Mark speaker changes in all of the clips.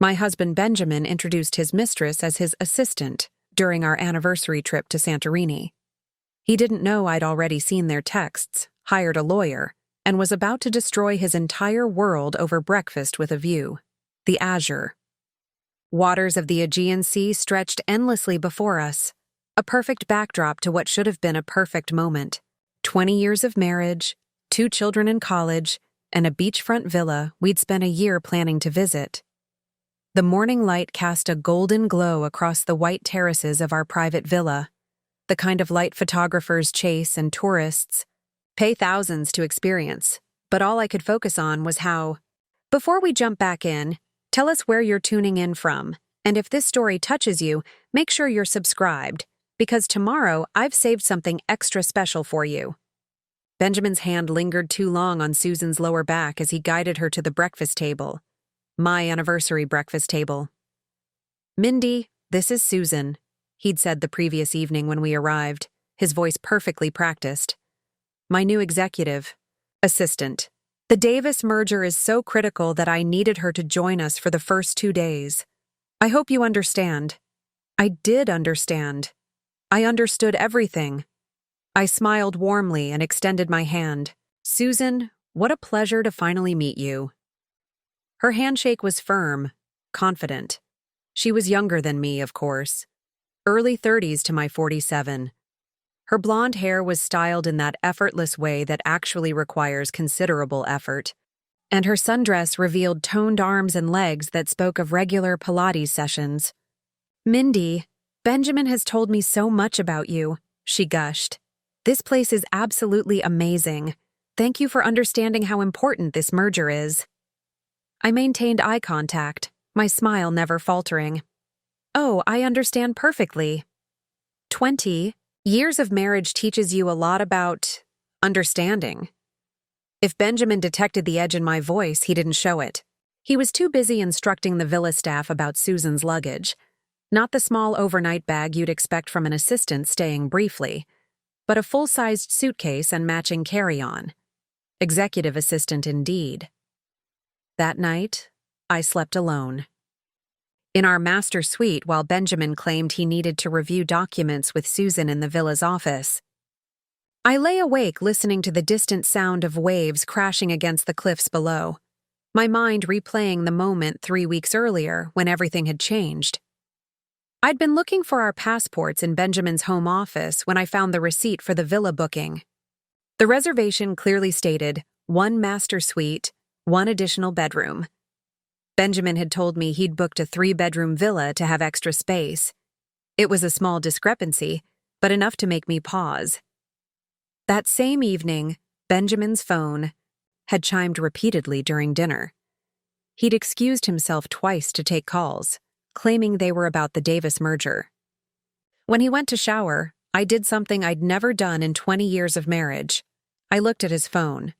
Speaker 1: My husband Benjamin introduced his mistress as his assistant during our anniversary trip to Santorini. He didn't know I'd already seen their texts, hired a lawyer, and was about to destroy his entire world over breakfast with a view. The azure. Waters of the Aegean Sea stretched endlessly before us, a perfect backdrop to what should have been a perfect moment. 20 years of marriage, 2 children in college, and a beachfront villa we'd spent a year planning to visit. The morning light cast a golden glow across the white terraces of our private villa, the kind of light photographers chase and tourists pay thousands to experience, but all I could focus on was how. Before we jump back in, tell us where you're tuning in from, and if this story touches you, make sure you're subscribed, because tomorrow I've saved something extra special for you. Benjamin's hand lingered too long on Susan's lower back as he guided her to the breakfast table. My anniversary breakfast table. "Mindy, this is Susan," he'd said the previous evening when we arrived, his voice perfectly practiced. "My new executive assistant. The Davis merger is so critical that I needed her to join us for the first 2 days. I hope you understand." I did understand. I understood everything. I smiled warmly and extended my hand. "Susan, what a pleasure to finally meet you." Her handshake was firm, confident. She was younger than me, of course. Early 30s to my 47. Her blonde hair was styled in that effortless way that actually requires considerable effort, and her sundress revealed toned arms and legs that spoke of regular Pilates sessions. "Mindy, Benjamin has told me so much about you," she gushed. "This place is absolutely amazing. Thank you for understanding how important this merger is." I maintained eye contact, my smile never faltering. "Oh, I understand perfectly. 20 years of marriage teaches you a lot about understanding." If Benjamin detected the edge in my voice, he didn't show it. He was too busy instructing the villa staff about Susan's luggage. Not the small overnight bag you'd expect from an assistant staying briefly, but a full-sized suitcase and matching carry-on. Executive assistant indeed. That night, I slept alone. In our master suite while Benjamin claimed he needed to review documents with Susan in the villa's office. I lay awake listening to the distant sound of waves crashing against the cliffs below, my mind replaying the moment 3 weeks earlier when everything had changed. I'd been looking for our passports in Benjamin's home office when I found the receipt for the villa booking. The reservation clearly stated 1 master suite, 1 additional bedroom. Benjamin had told me he'd booked a 3-bedroom villa to have extra space. It was a small discrepancy, but enough to make me pause. That same evening, Benjamin's phone had chimed repeatedly during dinner. He'd excused himself twice to take calls, claiming they were about the Davis merger. When he went to shower, I did something I'd never done in 20 years of marriage. I looked at his phone.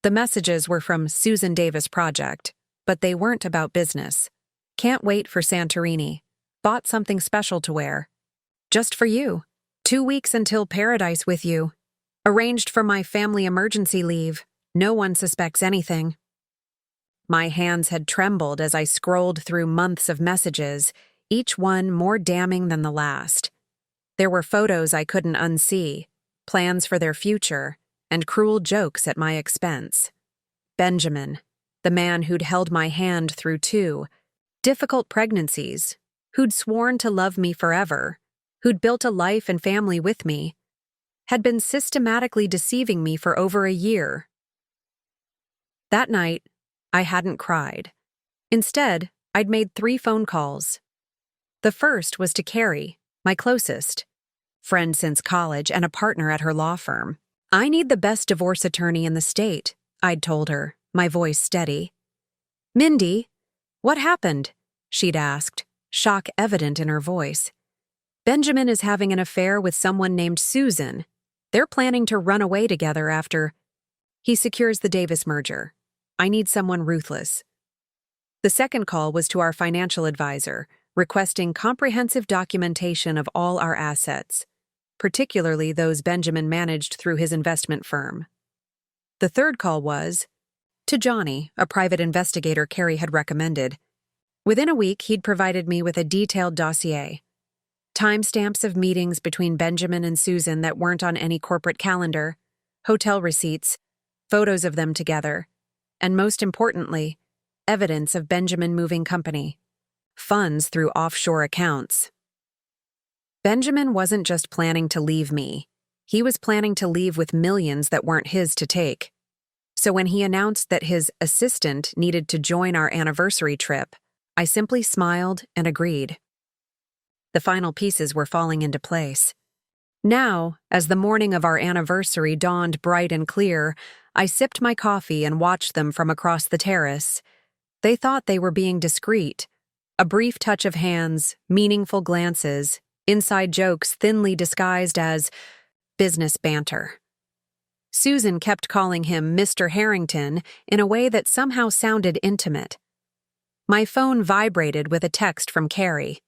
Speaker 1: The messages were from Susan Davis Project, but they weren't about business. "Can't wait for Santorini. Bought something special to wear. Just for you. 2 weeks until paradise with you. Arranged for my family emergency leave. No one suspects anything." My hands had trembled as I scrolled through months of messages, each one more damning than the last. There were photos I couldn't unsee, plans for their future, and cruel jokes at my expense. Benjamin, the man who'd held my hand through 2 difficult pregnancies, who'd sworn to love me forever, who'd built a life and family with me, had been systematically deceiving me for over a year. That night, I hadn't cried. Instead, I'd made 3 phone calls. The first was to Carrie, my closest, friend since college and a partner at her law firm. "I need the best divorce attorney in the state," I'd told her, my voice steady. "Mindy, what happened?" she'd asked, shock evident in her voice. "Benjamin is having an affair with someone named Susan. They're planning to run away together after he secures the Davis merger. I need someone ruthless." The second call was to our financial advisor, requesting comprehensive documentation of all our assets, particularly those Benjamin managed through his investment firm. The third call was to Johnny, a private investigator Carrie had recommended. Within a week, he'd provided me with a detailed dossier. Timestamps of meetings between Benjamin and Susan that weren't on any corporate calendar, hotel receipts, photos of them together, and most importantly, evidence of Benjamin moving company, funds through offshore accounts. Benjamin wasn't just planning to leave me. He was planning to leave with millions that weren't his to take. So when he announced that his assistant needed to join our anniversary trip, I simply smiled and agreed. The final pieces were falling into place. Now, as the morning of our anniversary dawned bright and clear, I sipped my coffee and watched them from across the terrace. They thought they were being discreet. A brief touch of hands, meaningful glances, inside jokes thinly disguised as business banter. Susan kept calling him Mr. Harrington in a way that somehow sounded intimate. My phone vibrated with a text from Carrie.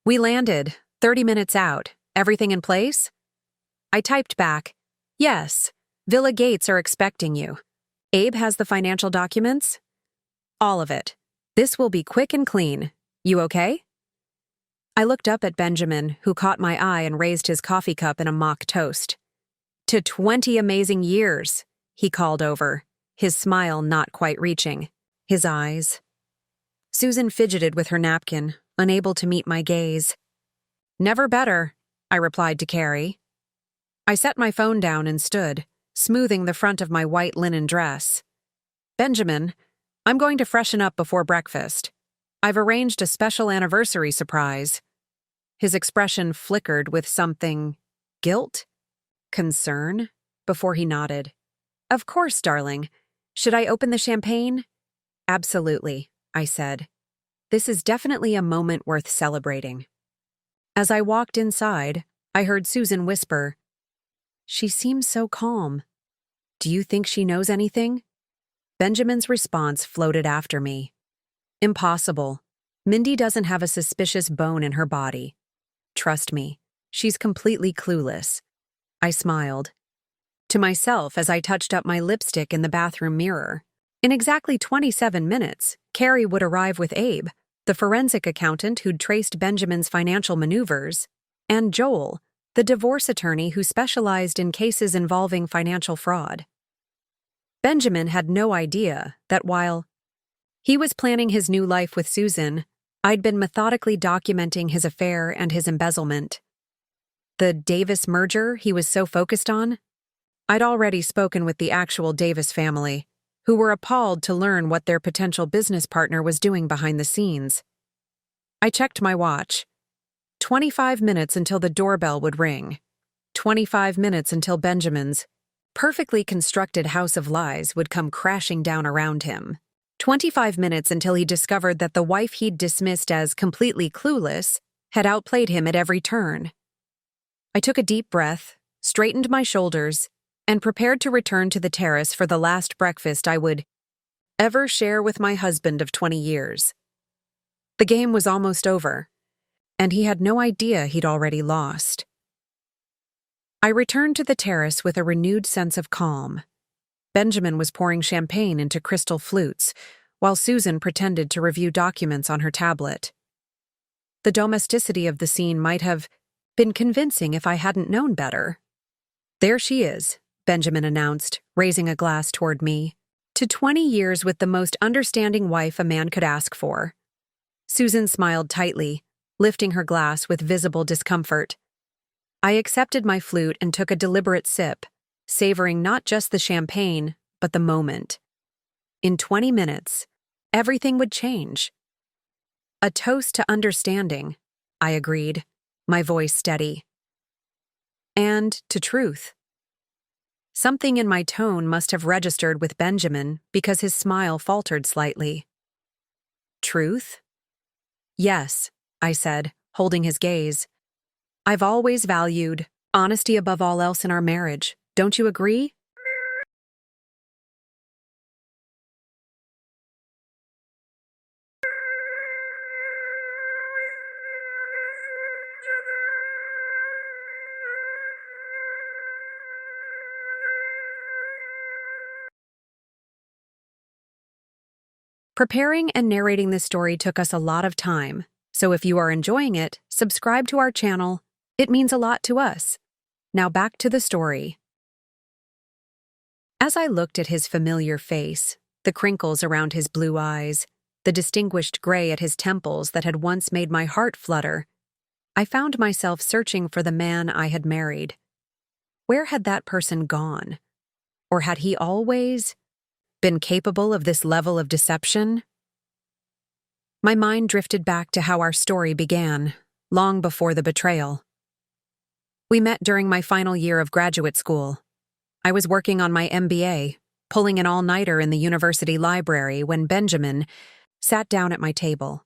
Speaker 1: "We landed, 30 minutes out. Everything in place?" I typed back, "Yes, Villa Gates are expecting you. Abe has the financial documents?" "All of it. This will be quick and clean. You okay?" I looked up at Benjamin, who caught my eye and raised his coffee cup in a mock toast. "To 20 amazing years," he called over, his smile not quite reaching. His eyes. Susan fidgeted with her napkin, unable to meet my gaze. "Never better," I replied to Carrie. I set my phone down and stood, smoothing the front of my white linen dress. "Benjamin, I'm going to freshen up before breakfast. I've arranged a special anniversary surprise." His expression flickered with something, guilt? Concern? Before he nodded. "Of course, darling. Should I open the champagne?" "Absolutely," I said. "This is definitely a moment worth celebrating." As I walked inside, I heard Susan whisper, "She seems so calm. Do you think she knows anything?" Benjamin's response floated after me. "Impossible. Mindy doesn't have a suspicious bone in her body. Trust me, she's completely clueless." I smiled. To myself as I touched up my lipstick in the bathroom mirror. In exactly 27 minutes, Carrie would arrive with Abe, the forensic accountant who'd traced Benjamin's financial maneuvers, and Joel, the divorce attorney who specialized in cases involving financial fraud. Benjamin had no idea that while he was planning his new life with Susan, I'd been methodically documenting his affair and his embezzlement. The Davis merger he was so focused on? I'd already spoken with the actual Davis family, who were appalled to learn what their potential business partner was doing behind the scenes. I checked my watch. 25 minutes until the doorbell would ring. 25 minutes until Benjamin's perfectly constructed house of lies would come crashing down around him. 25 minutes until he discovered that the wife he'd dismissed as completely clueless had outplayed him at every turn. I took a deep breath, straightened my shoulders, and prepared to return to the terrace for the last breakfast I would ever share with my husband of 20 years. The game was almost over, and he had no idea he'd already lost. I returned to the terrace with a renewed sense of calm. Benjamin was pouring champagne into crystal flutes, while Susan pretended to review documents on her tablet. The domesticity of the scene might have been convincing if I hadn't known better. "There she is," Benjamin announced, raising a glass toward me. "To 20 years with the most understanding wife a man could ask for." Susan smiled tightly, lifting her glass with visible discomfort. I accepted my flute and took a deliberate sip, savoring not just the champagne, but the moment. In 20 minutes, everything would change. "A toast to understanding," I agreed, my voice steady. "And to truth." Something in my tone must have registered with Benjamin because his smile faltered slightly. "Truth?" "Yes," I said, holding his gaze. "I've always valued honesty above all else in our marriage. Don't you agree?" Preparing and narrating this story took us a lot of time, so if you are enjoying it, subscribe to our channel. It means a lot to us. Now back to the story. As I looked at his familiar face, the crinkles around his blue eyes, the distinguished gray at his temples that had once made my heart flutter, I found myself searching for the man I had married. Where had that person gone? Or had he always been capable of this level of deception? My mind drifted back to how our story began, long before the betrayal. We met during my final year of graduate school. I was working on my MBA, pulling an all-nighter in the university library when Benjamin sat down at my table.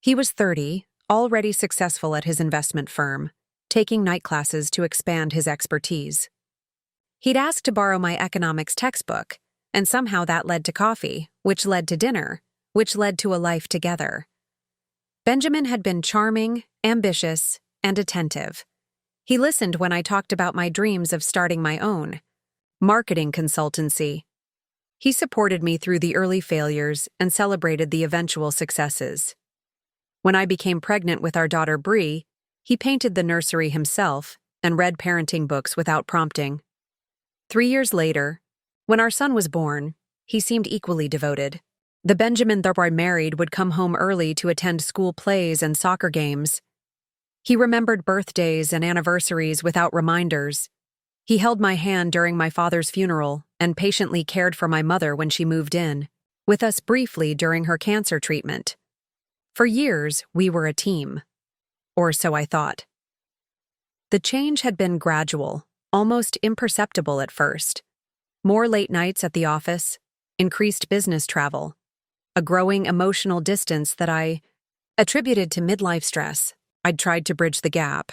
Speaker 1: He was 30, already successful at his investment firm, taking night classes to expand his expertise. He'd asked to borrow my economics textbook, and somehow that led to coffee, which led to dinner, which led to a life together. Benjamin had been charming, ambitious, and attentive. He listened when I talked about my dreams of starting my own marketing consultancy. He supported me through the early failures and celebrated the eventual successes. When I became pregnant with our daughter Bree, he painted the nursery himself and read parenting books without prompting. 3 years later, when our son was born, he seemed equally devoted. The Benjamin that I married would come home early to attend school plays and soccer games. He remembered birthdays and anniversaries without reminders. He held my hand during my father's funeral and patiently cared for my mother when she moved in, with us briefly during her cancer treatment. For years, we were a team. Or so I thought. The change had been gradual, almost imperceptible at first. More late nights at the office, increased business travel, a growing emotional distance that I attributed to midlife stress. I'd tried to bridge the gap,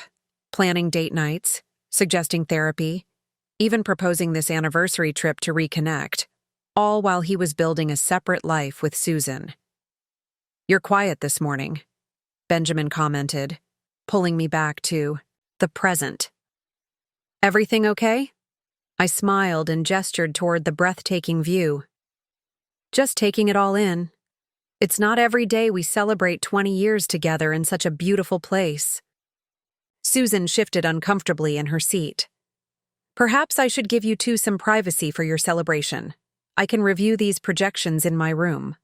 Speaker 1: planning date nights, suggesting therapy, even proposing this anniversary trip to reconnect, all while he was building a separate life with Susan. "You're quiet this morning," Benjamin commented, pulling me back to the present. "Everything okay?" I smiled and gestured toward the breathtaking view. "Just taking it all in. It's not every day we celebrate 20 years together in such a beautiful place." Susan shifted uncomfortably in her seat. "Perhaps I should give you two some privacy for your celebration. I can review these projections in my room."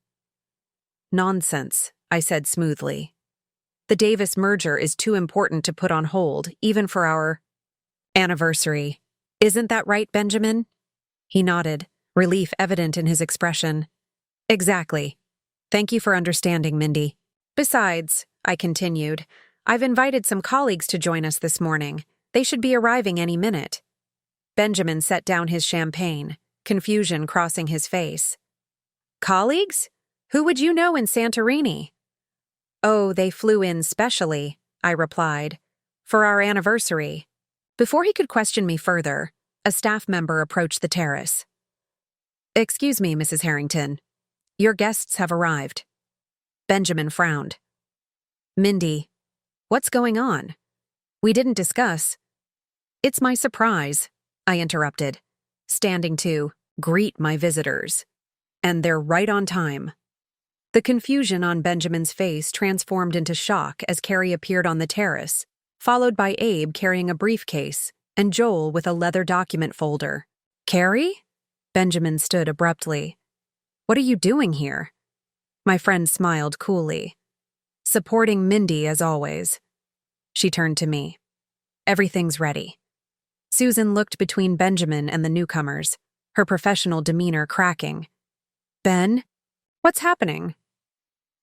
Speaker 1: "Nonsense," I said smoothly. "The Davis merger is too important to put on hold, even for our anniversary. Isn't that right, Benjamin?" He nodded, relief evident in his expression. "Exactly. Thank you for understanding, Mindy. Besides," I continued, "I've invited some colleagues to join us this morning. They should be arriving any minute." Benjamin set down his champagne, confusion crossing his face. "Colleagues? Who would you know in Santorini?" "Oh, they flew in specially," I replied, "for our anniversary." Before he could question me further, a staff member approached the terrace. "Excuse me, Mrs. Harrington. Your guests have arrived." Benjamin frowned. "Mindy, what's going on? We didn't discuss." "It's my surprise," I interrupted, standing to greet my visitors. "And they're right on time." The confusion on Benjamin's face transformed into shock as Carrie appeared on the terrace, followed by Abe carrying a briefcase and Joel with a leather document folder. "Carrie?" Benjamin stood abruptly. "What are you doing here?" My friend smiled coolly. "Supporting Mindy as always." She turned to me. "Everything's ready." Susan looked between Benjamin and the newcomers, her professional demeanor cracking. "Ben? What's happening?"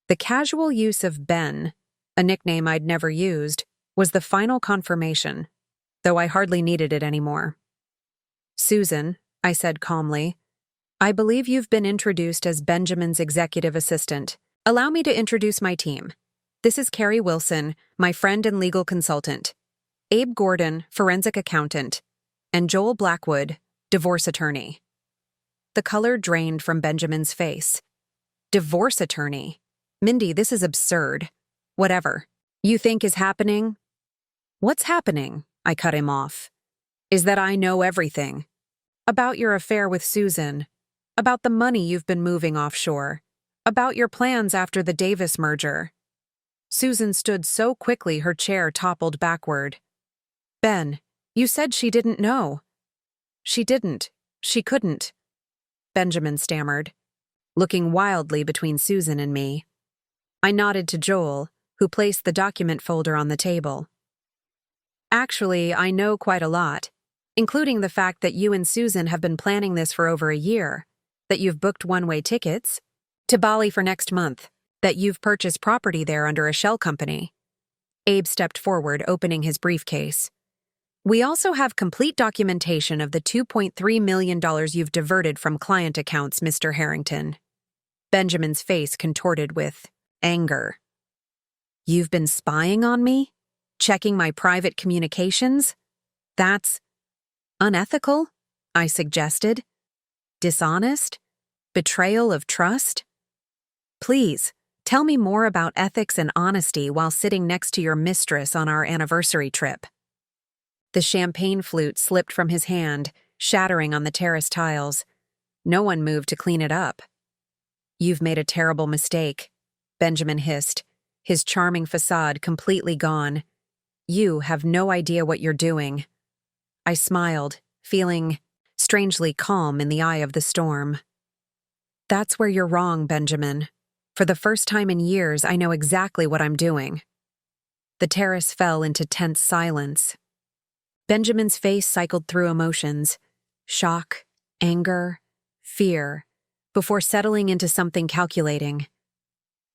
Speaker 1: The casual use of Ben, a nickname I'd never used, was the final confirmation, though I hardly needed it anymore. "Susan," I said calmly, "I believe you've been introduced as Benjamin's executive assistant. Allow me to introduce my team. This is Carrie Wilson, my friend and legal consultant, Abe Gordon, forensic accountant, and Joel Blackwood, divorce attorney." The color drained from Benjamin's face. "Divorce attorney? Mindy, this is absurd. Whatever you think is happening." "What's happening?" I cut him off. "Is that I know everything. About your affair with Susan. About the money you've been moving offshore. About your plans after the Davis merger. Susan stood so quickly her chair toppled backward. Ben, you said she didn't know. She didn't. She couldn't. Benjamin stammered, looking wildly between Susan and me. I nodded to Joel, who placed the document folder on the table. Actually, I know quite a lot, including the fact that you and Susan have been planning this for over a year, that you've booked one-way tickets to Bali for next month, that you've purchased property there under a shell company. Abe stepped forward, opening his briefcase. We also have complete documentation of the $2.3 million you've diverted from client accounts, Mr. Harrington. Benjamin's face contorted with anger. You've been spying on me? Checking my private communications? That's unethical, I suggested. Dishonest? Betrayal of trust? Please, tell me more about ethics and honesty while sitting next to your mistress on our anniversary trip. The champagne flute slipped from his hand, shattering on the terrace tiles. No one moved to clean it up. You've made a terrible mistake, Benjamin hissed, his charming facade completely gone. You have no idea what you're doing. I smiled, feeling strangely calm in the eye of the storm. That's where you're wrong, Benjamin. For the first time in years, I know exactly what I'm doing. The terrace fell into tense silence. Benjamin's face cycled through emotions, shock, anger, fear, before settling into something calculating.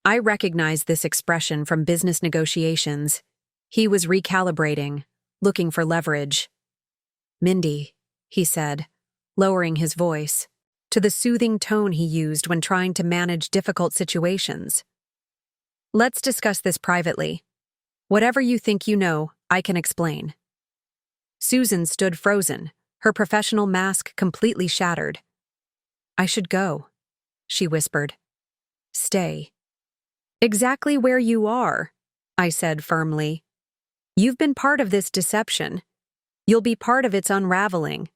Speaker 1: I recognized this expression from business negotiations. He was recalibrating, looking for leverage. Mindy, he said, lowering his voice, to the soothing tone he used when trying to manage difficult situations. Let's discuss this privately. Whatever you think you know, I can explain. Susan stood frozen, her professional mask completely shattered. I should go, she whispered. Stay. Exactly where you are, I said firmly. You've been part of this deception. You'll be part of its unraveling.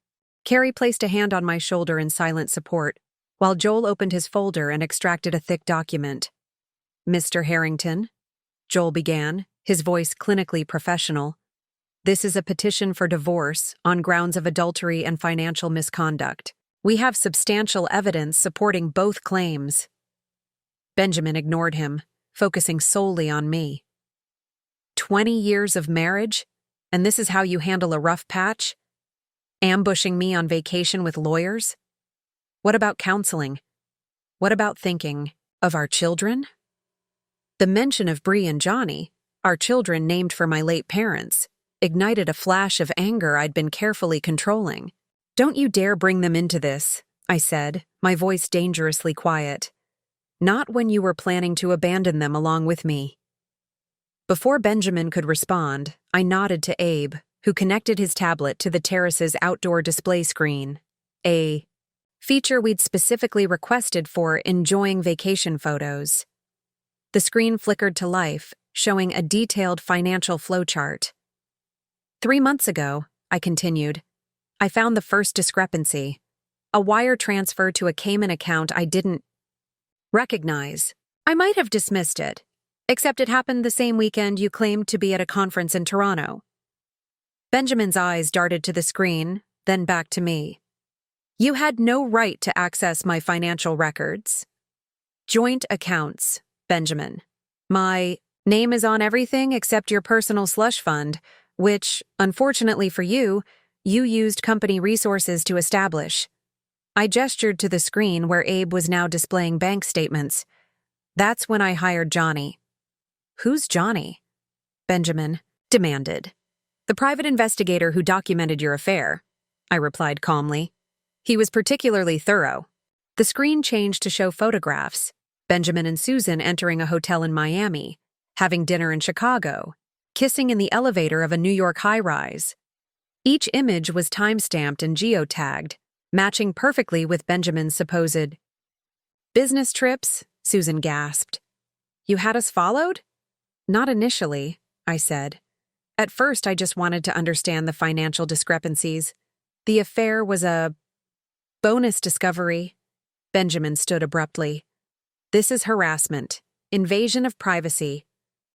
Speaker 1: Carrie placed a hand on my shoulder in silent support, while Joel opened his folder and extracted a thick document. Mr. Harrington, Joel began, his voice clinically professional. This is a petition for divorce on grounds of adultery and financial misconduct. We have substantial evidence supporting both claims. Benjamin ignored him, focusing solely on me. 20 years of marriage, and this is how you handle a rough patch? Ambushing me on vacation with lawyers? What about counseling? What about thinking of our children? The mention of Bree and Johnny, our children named for my late parents, ignited a flash of anger I'd been carefully controlling. Don't you dare bring them into this, I said, my voice dangerously quiet. Not when you were planning to abandon them along with me. Before Benjamin could respond, I nodded to Abe, who connected his tablet to the terrace's outdoor display screen, a feature we'd specifically requested for enjoying vacation photos. The screen flickered to life, showing a detailed financial flowchart. 3 months ago, I continued, I found the first discrepancy, a wire transfer to a Cayman account I didn't recognize. I might have dismissed it, except it happened the same weekend you claimed to be at a conference in Toronto. Benjamin's eyes darted to the screen, then back to me. You had no right to access my financial records. Joint accounts, Benjamin. My name is on everything except your personal slush fund, which, unfortunately for you, you used company resources to establish. I gestured to the screen where Abe was now displaying bank statements. That's when I hired Johnny. Who's Johnny? Benjamin demanded. The private investigator who documented your affair, I replied calmly. He was particularly thorough. The screen changed to show photographs. Benjamin and Susan entering a hotel in Miami, having dinner in Chicago, kissing in the elevator of a New York high-rise. Each image was time-stamped and geotagged, matching perfectly with Benjamin's supposed business trips, Susan gasped. You had us followed? Not initially, I said. At first, I just wanted to understand the financial discrepancies. The affair was a bonus discovery. Benjamin stood abruptly. This is harassment, invasion of privacy.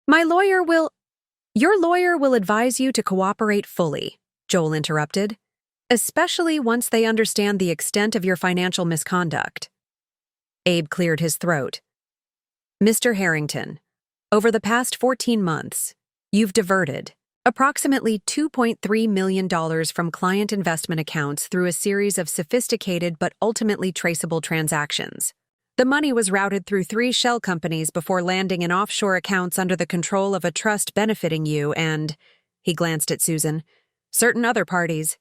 Speaker 1: Your lawyer will advise you to cooperate fully, Joel interrupted, especially once they understand the extent of your financial misconduct. Abe cleared his throat. Mr. Harrington, over the past 14 months, you've diverted approximately $2.3 million from client investment accounts through a series of sophisticated but ultimately traceable transactions. The money was routed through 3 shell companies before landing in offshore accounts under the control of a trust benefiting you and, he glanced at Susan, certain other parties.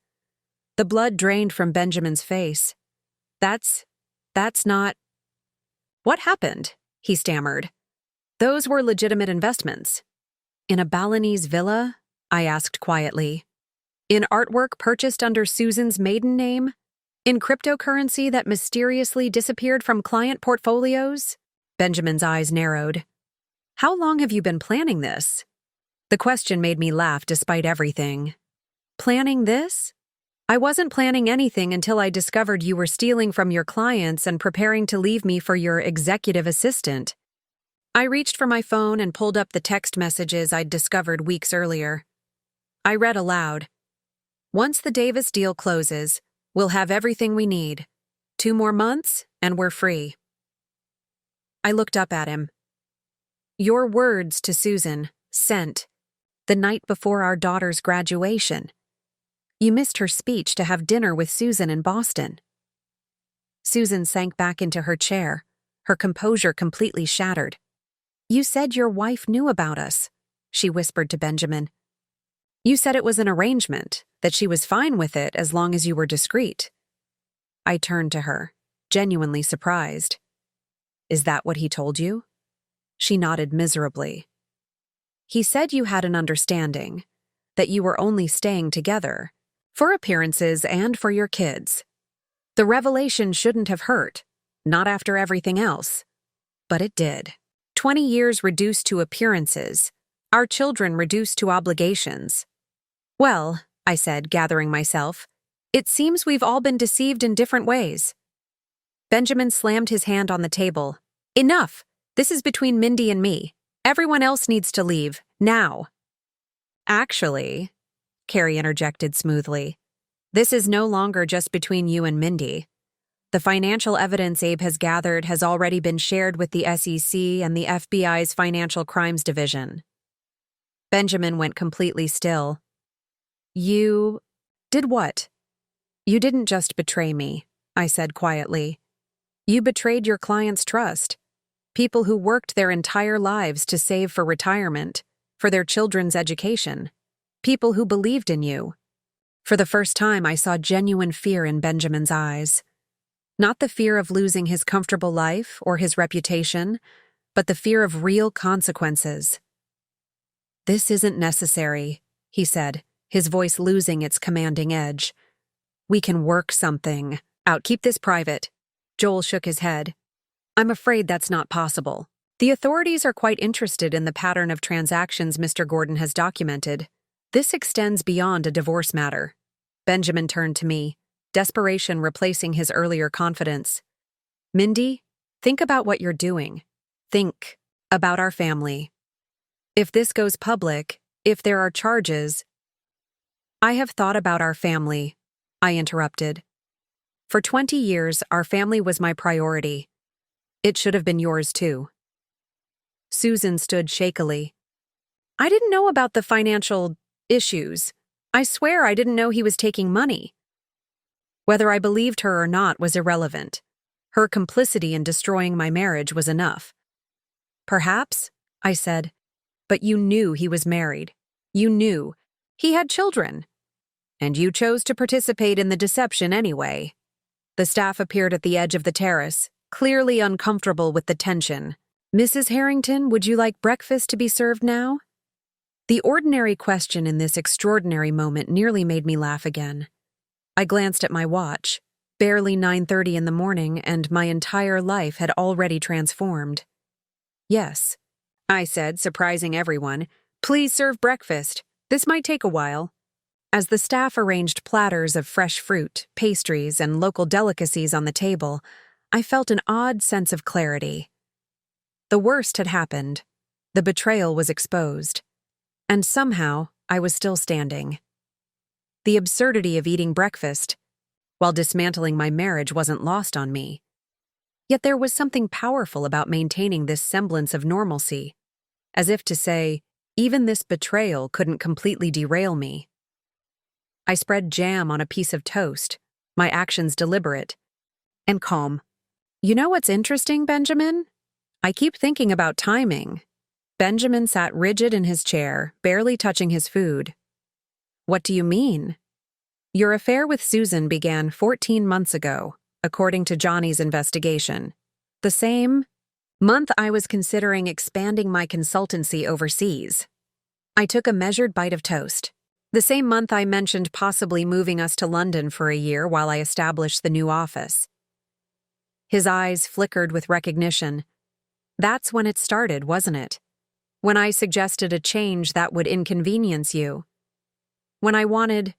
Speaker 1: The blood drained from Benjamin's face. That's not... What happened? He stammered. Those were legitimate investments. In a Balinese villa? I asked quietly. In artwork purchased under Susan's maiden name? In cryptocurrency that mysteriously disappeared from client portfolios? Benjamin's eyes narrowed. How long have you been planning this? The question made me laugh despite everything. Planning this? I wasn't planning anything until I discovered you were stealing from your clients and preparing to leave me for your executive assistant. I reached for my phone and pulled up the text messages I'd discovered weeks earlier. I read aloud. Once the Davis deal closes, we'll have everything we need. 2 more months, and we're free. I looked up at him. Your words to Susan, sent, the night before our daughter's graduation. You missed her speech to have dinner with Susan in Boston. Susan sank back into her chair, her composure completely shattered. You said your wife knew about us, she whispered to Benjamin. You said it was an arrangement, that she was fine with it as long as you were discreet. I turned to her, genuinely surprised. Is that what he told you? She nodded miserably. He said you had an understanding, that you were only staying together, for appearances and for your kids. The revelation shouldn't have hurt, not after everything else. But it did. 20 years reduced to appearances, our children reduced to obligations. Well, I said, gathering myself, it seems we've all been deceived in different ways. Benjamin slammed his hand on the table. Enough! This is between Mindy and me. Everyone else needs to leave, now. Actually, Carrie interjected smoothly, this is no longer just between you and Mindy. The financial evidence Abe has gathered has already been shared with the SEC and the FBI's Financial Crimes Division. Benjamin went completely still. You did what? You didn't just betray me, I said quietly. You betrayed your client's trust. People who worked their entire lives to save for retirement, for their children's education. People who believed in you. For the first time, I saw genuine fear in Benjamin's eyes. Not the fear of losing his comfortable life or his reputation, but the fear of real consequences. This isn't necessary, he said, his voice losing its commanding edge. We can work something out. Keep this private. Joel shook his head. I'm afraid that's not possible. The authorities are quite interested in the pattern of transactions Mr. Gordon has documented. This extends beyond a divorce matter. Benjamin turned to me, desperation replacing his earlier confidence. Mindy, think about what you're doing. Think about our family. If this goes public, if there are charges... I have thought about our family, I interrupted. For 20 years, our family was my priority. It should have been yours too. Susan stood shakily. I didn't know about the financial issues. I swear I didn't know he was taking money. Whether I believed her or not was irrelevant. Her complicity in destroying my marriage was enough. Perhaps, I said, but you knew he was married. You knew. He had children. And you chose to participate in the deception anyway. The staff appeared at the edge of the terrace, clearly uncomfortable with the tension. Mrs. Harrington, would you like breakfast to be served now? The ordinary question in this extraordinary moment nearly made me laugh again. I glanced at my watch. Barely 9:30 in the morning, and my entire life had already transformed. Yes, I said, surprising everyone. Please serve breakfast. This might take a while. As the staff arranged platters of fresh fruit, pastries, and local delicacies on the table, I felt an odd sense of clarity. The worst had happened. The betrayal was exposed. And somehow, I was still standing. The absurdity of eating breakfast while dismantling my marriage wasn't lost on me. Yet there was something powerful about maintaining this semblance of normalcy, as if to say, even this betrayal couldn't completely derail me. I spread jam on a piece of toast, my actions deliberate and calm. You know what's interesting, Benjamin? I keep thinking about timing. Benjamin sat rigid in his chair, barely touching his food. What do you mean? Your affair with Susan began 14 months ago, according to Johnny's investigation. The same month I was considering expanding my consultancy overseas. I took a measured bite of toast. The same month I mentioned possibly moving us to London for a year while I established the new office. His eyes flickered with recognition. That's when it started, wasn't it? When I suggested a change that would inconvenience you. When I wanted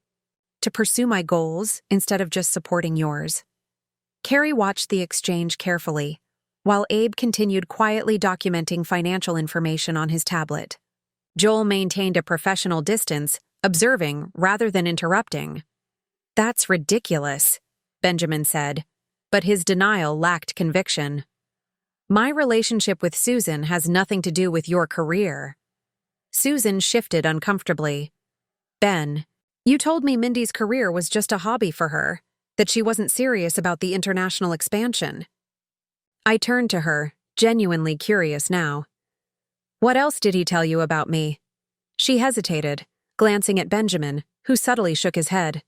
Speaker 1: to pursue my goals instead of just supporting yours. Carrie watched the exchange carefully, while Abe continued quietly documenting financial information on his tablet. Joel maintained a professional distance, observing rather than interrupting. That's ridiculous, Benjamin said, but his denial lacked conviction. My relationship with Susan has nothing to do with your career. Susan shifted uncomfortably. Ben, you told me Mindy's career was just a hobby for her, that she wasn't serious about the international expansion. I turned to her, genuinely curious now. What else did he tell you about me? She hesitated, glancing at Benjamin, who subtly shook his head.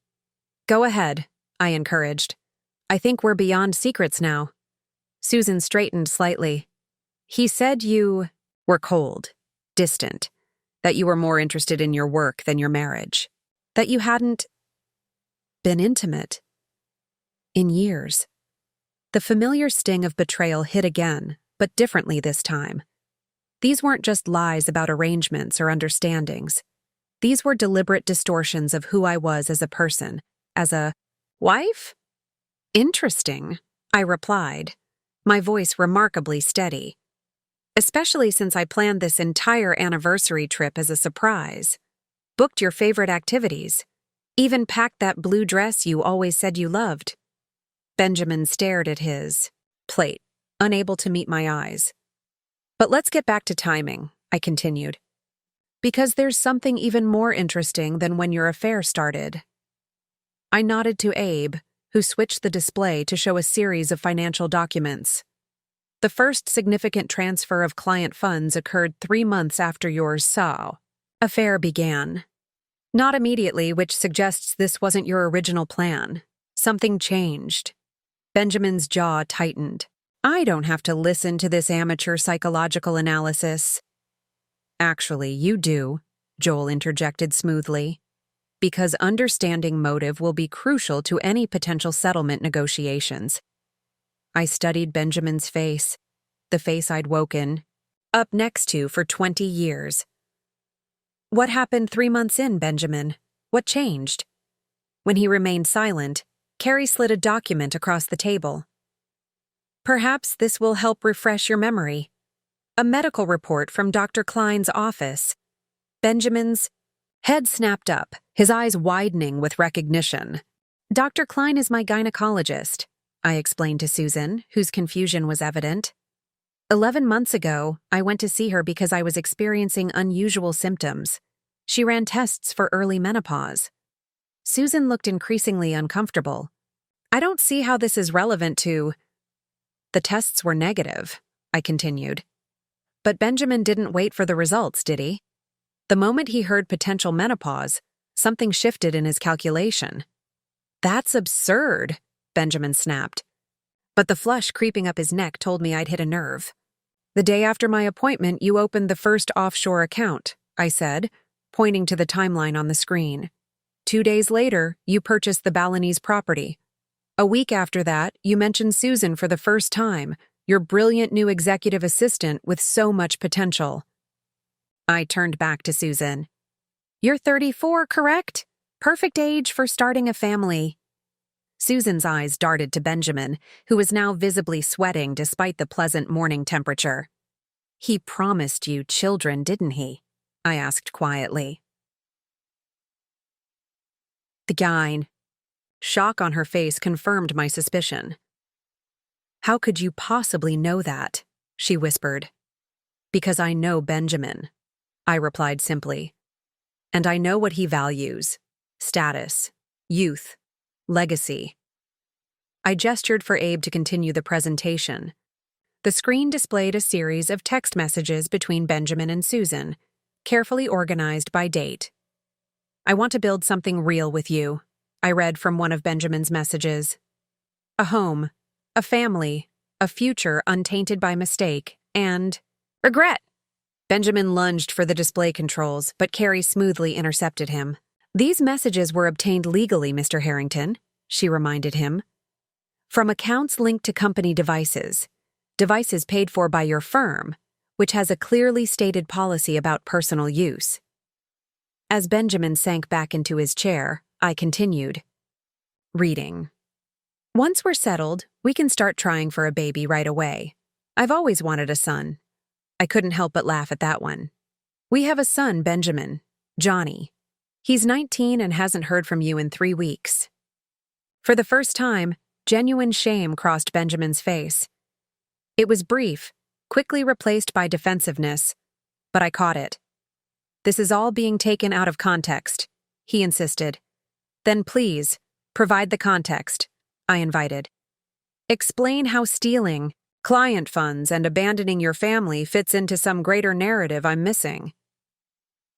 Speaker 1: Go ahead, I encouraged. I think we're beyond secrets now. Susan straightened slightly. He said you were cold, distant, that you were more interested in your work than your marriage, that you hadn't been intimate in years. The familiar sting of betrayal hit again, but differently this time. These weren't just lies about arrangements or understandings. These were deliberate distortions of who I was as a person, as a wife? Interesting, I replied, my voice remarkably steady. Especially since I planned this entire anniversary trip as a surprise. Booked your favorite activities. Even packed that blue dress you always said you loved. Benjamin stared at his plate, unable to meet my eyes. But let's get back to timing, I continued. Because there's something even more interesting than when your affair started. I nodded to Abe, who switched the display to show a series of financial documents. The first significant transfer of client funds occurred 3 months after your affair began. Not immediately, which suggests this wasn't your original plan. Something changed. Benjamin's jaw tightened. I don't have to listen to this amateur psychological analysis. Actually, you do, Joel interjected smoothly. Because understanding motive will be crucial to any potential settlement negotiations. I studied Benjamin's face, the face I'd woken up next to for 20 years. What happened 3 months in, Benjamin? What changed? When he remained silent, Carrie slid a document across the table. Perhaps this will help refresh your memory. A medical report from Dr. Klein's office. Benjamin's head snapped up, his eyes widening with recognition. Dr. Klein is my gynecologist, I explained to Susan, whose confusion was evident. 11 months ago, I went to see her because I was experiencing unusual symptoms. She ran tests for early menopause. Susan looked increasingly uncomfortable. I don't see how this is relevant to... The tests were negative, I continued. But Benjamin didn't wait for the results, did he? The moment he heard potential menopause, something shifted in his calculation. That's absurd, Benjamin snapped. But the flush creeping up his neck told me I'd hit a nerve. The day after my appointment, you opened the first offshore account, I said, pointing to the timeline on the screen. 2 days later, you purchased the Balinese property. A week after that, you mentioned Susan for the first time, your brilliant new executive assistant with so much potential. I turned back to Susan. You're 34, correct? Perfect age for starting a family. Susan's eyes darted to Benjamin, who was now visibly sweating despite the pleasant morning temperature. He promised you children, didn't he? I asked quietly. The gyne. Shock on her face confirmed my suspicion. How could you possibly know that? She whispered. Because I know Benjamin, I replied simply. And I know what he values: status, youth, legacy. I gestured for Abe to continue the presentation. The screen displayed a series of text messages between Benjamin and Susan, carefully organized by date. I want to build something real with you, I read from one of Benjamin's messages. A home, a family, a future untainted by mistake, and regret. Benjamin lunged for the display controls, but Carrie smoothly intercepted him. These messages were obtained legally, Mr. Harrington, she reminded him. From accounts linked to company devices paid for by your firm, which has a clearly stated policy about personal use. As Benjamin sank back into his chair, I continued. Reading. Once we're settled, we can start trying for a baby right away. I've always wanted a son. I couldn't help but laugh at that one. We have a son, Benjamin, Johnny. He's 19 and hasn't heard from you in 3 weeks. For the first time, genuine shame crossed Benjamin's face. It was brief, quickly replaced by defensiveness, but I caught it. This is all being taken out of context, he insisted. Then please, provide the context, I invited. Explain how stealing client funds and abandoning your family fits into some greater narrative I'm missing.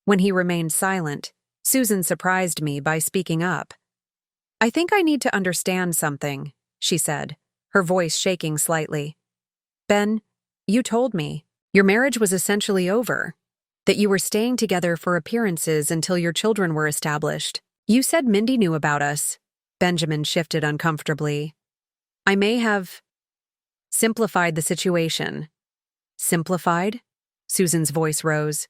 Speaker 1: When he remained silent, Susan surprised me by speaking up. I think I need to understand something, she said, her voice shaking slightly. Ben, you told me your marriage was essentially over, that you were staying together for appearances until your children were established. You said Mindy knew about us. Benjamin shifted uncomfortably. I may have simplified the situation. Simplified? Susan's voice rose.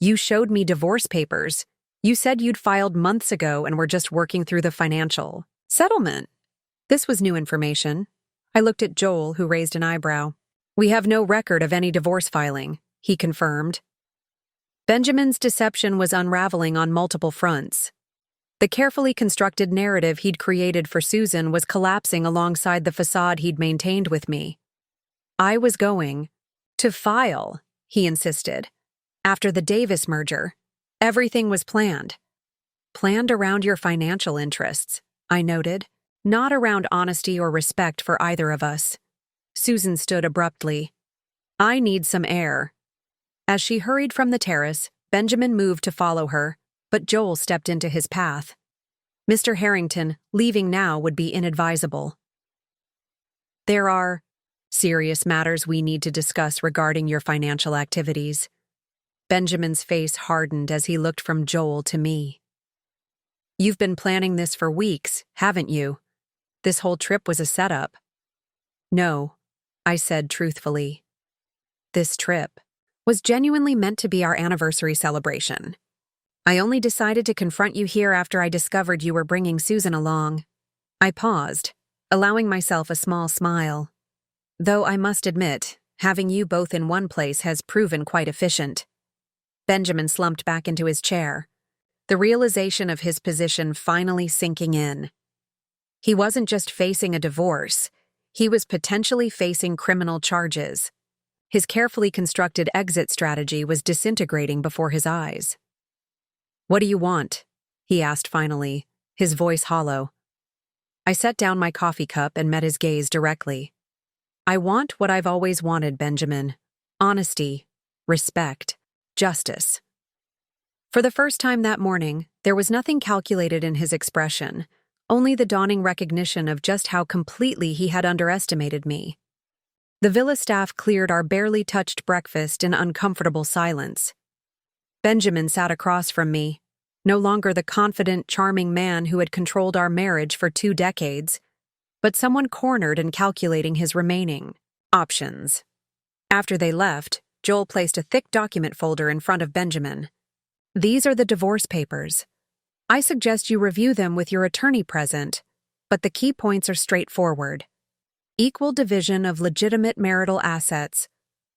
Speaker 1: You showed me divorce papers. You said you'd filed months ago and were just working through the financial settlement. This was new information. I looked at Joel, who raised an eyebrow. We have no record of any divorce filing, he confirmed. Benjamin's deception was unraveling on multiple fronts. The carefully constructed narrative he'd created for Susan was collapsing alongside the facade he'd maintained with me. I was going to file, he insisted. After the Davis merger, everything was planned. Planned around your financial interests, I noted, not around honesty or respect for either of us. Susan stood abruptly. I need some air. As she hurried from the terrace, Benjamin moved to follow her, but Joel stepped into his path. Mr. Harrington, leaving now would be inadvisable. There are serious matters we need to discuss regarding your financial activities. Benjamin's face hardened as he looked from Joel to me. You've been planning this for weeks, haven't you? This whole trip was a setup. No, I said truthfully. This trip was genuinely meant to be our anniversary celebration. I only decided to confront you here after I discovered you were bringing Susan along. I paused, allowing myself a small smile. Though I must admit, having you both in one place has proven quite efficient. Benjamin slumped back into his chair, the realization of his position finally sinking in. He wasn't just facing a divorce, he was potentially facing criminal charges. His carefully constructed exit strategy was disintegrating before his eyes. What do you want? He asked finally, his voice hollow. I set down my coffee cup and met his gaze directly. I want what I've always wanted, Benjamin. Honesty, respect, justice. For the first time that morning, there was nothing calculated in his expression, only the dawning recognition of just how completely he had underestimated me. The villa staff cleared our barely touched breakfast in uncomfortable silence. Benjamin sat across from me, no longer the confident, charming man who had controlled our marriage for 2 decades, but someone cornered and calculating his remaining options. After they left, Joel placed a thick document folder in front of Benjamin. These are the divorce papers. I suggest you review them with your attorney present, but the key points are straightforward. Equal division of legitimate marital assets,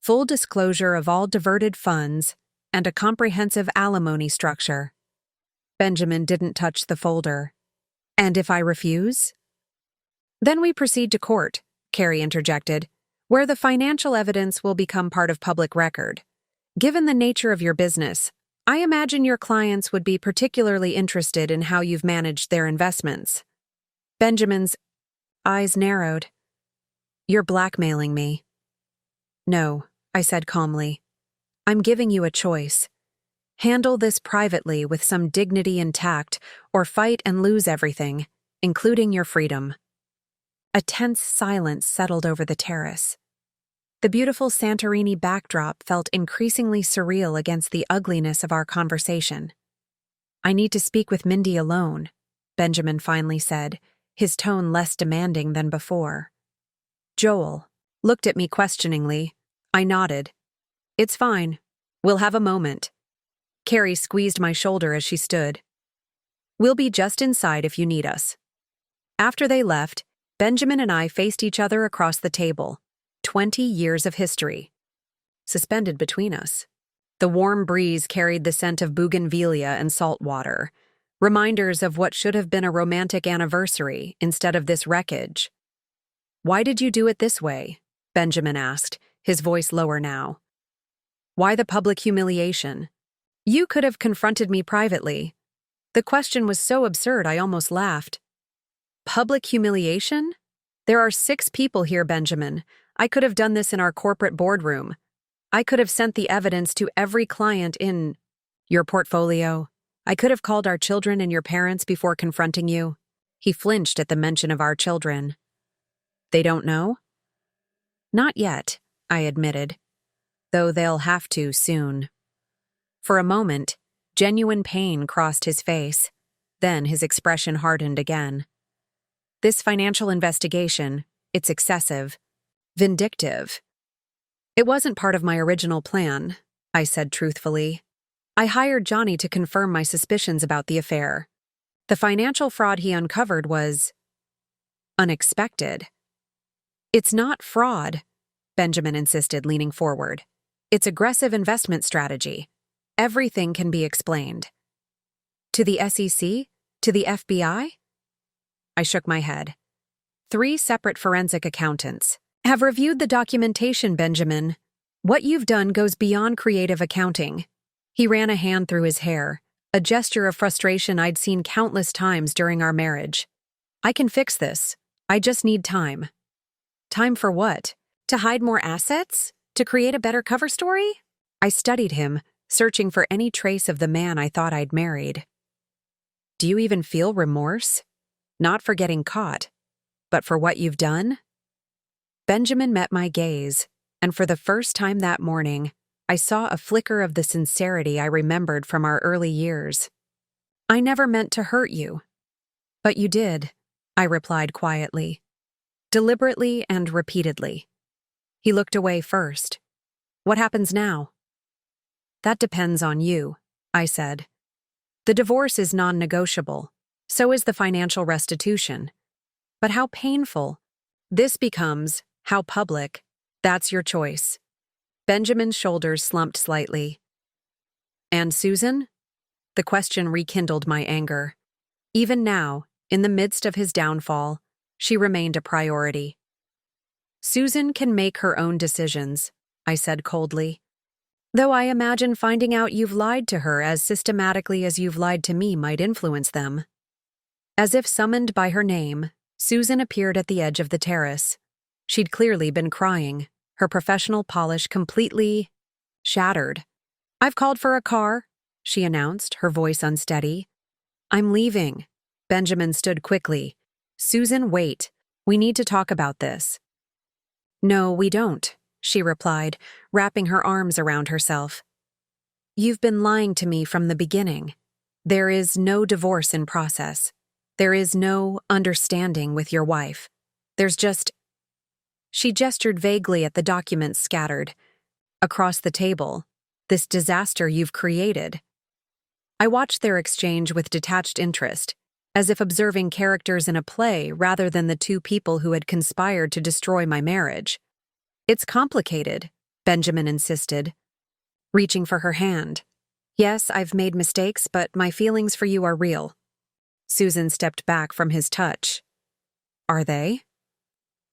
Speaker 1: full disclosure of all diverted funds, and a comprehensive alimony structure. Benjamin didn't touch the folder. And if I refuse? Then we proceed to court, Carrie interjected, where the financial evidence will become part of public record. Given the nature of your business, I imagine your clients would be particularly interested in how you've managed their investments. Benjamin's eyes narrowed. You're blackmailing me. No, I said calmly. I'm giving you a choice. Handle this privately with some dignity and tact, or fight and lose everything, including your freedom. A tense silence settled over the terrace. The beautiful Santorini backdrop felt increasingly surreal against the ugliness of our conversation. I need to speak with Mindy alone, Benjamin finally said, his tone less demanding than before. Joel looked at me questioningly. I nodded. It's fine. We'll have a moment. Carrie squeezed my shoulder as she stood. We'll be just inside if you need us. After they left, Benjamin and I faced each other across the table. 20 years of history suspended between us. The warm breeze carried the scent of bougainvillea and salt water, reminders of what should have been a romantic anniversary instead of this wreckage. Why did you do it this way? Benjamin asked, his voice lower now. Why the public humiliation? You could have confronted me privately. The question was so absurd I almost laughed. Public humiliation? There are 6 people here, Benjamin. I could have done this in our corporate boardroom. I could have sent the evidence to every client in your portfolio. I could have called our children and your parents before confronting you. He flinched at the mention of our children. They don't know? Not yet, I admitted, though they'll have to soon. For a moment, genuine pain crossed his face. Then his expression hardened again. This financial investigation, it's excessive. Vindictive. It wasn't part of my original plan, I said truthfully. I hired Johnny to confirm my suspicions about the affair. The financial fraud he uncovered was unexpected. It's not fraud, Benjamin insisted, leaning forward. It's aggressive investment strategy. Everything can be explained. To the SEC? To the FBI? I shook my head. 3 separate forensic accountants have reviewed the documentation, Benjamin. What you've done goes beyond creative accounting. He ran a hand through his hair, a gesture of frustration I'd seen countless times during our marriage. I can fix this. I just need time. Time for what? To hide more assets? To create a better cover story? I studied him, searching for any trace of the man I thought I'd married. Do you even feel remorse? Not for getting caught, but for what you've done? Benjamin met my gaze, and for the first time that morning, I saw a flicker of the sincerity I remembered from our early years. I never meant to hurt you. But you did, I replied quietly, deliberately and repeatedly. He looked away first. What happens now? That depends on you, I said. The divorce is non-negotiable. So is the financial restitution. But how painful? This becomes how public. That's your choice. Benjamin's shoulders slumped slightly. And Susan? The question rekindled my anger. Even now, in the midst of his downfall, she remained a priority. Susan can make her own decisions, I said coldly. Though I imagine finding out you've lied to her as systematically as you've lied to me might influence them. As if summoned by her name, Susan appeared at the edge of the terrace. She'd clearly been crying, her professional polish completely shattered. I've called for a car, she announced, her voice unsteady. I'm leaving. Benjamin stood quickly. Susan, wait. We need to talk about this. No, we don't, she replied, wrapping her arms around herself. You've been lying to me from the beginning. There is no divorce in process. There is no understanding with your wife. There's just... She gestured vaguely at the documents scattered. Across the table, this disaster you've created. I watched their exchange with detached interest, as if observing characters in a play rather than the 2 people who had conspired to destroy my marriage. It's complicated, Benjamin insisted, reaching for her hand. Yes, I've made mistakes, but my feelings for you are real. Susan stepped back from his touch. Are they?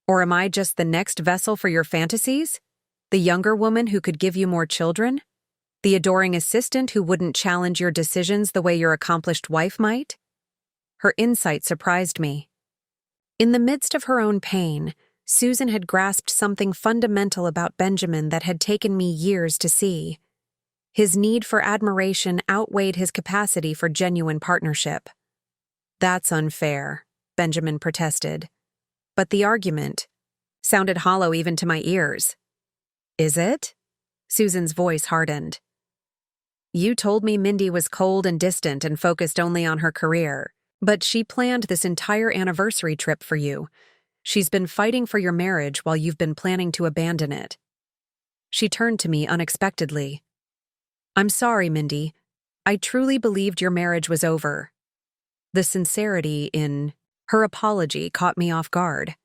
Speaker 1: Or am I just the next vessel for your fantasies? The younger woman who could give you more children? The adoring assistant who wouldn't challenge your decisions the way your accomplished wife might? Her insight surprised me. In the midst of her own pain, Susan had grasped something fundamental about Benjamin that had taken me years to see. His need for admiration outweighed his capacity for genuine partnership. That's unfair, Benjamin protested. But the argument sounded hollow even to my ears. Is it? Susan's voice hardened. You told me Mindy was cold and distant and focused only on her career, but she planned this entire anniversary trip for you. She's been fighting for your marriage while you've been planning to abandon it. She turned to me unexpectedly. I'm sorry, Mindy. I truly believed your marriage was over. The sincerity in her apology caught me off guard.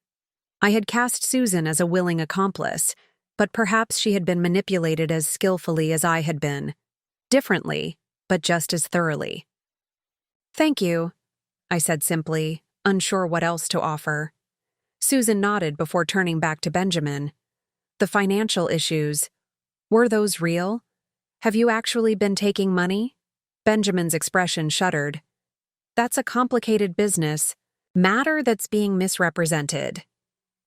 Speaker 1: I had cast Susan as a willing accomplice, but perhaps she had been manipulated as skillfully as I had been. Differently, but just as thoroughly. Thank you, I said simply, unsure what else to offer. Susan nodded before turning back to Benjamin. The financial issues, were those real? Have you actually been taking money? Benjamin's expression shuddered. That's a complicated business, matter that's being misrepresented.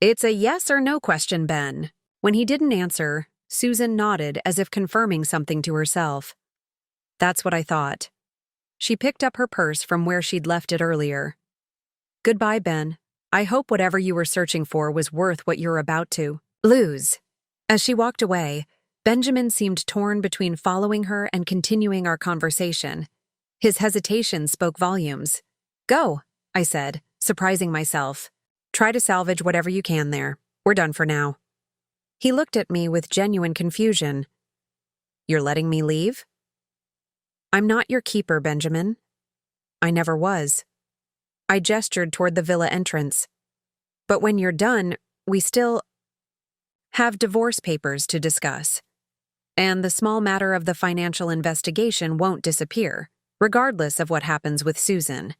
Speaker 1: It's a yes or no question, Ben. When he didn't answer, Susan nodded as if confirming something to herself. That's what I thought. She picked up her purse from where she'd left it earlier. Goodbye, Ben. I hope whatever you were searching for was worth what you're about to lose. As she walked away, Benjamin seemed torn between following her and continuing our conversation. His hesitation spoke volumes. Go, I said, surprising myself. Try to salvage whatever you can there. We're done for now. He looked at me with genuine confusion. You're letting me leave? I'm not your keeper, Benjamin. I never was. I gestured toward the villa entrance. But when you're done, we still have divorce papers to discuss. And the small matter of the financial investigation won't disappear, regardless of what happens with Susan.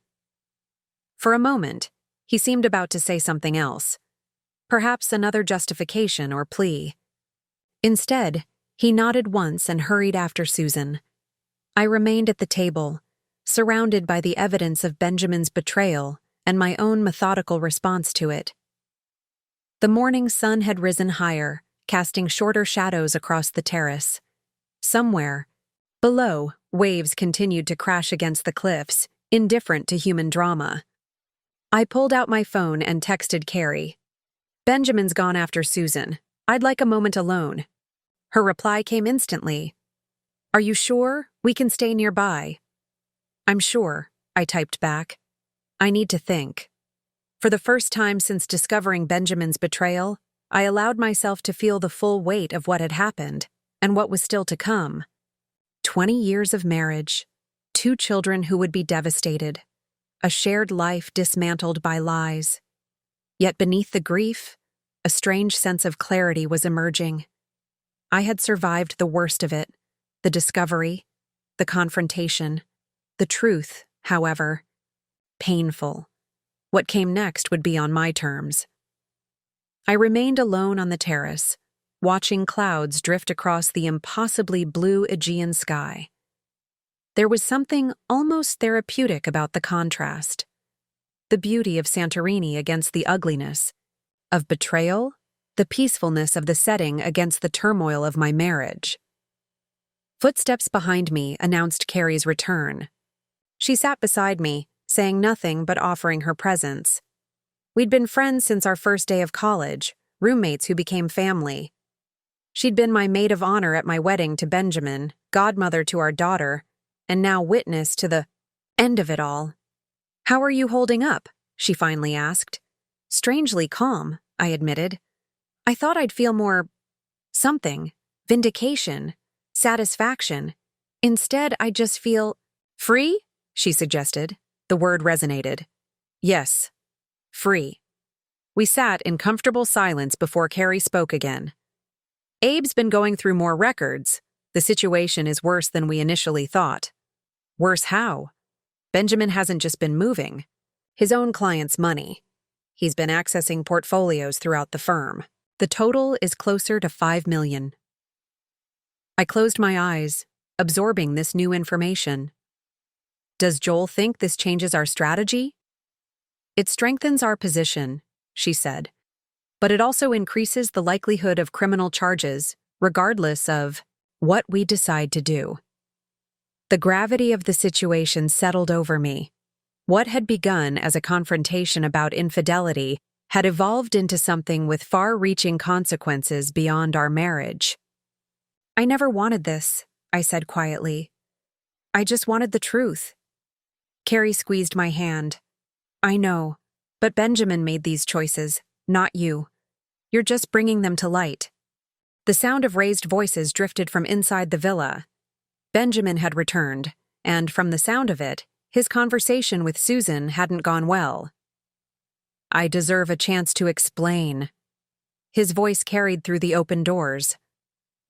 Speaker 1: For a moment, he seemed about to say something else. Perhaps another justification or plea. Instead, he nodded once and hurried after Susan. I remained at the table, surrounded by the evidence of Benjamin's betrayal and my own methodical response to it. The morning sun had risen higher, casting shorter shadows across the terrace. Somewhere, below, waves continued to crash against the cliffs, indifferent to human drama. I pulled out my phone and texted Carrie. Benjamin's gone after Susan. I'd like a moment alone. Her reply came instantly. Are you sure? We can stay nearby. I'm sure, I typed back. I need to think. For the first time since discovering Benjamin's betrayal, I allowed myself to feel the full weight of what had happened and what was still to come. 20 years of marriage, 2 children who would be devastated, a shared life dismantled by lies. Yet beneath the grief, a strange sense of clarity was emerging. I had survived the worst of it, the discovery, the confrontation. The truth, however, painful. What came next would be on my terms. I remained alone on the terrace, watching clouds drift across the impossibly blue Aegean sky. There was something almost therapeutic about the contrast. The beauty of Santorini against the ugliness, of betrayal, the peacefulness of the setting against the turmoil of my marriage. Footsteps behind me announced Carrie's return. She sat beside me, saying nothing but offering her presence. We'd been friends since our first day of college, roommates who became family. She'd been my maid of honor at my wedding to Benjamin, godmother to our daughter, and now witness to the end of it all. How are you holding up? She finally asked. Strangely calm, I admitted. I thought I'd feel more something, vindication, satisfaction. Instead, I just feel free, she suggested. The word resonated. Yes, free. We sat in comfortable silence before Carrie spoke again. Abe's been going through more records. The situation is worse than we initially thought. Worse how? Benjamin hasn't just been moving his own clients' money. He's been accessing portfolios throughout the firm. The total is closer to $5 million. I closed my eyes, absorbing this new information. Does Joel think this changes our strategy? It strengthens our position, she said, but it also increases the likelihood of criminal charges, regardless of what we decide to do. The gravity of the situation settled over me. What had begun as a confrontation about infidelity had evolved into something with far-reaching consequences beyond our marriage. I never wanted this, I said quietly. I just wanted the truth. Carrie squeezed my hand. I know, but Benjamin made these choices, not you. You're just bringing them to light. The sound of raised voices drifted from inside the villa. Benjamin had returned, and from the sound of it, his conversation with Susan hadn't gone well. I deserve a chance to explain. His voice carried through the open doors.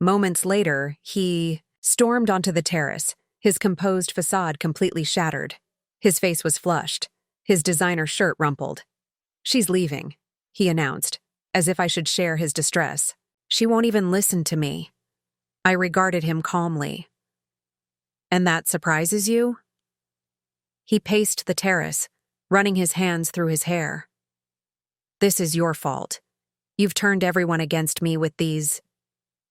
Speaker 1: Moments later, he stormed onto the terrace, his composed facade completely shattered. His face was flushed, his designer shirt rumpled. She's leaving, he announced, as if I should share his distress. She won't even listen to me. I regarded him calmly. And that surprises you? He paced the terrace, running his hands through his hair. This is your fault. You've turned everyone against me with these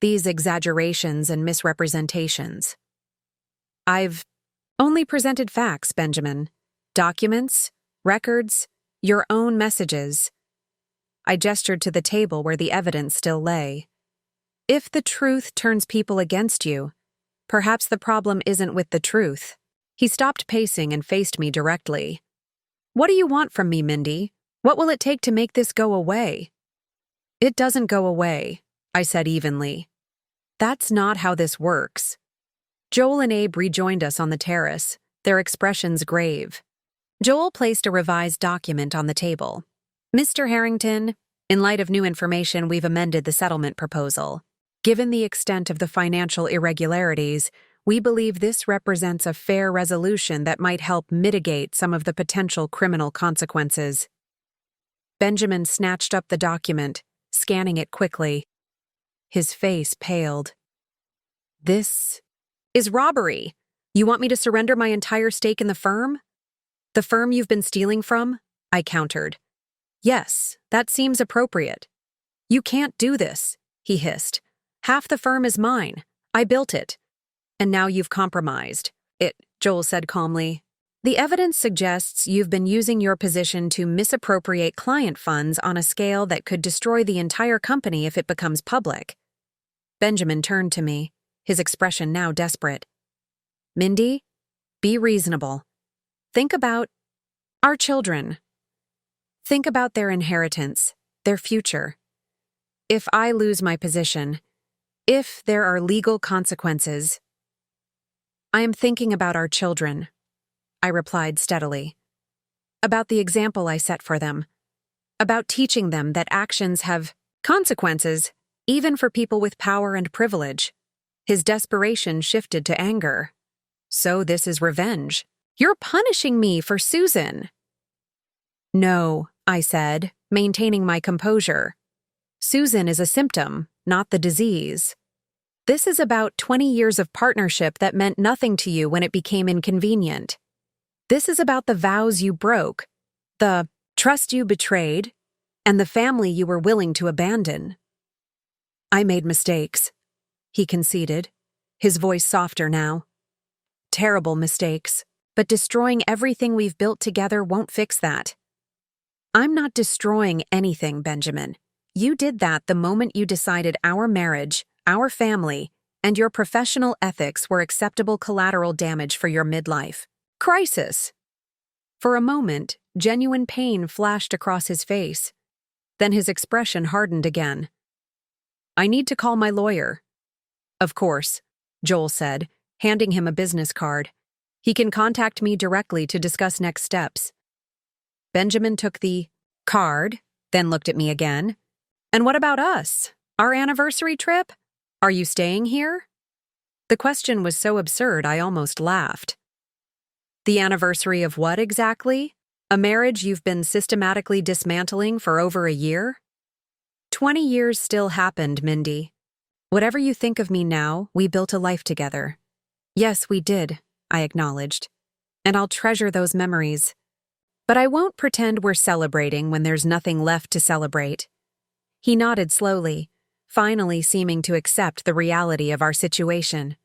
Speaker 1: exaggerations and misrepresentations. I've only presented facts, Benjamin. Documents, records, your own messages. I gestured to the table where the evidence still lay. If the truth turns people against you, perhaps the problem isn't with the truth. He stopped pacing and faced me directly. What do you want from me, Mindy? What will it take to make this go away? It doesn't go away, I said evenly. That's not how this works. Joel and Abe rejoined us on the terrace, their expressions grave. Joel placed a revised document on the table. Mr. Harrington, in light of new information, we've amended the settlement proposal. Given the extent of the financial irregularities, we believe this represents a fair resolution that might help mitigate some of the potential criminal consequences. Benjamin snatched up the document, scanning it quickly. His face paled. This is robbery. You want me to surrender my entire stake in the firm? The firm you've been stealing from? I countered. Yes, that seems appropriate. You can't do this, he hissed. Half the firm is mine. I built it. And now you've compromised it, Joel said calmly. The evidence suggests you've been using your position to misappropriate client funds on a scale that could destroy the entire company if it becomes public. Benjamin turned to me, his expression now desperate. Mindy, be reasonable. Think about our children. Think about their inheritance, their future. If I lose my position, if there are legal consequences, I am thinking about our children, I replied steadily. About the example I set for them. About teaching them that actions have consequences, even for people with power and privilege. His desperation shifted to anger. So this is revenge. You're punishing me for Susan. No, I said, maintaining my composure. Susan is a symptom, not the disease. This is about 20 years of partnership that meant nothing to you when it became inconvenient. This is about the vows you broke, the trust you betrayed, and the family you were willing to abandon. I made mistakes, he conceded, his voice softer now. Terrible mistakes, but destroying everything we've built together won't fix that. I'm not destroying anything, Benjamin. You did that the moment you decided our marriage, our family, and your professional ethics were acceptable collateral damage for your midlife crisis. For a moment, genuine pain flashed across his face. Then his expression hardened again. I need to call my lawyer. Of course, Joel said, handing him a business card. He can contact me directly to discuss next steps. Benjamin took the card, then looked at me again. And what about us? Our anniversary trip? Are you staying here? The question was so absurd I almost laughed. The anniversary of what exactly? A marriage you've been systematically dismantling for over a year? 20 years still happened, Mindy. Whatever you think of me now, we built a life together. Yes, we did, I acknowledged. And I'll treasure those memories. But I won't pretend we're celebrating when there's nothing left to celebrate. He nodded slowly, finally seeming to accept the reality of our situation.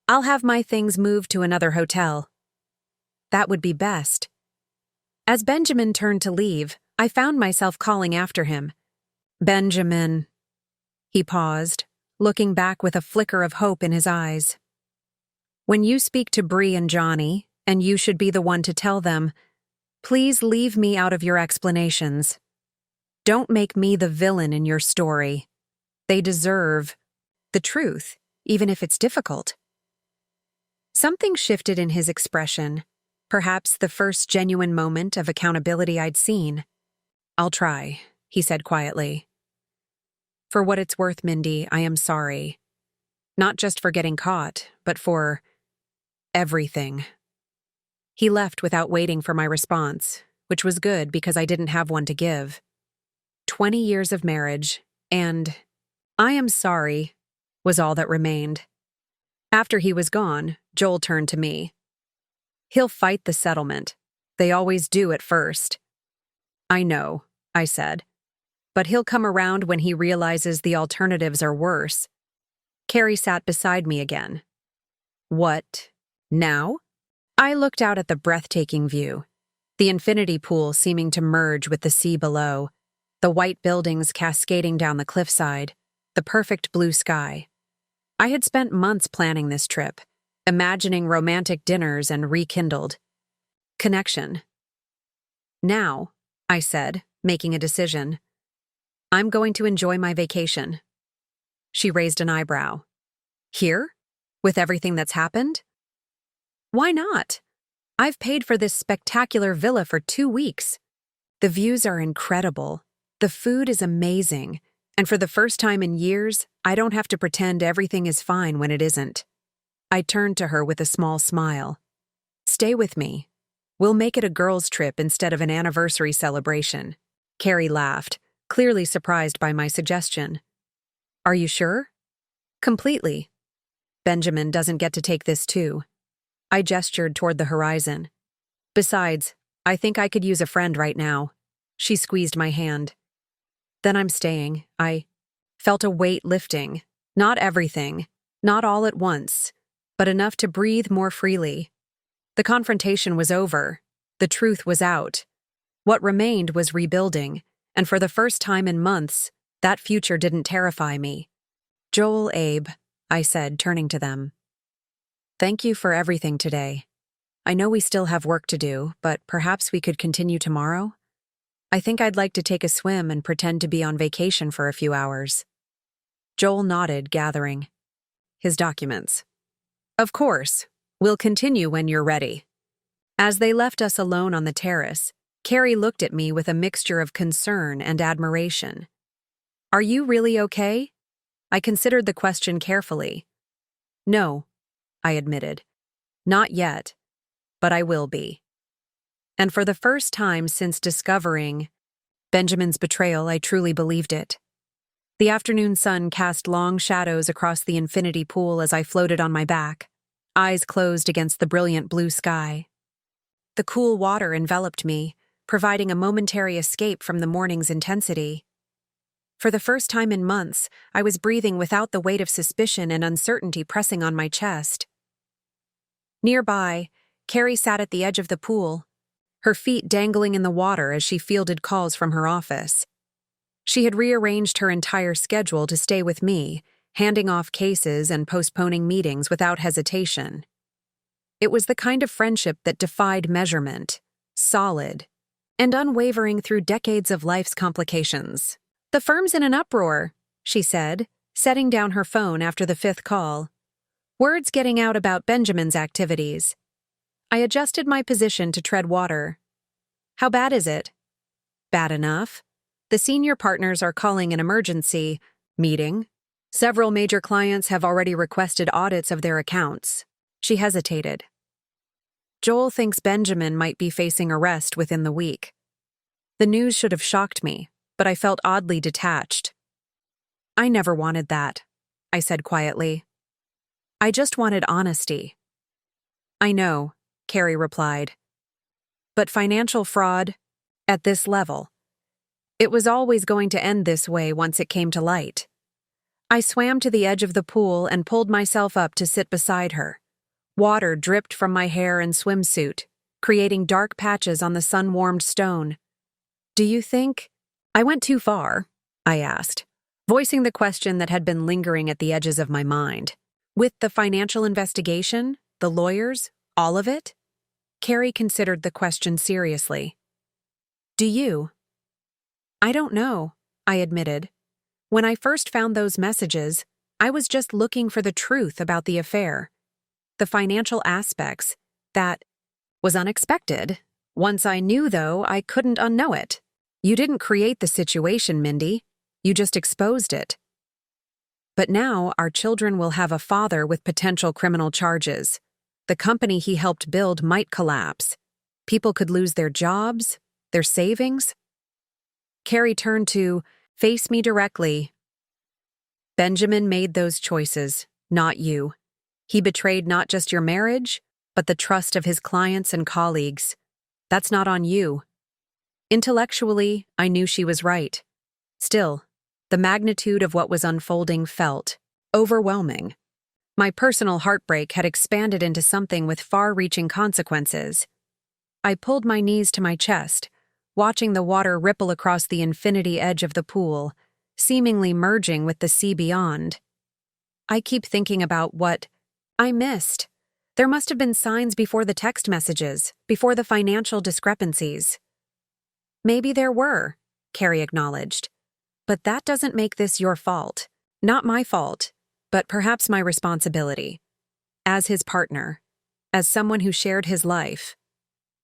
Speaker 1: I'll have my things moved to another hotel. That would be best. As Benjamin turned to leave, I found myself calling after him. Benjamin. He paused, looking back with a flicker of hope in his eyes. When you speak to Bree and Johnny, and you should be the one to tell them, please leave me out of your explanations. Don't make me the villain in your story. They deserve the truth, even if it's difficult. Something shifted in his expression, perhaps the first genuine moment of accountability I'd seen. I'll try, he said quietly. For what it's worth, Mindy, I am sorry. Not just for getting caught, but for everything. He left without waiting for my response, which was good because I didn't have one to give. 20 years of marriage, and I am sorry, was all that remained. After he was gone, Joel turned to me. He'll fight the settlement. They always do at first. I know, I said. But he'll come around when he realizes the alternatives are worse. Carrie sat beside me again. What? Now? I looked out at the breathtaking view, the infinity pool seeming to merge with the sea below, the white buildings cascading down the cliffside, the perfect blue sky. I had spent months planning this trip, imagining romantic dinners and rekindled connection. Now, I said, making a decision, I'm going to enjoy my vacation. She raised an eyebrow. Here? With everything that's happened? Why not? I've paid for this spectacular villa for 2 weeks. The views are incredible. The food is amazing. And for the first time in years, I don't have to pretend everything is fine when it isn't. I turned to her with a small smile. Stay with me. We'll make it a girls' trip instead of an anniversary celebration. Carrie laughed, clearly surprised by my suggestion. Are you sure? Completely. Benjamin doesn't get to take this too. I gestured toward the horizon. Besides, I think I could use a friend right now. She squeezed my hand. Then I'm staying. I felt a weight lifting. Not everything, not all at once, but enough to breathe more freely. The confrontation was over. The truth was out. What remained was rebuilding, and for the first time in months, that future didn't terrify me. Joel, Abe, I said, turning to them. Thank you for everything today. I know we still have work to do, but perhaps we could continue tomorrow? I think I'd like to take a swim and pretend to be on vacation for a few hours. Joel nodded, gathering his documents. Of course. We'll continue when you're ready. As they left us alone on the terrace, Carrie looked at me with a mixture of concern and admiration. Are you really okay? I considered the question carefully. No, I admitted. Not yet, but I will be. And for the first time since discovering Benjamin's betrayal, I truly believed it. The afternoon sun cast long shadows across the infinity pool as I floated on my back, eyes closed against the brilliant blue sky. The cool water enveloped me, providing a momentary escape from the morning's intensity. For the first time in months, I was breathing without the weight of suspicion and uncertainty pressing on my chest. Nearby, Carrie sat at the edge of the pool, her feet dangling in the water as she fielded calls from her office. She had rearranged her entire schedule to stay with me, handing off cases and postponing meetings without hesitation. It was the kind of friendship that defied measurement, solid, and unwavering through decades of life's complications. The firm's in an uproar, she said, setting down her phone after the 5th call. Words getting out about Benjamin's activities. I adjusted my position to tread water. How bad is it? Bad enough. The senior partners are calling an emergency meeting. Several major clients have already requested audits of their accounts. She hesitated. Joel thinks Benjamin might be facing arrest within the week. The news should have shocked me, but I felt oddly detached. I never wanted that, I said quietly. I just wanted honesty. I know, Carrie replied. But financial fraud, at this level, it was always going to end this way once it came to light. I swam to the edge of the pool and pulled myself up to sit beside her. Water dripped from my hair and swimsuit, creating dark patches on the sun-warmed stone. Do you think I went too far? I asked, voicing the question that had been lingering at the edges of my mind. With the financial investigation, the lawyers, all of it? Carrie considered the question seriously. Do you? I don't know, I admitted. When I first found those messages, I was just looking for the truth about the affair. The financial aspects, that was unexpected. Once I knew, though, I couldn't unknow it. You didn't create the situation, Mindy. You just exposed it. But now our children will have a father with potential criminal charges. The company he helped build might collapse. People could lose their jobs, their savings. Carrie turned to face me directly. Benjamin made those choices, not you. He betrayed not just your marriage, but the trust of his clients and colleagues. That's not on you. Intellectually, I knew she was right. Still, the magnitude of what was unfolding felt overwhelming. My personal heartbreak had expanded into something with far-reaching consequences. I pulled my knees to my chest, watching the water ripple across the infinity edge of the pool, seemingly merging with the sea beyond. I keep thinking about what I missed. There must have been signs before the text messages, before the financial discrepancies. Maybe there were, Carrie acknowledged. But that doesn't make this your fault. Not my fault, but perhaps my responsibility. As his partner, as someone who shared his life.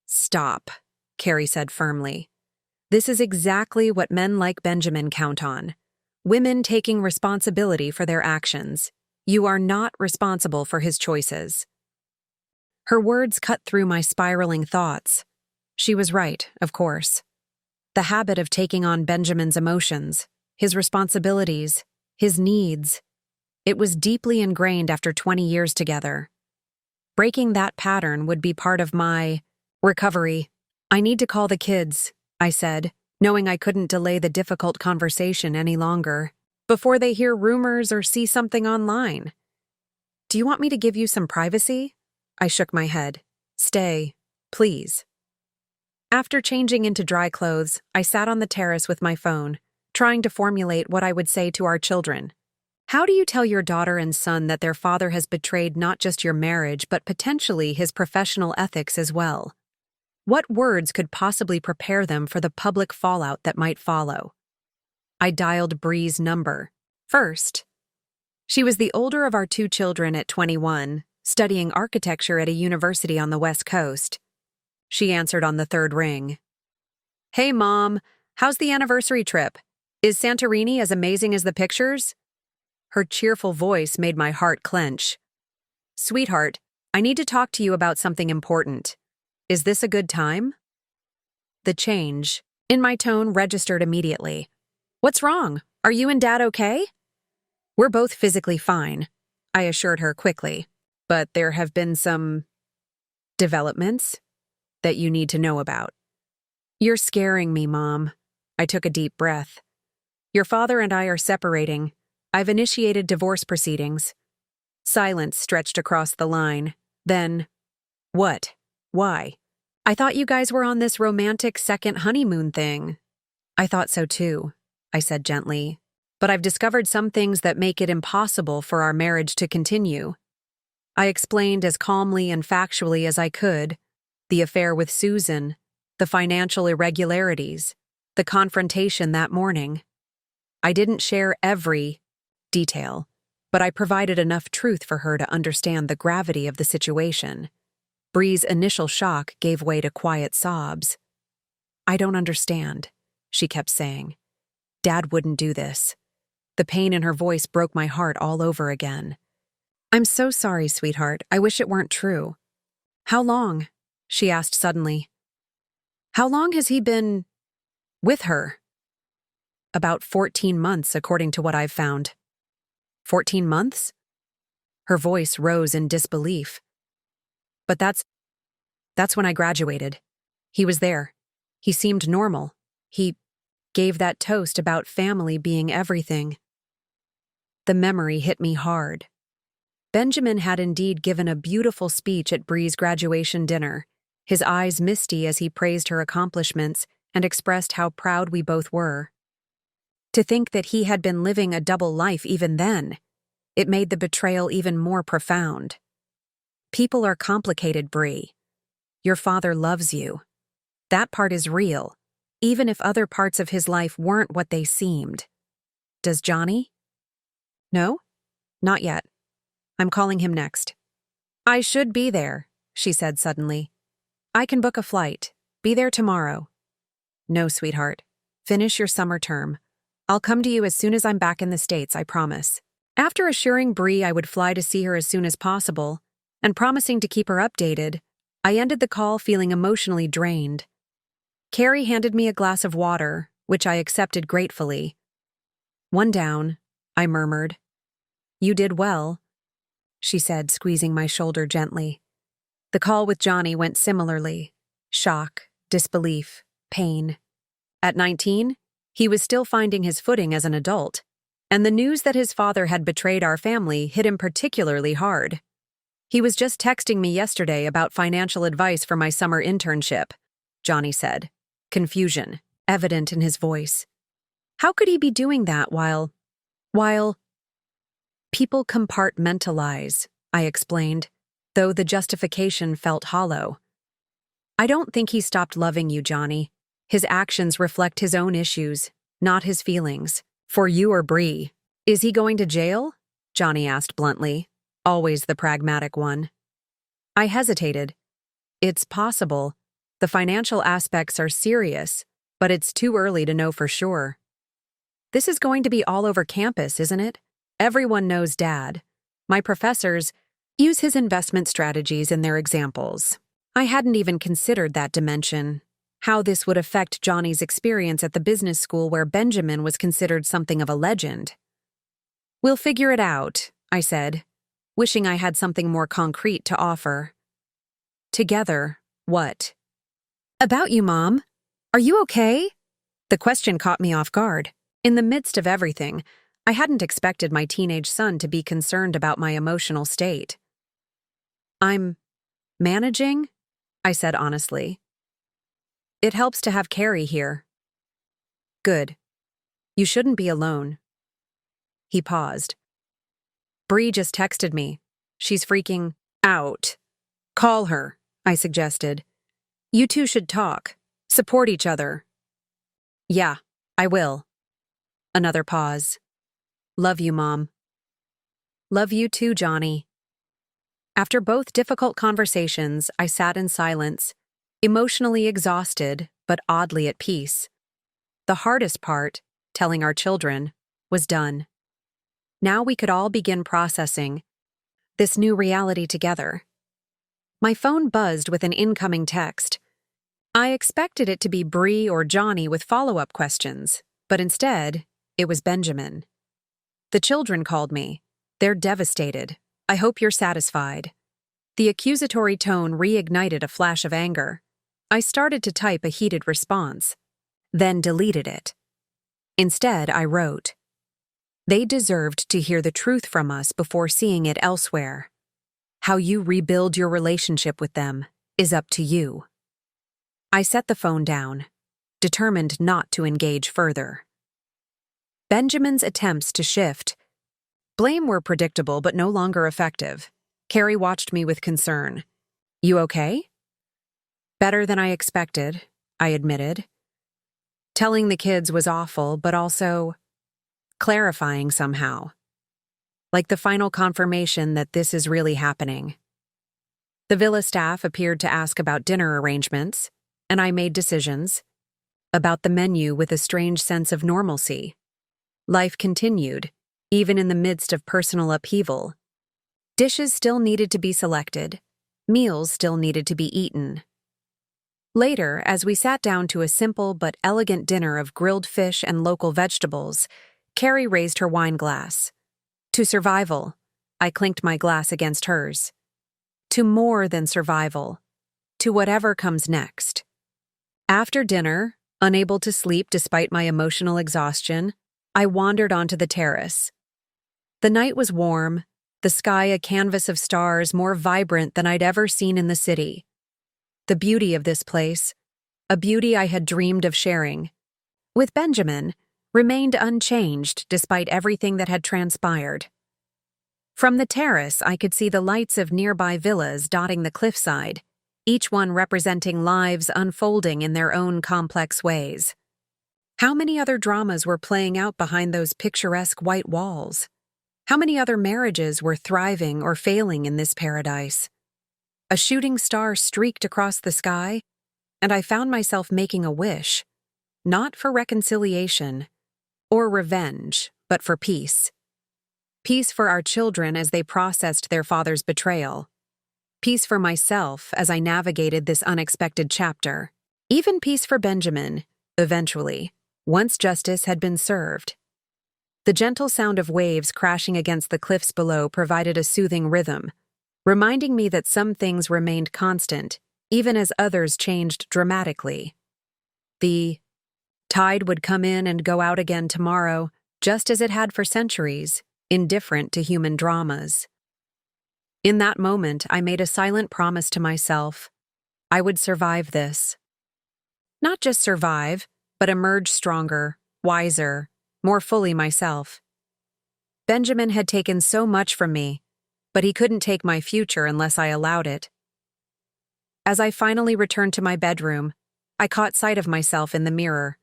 Speaker 1: Stop, Carrie said firmly. This is exactly what men like Benjamin count on. Women taking responsibility for their actions. You are not responsible for his choices. Her words cut through my spiraling thoughts. She was right, of course. The habit of taking on Benjamin's emotions, his responsibilities, his needs. It was deeply ingrained after 20 years together. Breaking that pattern would be part of my recovery. I need to call the kids, I said, knowing I couldn't delay the difficult conversation any longer, before they hear rumors or see something online. Do you want me to give you some privacy? I shook my head. Stay, please. After changing into dry clothes, I sat on the terrace with my phone, trying to formulate what I would say to our children. How do you tell your daughter and son that their father has betrayed not just your marriage, but potentially his professional ethics as well? What words could possibly prepare them for the public fallout that might follow? I dialed Bree's number. First. She was the older of our two children at 21, studying architecture at a university on the West Coast. She answered on the third ring. Hey, Mom, how's the anniversary trip? Is Santorini as amazing as the pictures? Her cheerful voice made my heart clench. Sweetheart, I need to talk to you about something important. Is this a good time? The change in my tone registered immediately. What's wrong? Are you and Dad okay? We're both physically fine, I assured her quickly, but there have been some developments that you need to know about. You're scaring me, Mom. I took a deep breath. Your father and I are separating. I've initiated divorce proceedings. Silence stretched across the line. Then, what? Why? I thought you guys were on this romantic second honeymoon thing. I thought so too, I said gently. But I've discovered some things that make it impossible for our marriage to continue. I explained as calmly and factually as I could. The affair with Susan, the financial irregularities, the confrontation that morning. I didn't share every detail, but I provided enough truth for her to understand the gravity of the situation. Bree's initial shock gave way to quiet sobs. I don't understand, she kept saying. Dad wouldn't do this. The pain in her voice broke my heart all over again. "I'm so sorry, sweetheart. I wish it weren't true." "How long?" she asked suddenly. "How long has he been with her?" "About 14 months, according to what I've found." 14 months? Her voice rose in disbelief. "But that's when I graduated. He was there. He seemed normal. He gave that toast about family being everything." The memory hit me hard. Benjamin had indeed given a beautiful speech at Bree's graduation dinner, his eyes misty as he praised her accomplishments and expressed how proud we both were. To think that he had been living a double life even then, it made the betrayal even more profound. People are complicated, Bree. Your father loves you. That part is real, even if other parts of his life weren't what they seemed. Does Johnny? No? Not yet. I'm calling him next. "I should be there," she said suddenly. "I can book a flight. Be there tomorrow." "No, sweetheart. Finish your summer term. I'll come to you as soon as I'm back in the States, I promise." After assuring Bree I would fly to see her as soon as possible, and promising to keep her updated, I ended the call feeling emotionally drained. Carrie handed me a glass of water, which I accepted gratefully. "One down," I murmured. "You did well," she said, squeezing my shoulder gently. The call with Johnny went similarly. Shock, disbelief, pain. At 19, he was still finding his footing as an adult, and the news that his father had betrayed our family hit him particularly hard. "He was just texting me yesterday about financial advice for my summer internship," Johnny said, confusion evident in his voice. How could he be doing that while... People compartmentalize, I explained, though the justification felt hollow. "I don't think he stopped loving you, Johnny. His actions reflect his own issues, not his feelings. For you or Bree. Is he going to jail?" Johnny asked bluntly, always the pragmatic one. I hesitated. "It's possible. The financial aspects are serious, but it's too early to know for sure." "This is going to be all over campus, isn't it? Everyone knows Dad. My professors use his investment strategies in their examples." I hadn't even considered that dimension, how this would affect Johnny's experience at the business school where Benjamin was considered something of a legend. "We'll figure it out," I said, wishing I had something more concrete to offer. "Together, what?" "About you, Mom. Are you okay?" The question caught me off guard. In the midst of everything, I hadn't expected my teenage son to be concerned about my emotional state. "I'm managing," I said honestly. "It helps to have Carrie here." "Good. You shouldn't be alone." He paused. "Bree just texted me. She's freaking out." "Call her," I suggested. "You two should talk. Support each other." "Yeah, I will." Another pause. "Love you, Mom." "Love you too, Johnny." After both difficult conversations, I sat in silence, emotionally exhausted, but oddly at peace. The hardest part, telling our children, was done. Now we could all begin processing this new reality together. My phone buzzed with an incoming text. I expected it to be Bree or Johnny with follow-up questions, but instead, it was Benjamin. "The children called me. They're devastated. I hope you're satisfied." The accusatory tone reignited a flash of anger. I started to type a heated response, then deleted it. Instead, I wrote, "They deserved to hear the truth from us before seeing it elsewhere. How you rebuild your relationship with them is up to you." I set the phone down, determined not to engage further. Benjamin's attempts to shift blame were predictable but no longer effective. Carrie watched me with concern. "You okay?" "Better than I expected," I admitted. Telling the kids was awful, but also clarifying somehow. Like the final confirmation that this is really happening. The villa staff appeared to ask about dinner arrangements, and I made decisions. About the menu with a strange sense of normalcy. Life continued, even in the midst of personal upheaval. Dishes still needed to be selected. Meals still needed to be eaten. Later, as we sat down to a simple but elegant dinner of grilled fish and local vegetables, Carrie raised her wine glass. To survival, I clinked my glass against hers. To more than survival. To whatever comes next. After dinner, unable to sleep despite my emotional exhaustion, I wandered onto the terrace. The night was warm, the sky a canvas of stars more vibrant than I'd ever seen in the city. The beauty of this place, a beauty I had dreamed of sharing, with Benjamin, remained unchanged despite everything that had transpired. From the terrace, I could see the lights of nearby villas dotting the cliffside, each one representing lives unfolding in their own complex ways. How many other dramas were playing out behind those picturesque white walls? How many other marriages were thriving or failing in this paradise? A shooting star streaked across the sky, and I found myself making a wish, not for reconciliation or revenge, but for peace. Peace for our children as they processed their father's betrayal. Peace for myself as I navigated this unexpected chapter. Even peace for Benjamin, eventually, once justice had been served. The gentle sound of waves crashing against the cliffs below provided a soothing rhythm, reminding me that some things remained constant, even as others changed dramatically. The tide would come in and go out again tomorrow, just as it had for centuries, indifferent to human dramas. In that moment, I made a silent promise to myself. I would survive this. Not just survive, but emerge stronger, wiser, more fully myself. Benjamin had taken so much from me, but he couldn't take my future unless I allowed it. As I finally returned to my bedroom, I caught sight of myself in the mirror,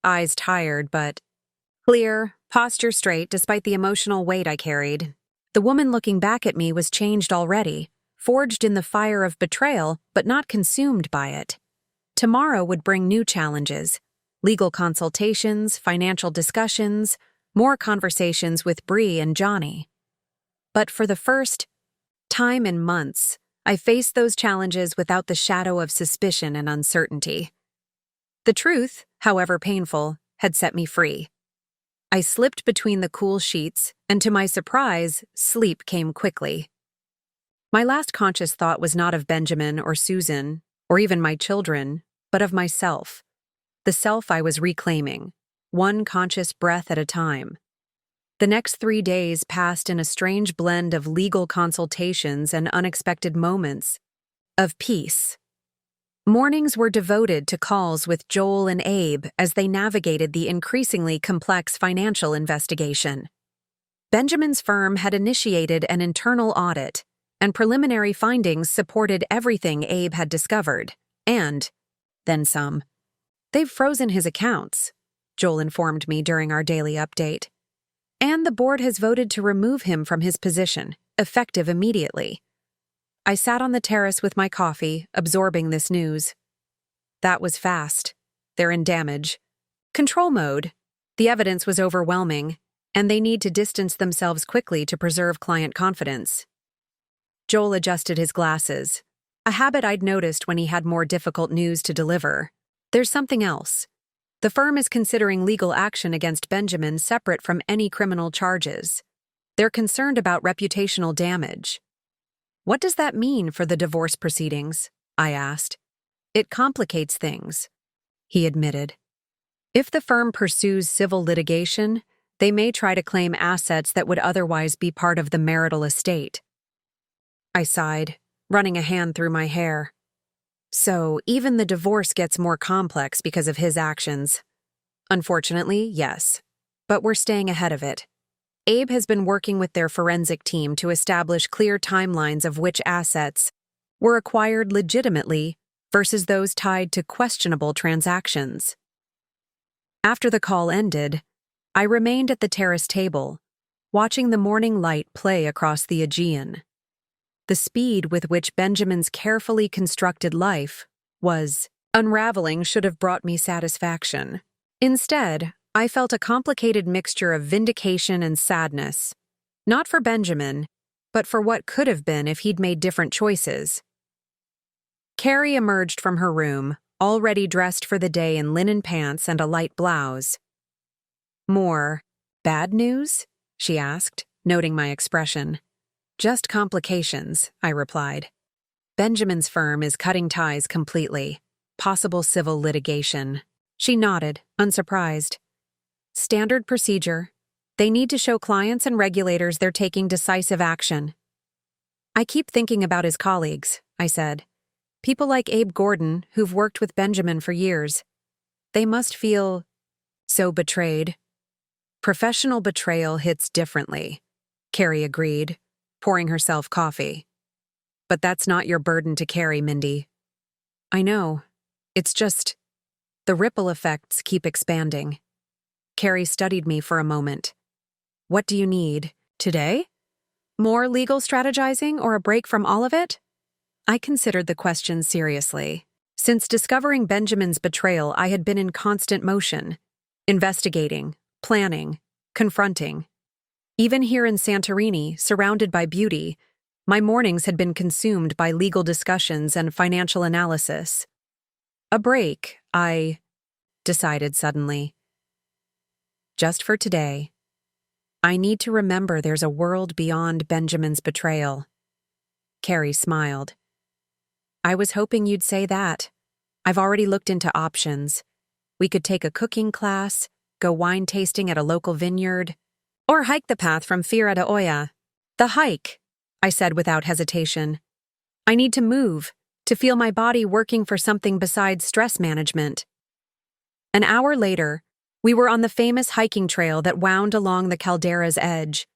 Speaker 1: eyes tired but clear, posture straight despite the emotional weight I carried. The woman looking back at me was changed already, forged in the fire of betrayal but not consumed by it. Tomorrow would bring new challenges, legal consultations, financial discussions, more conversations with Bree and Johnny. But for the first time in months, I faced those challenges without the shadow of suspicion and uncertainty. The truth, however painful, had set me free. I slipped between the cool sheets, and to my surprise, sleep came quickly. My last conscious thought was not of Benjamin or Susan, or even my children, but of myself, the self I was reclaiming, one conscious breath at a time. The next 3 days passed in a strange blend of legal consultations and unexpected moments of peace. Mornings were devoted to calls with Joel and Abe as they navigated the increasingly complex financial investigation. Benjamin's firm had initiated an internal audit, and preliminary findings supported everything Abe had discovered, and then some. "They've frozen his accounts," Joel informed me during our daily update. "And the board has voted to remove him from his position, effective immediately." I sat on the terrace with my coffee, absorbing this news. That was fast. They're in damage control mode. The evidence was overwhelming, and they need to distance themselves quickly to preserve client confidence. Joel adjusted his glasses, a habit I'd noticed when he had more difficult news to deliver. "There's something else. The firm is considering legal action against Benjamin separate from any criminal charges. They're concerned about reputational damage." "What does that mean for the divorce proceedings?" I asked. "It complicates things," he admitted. "If the firm pursues civil litigation, they may try to claim assets that would otherwise be part of the marital estate." I sighed, running a hand through my hair. "So, even the divorce gets more complex because of his actions." "Unfortunately, yes. But we're staying ahead of it. Abe has been working with their forensic team to establish clear timelines of which assets were acquired legitimately versus those tied to questionable transactions." After the call ended, I remained at the terrace table, watching the morning light play across the Aegean. The speed with which Benjamin's carefully constructed life was unraveling should have brought me satisfaction. Instead, I felt a complicated mixture of vindication and sadness. Not for Benjamin, but for what could have been if he'd made different choices. Carrie emerged from her room, already dressed for the day in linen pants and a light blouse. "More bad news?" she asked, noting my expression. "Just complications," I replied. "Benjamin's firm is cutting ties completely. Possible civil litigation." She nodded, unsurprised. "Standard procedure. They need to show clients and regulators they're taking decisive action." "I keep thinking about his colleagues," I said. "People like Abe Gordon, who've worked with Benjamin for years. They must feel so betrayed." "Professional betrayal hits differently," Carrie agreed, pouring herself coffee. "But that's not your burden to carry, Mindy." "I know. It's just the ripple effects keep expanding." Carrie studied me for a moment. "What do you need? Today? More legal strategizing or a break from all of it?" I considered the question seriously. Since discovering Benjamin's betrayal, I had been in constant motion, investigating, planning, confronting. Even here in Santorini, surrounded by beauty, my mornings had been consumed by legal discussions and financial analysis. A break, I decided suddenly. Just for today. I need to remember there's a world beyond Benjamin's betrayal. Carrie smiled. "I was hoping you'd say that. I've already looked into options. We could take a cooking class, go wine tasting at a local vineyard, or hike the path from Fira to Oya." "The hike," I said without hesitation. "I need to move, to feel my body working for something besides stress management." An hour later, we were on the famous hiking trail that wound along the caldera's edge.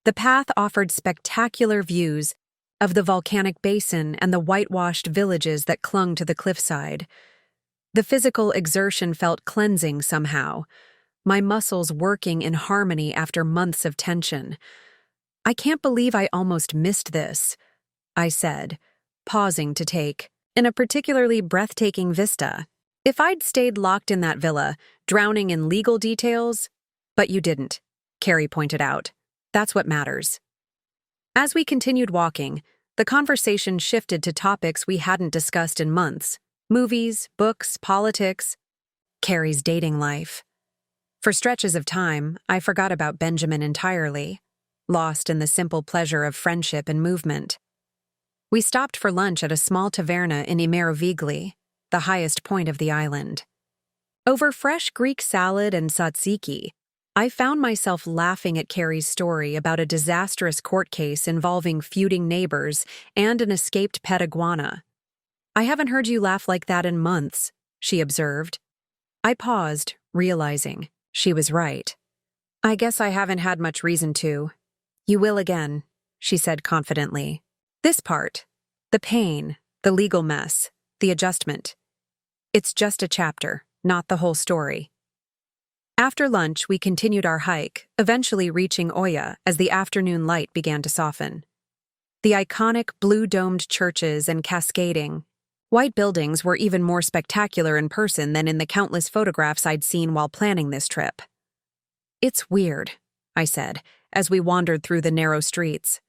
Speaker 1: The path offered spectacular views of the volcanic basin and the whitewashed villages that clung to the cliffside. The physical exertion felt cleansing somehow, my muscles working in harmony after months of tension. "I can't believe I almost missed this," I said, pausing to take in a particularly breathtaking vista. "If I'd stayed locked in that villa, drowning in legal details—" "But you didn't," Carrie pointed out. "That's what matters." As we continued walking, the conversation shifted to topics we hadn't discussed in months: movies, books, politics, Carrie's dating life. For stretches of time, I forgot about Benjamin entirely, lost in the simple pleasure of friendship and movement. We stopped for lunch at a small taverna in Imerovigli, the highest point of the island. Over fresh Greek salad and tzatziki, I found myself laughing at Carrie's story about a disastrous court case involving feuding neighbors and an escaped pet iguana. "I haven't heard you laugh like that in months," she observed. I paused, realizing she was right. "I guess I haven't had much reason to." "You will again," she said confidently. "This part, the pain, the legal mess, the adjustment. It's just a chapter, not the whole story." After lunch, we continued our hike, eventually reaching Oya as the afternoon light began to soften. The iconic blue-domed churches and cascading white buildings were even more spectacular in person than in the countless photographs I'd seen while planning this trip. "It's weird," I said, as we wandered through the narrow streets.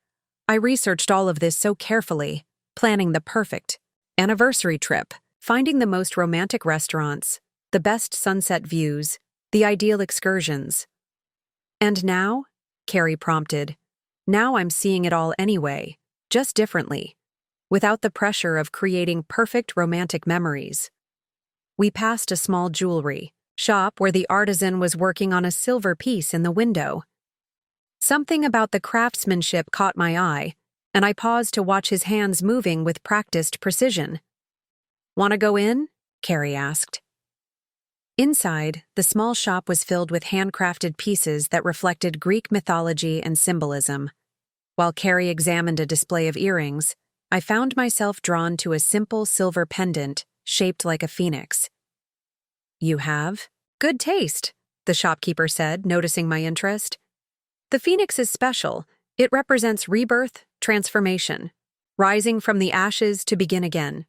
Speaker 1: "I researched all of this so carefully, planning the perfect anniversary trip, finding the most romantic restaurants, the best sunset views, the ideal excursions. And now," Carrie prompted, "now I'm seeing it all anyway, just differently, without the pressure of creating perfect romantic memories." We passed a small jewelry shop where the artisan was working on a silver piece in the window. Something about the craftsmanship caught my eye, and I paused to watch his hands moving with practiced precision. "Want to go in?" Carrie asked. Inside, the small shop was filled with handcrafted pieces that reflected Greek mythology and symbolism. While Carrie examined a display of earrings, I found myself drawn to a simple silver pendant shaped like a phoenix. "You have good taste," the shopkeeper said, noticing my interest. "The phoenix is special. It represents rebirth, transformation, rising from the ashes to begin again."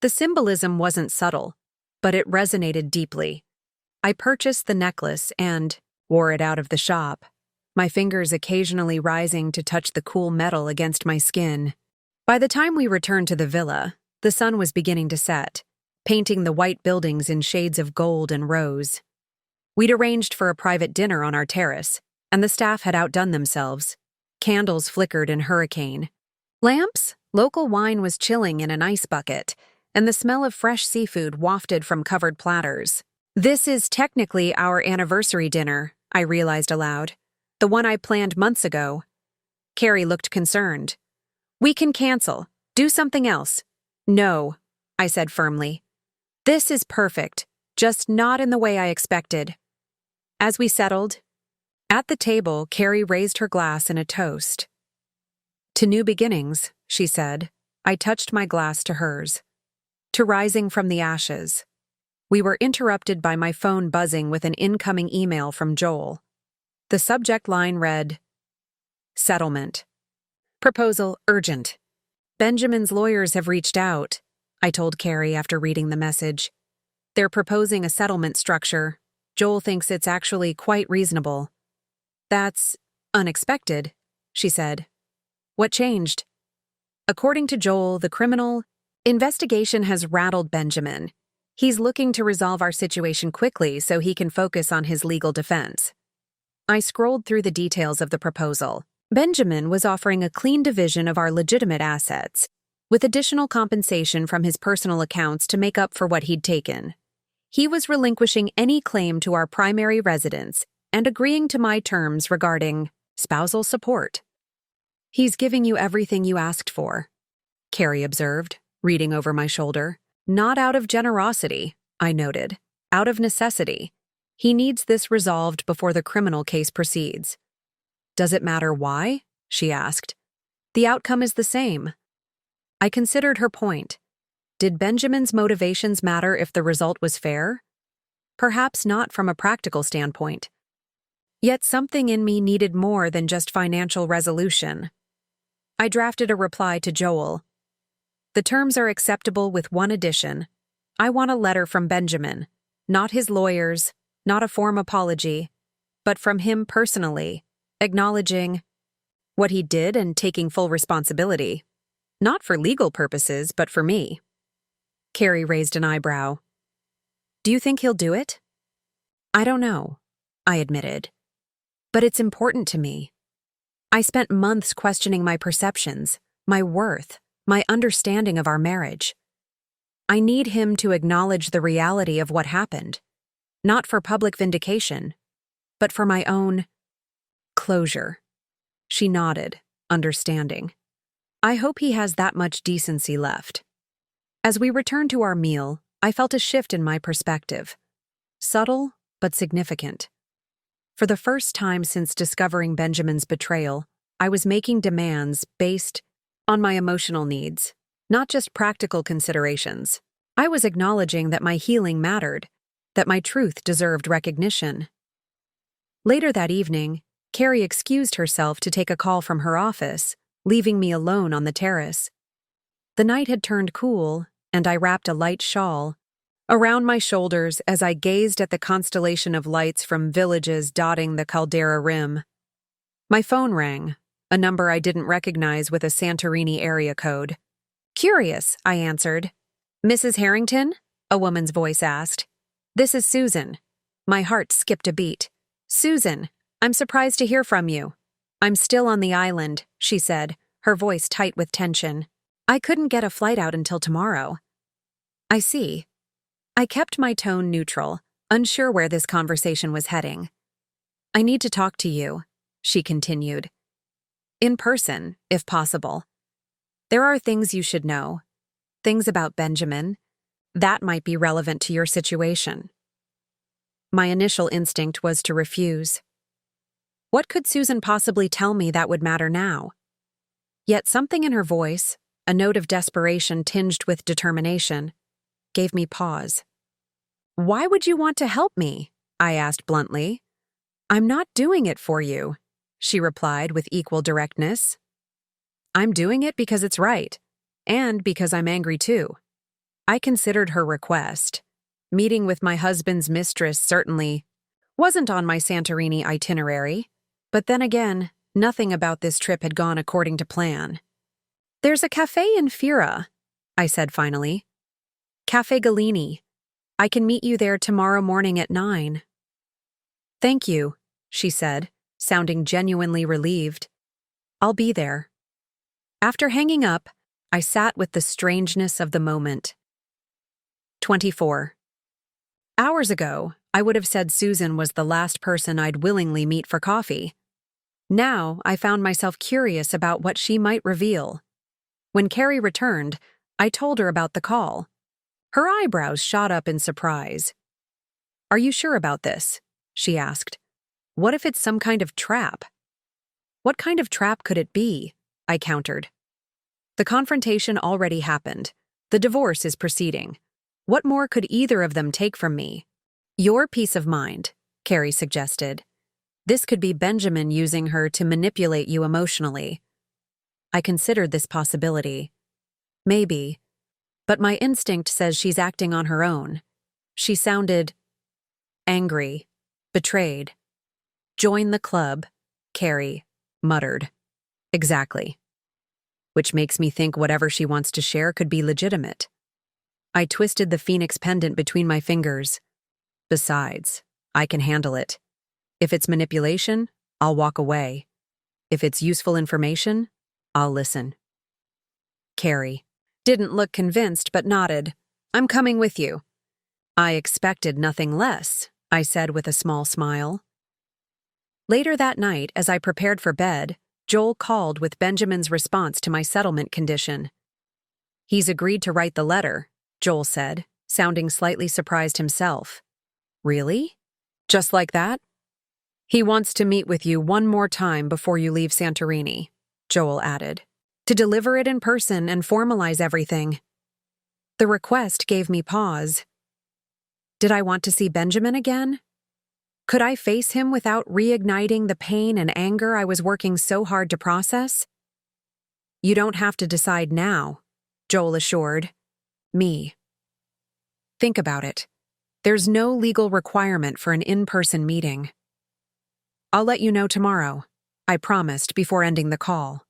Speaker 1: The symbolism wasn't subtle, but it resonated deeply. I purchased the necklace and wore it out of the shop, my fingers occasionally rising to touch the cool metal against my skin. By the time we returned to the villa, the sun was beginning to set, painting the white buildings in shades of gold and rose. We'd arranged for a private dinner on our terrace, and the staff had outdone themselves. Candles flickered in hurricane. Lamps? Local wine was chilling in an ice bucket, and the smell of fresh seafood wafted from covered platters. This is technically our anniversary dinner, I realized aloud. The one I planned months ago. Carrie looked concerned. We can cancel. Do something else. No, I said firmly. This is perfect, just not in the way I expected. As we settled, at the table, Carrie raised her glass in a toast. To new beginnings, she said. I touched my glass to hers. To rising from the ashes. We were interrupted by my phone buzzing with an incoming email from Joel. The subject line read, Settlement. Proposal urgent. Benjamin's lawyers have reached out, I told Carrie after reading the message. They're proposing a settlement structure. Joel thinks it's actually quite reasonable. That's unexpected, she said. What changed? According to Joel, the criminal investigation has rattled Benjamin. He's looking to resolve our situation quickly so he can focus on his legal defense. I scrolled through the details of the proposal. Benjamin was offering a clean division of our legitimate assets, with additional compensation from his personal accounts to make up for what he'd taken. He was relinquishing any claim to our primary residence and agreeing to my terms regarding spousal support. He's giving you everything you asked for, Carrie observed, reading over my shoulder. Not out of generosity, I noted. Out of necessity. He needs this resolved before the criminal case proceeds. Does it matter why? She asked. The outcome is the same. I considered her point. Did Benjamin's motivations matter if the result was fair? Perhaps not from a practical standpoint. Yet something in me needed more than just financial resolution. I drafted a reply to Joel. The terms are acceptable with one addition. I want a letter from Benjamin, not his lawyers, not a form apology, but from him personally, acknowledging what he did and taking full responsibility. Not for legal purposes, but for me. Carrie raised an eyebrow. Do you think he'll do it? I don't know, I admitted. But it's important to me. I spent months questioning my perceptions, my worth, my understanding of our marriage. I need him to acknowledge the reality of what happened, not for public vindication, but for my own closure. She nodded, understanding. I hope he has that much decency left. As we returned to our meal, I felt a shift in my perspective. Subtle, but significant. For the first time since discovering Benjamin's betrayal, I was making demands based on my emotional needs, not just practical considerations. I was acknowledging that my healing mattered, that my truth deserved recognition. Later that evening, Carrie excused herself to take a call from her office, leaving me alone on the terrace. The night had turned cool, and I wrapped a light shawl around my shoulders as I gazed at the constellation of lights from villages dotting the Caldera Rim. My phone rang, a number I didn't recognize with a Santorini area code. Curious, I answered. Mrs. Harrington? A woman's voice asked. This is Susan. My heart skipped a beat. Susan, I'm surprised to hear from you. I'm still on the island, she said, her voice tight with tension. I couldn't get a flight out until tomorrow. I see. I kept my tone neutral, unsure where this conversation was heading. I need to talk to you, she continued. In person, if possible. There are things you should know. Things about Benjamin. That might be relevant to your situation. My initial instinct was to refuse. What could Susan possibly tell me that would matter now? Yet something in her voice, a note of desperation tinged with determination, gave me pause. Why would you want to help me? I asked bluntly. I'm not doing it for you, she replied with equal directness. I'm doing it because it's right, and because I'm angry too. I considered her request. Meeting with my husband's mistress certainly wasn't on my Santorini itinerary, but then again, nothing about this trip had gone according to plan. "There's a cafe in Fira," I said finally. "Cafe Gallini. I can meet you there tomorrow morning at 9. "Thank you," she said, sounding genuinely relieved. "I'll be there." After hanging up, I sat with the strangeness of the moment. 24. Hours ago, I would have said Susan was the last person I'd willingly meet for coffee. Now, I found myself curious about what she might reveal. When Carrie returned, I told her about the call. Her eyebrows shot up in surprise. "Are you sure about this?" she asked. "What if it's some kind of trap?" "What kind of trap could it be?" I countered. "The confrontation already happened. The divorce is proceeding. What more could either of them take from me?" "Your peace of mind," Carrie suggested. "This could be Benjamin using her to manipulate you emotionally." I considered this possibility. Maybe. But my instinct says she's acting on her own. She sounded angry, betrayed. "Join the club," Carrie muttered. "Exactly." Which makes me think whatever she wants to share could be legitimate. I twisted the phoenix pendant between my fingers. Besides, I can handle it. If it's manipulation, I'll walk away. If it's useful information, I'll listen. Carrie didn't look convinced but nodded. "I'm coming with you." "I expected nothing less," I said with a small smile. Later that night, as I prepared for bed, Joel called with Benjamin's response to my settlement condition. "He's agreed to write the letter," Joel said, sounding slightly surprised himself. "Really? Just like that?" "He wants to meet with you one more time before you leave Santorini," Joel added, "to deliver it in person and formalize everything." The request gave me pause. Did I want to see Benjamin again? Could I face him without reigniting the pain and anger I was working so hard to process? "You don't have to decide now," Joel assured me. "Think about it. There's no legal requirement for an in-person meeting." "I'll let you know tomorrow," I promised before ending the call.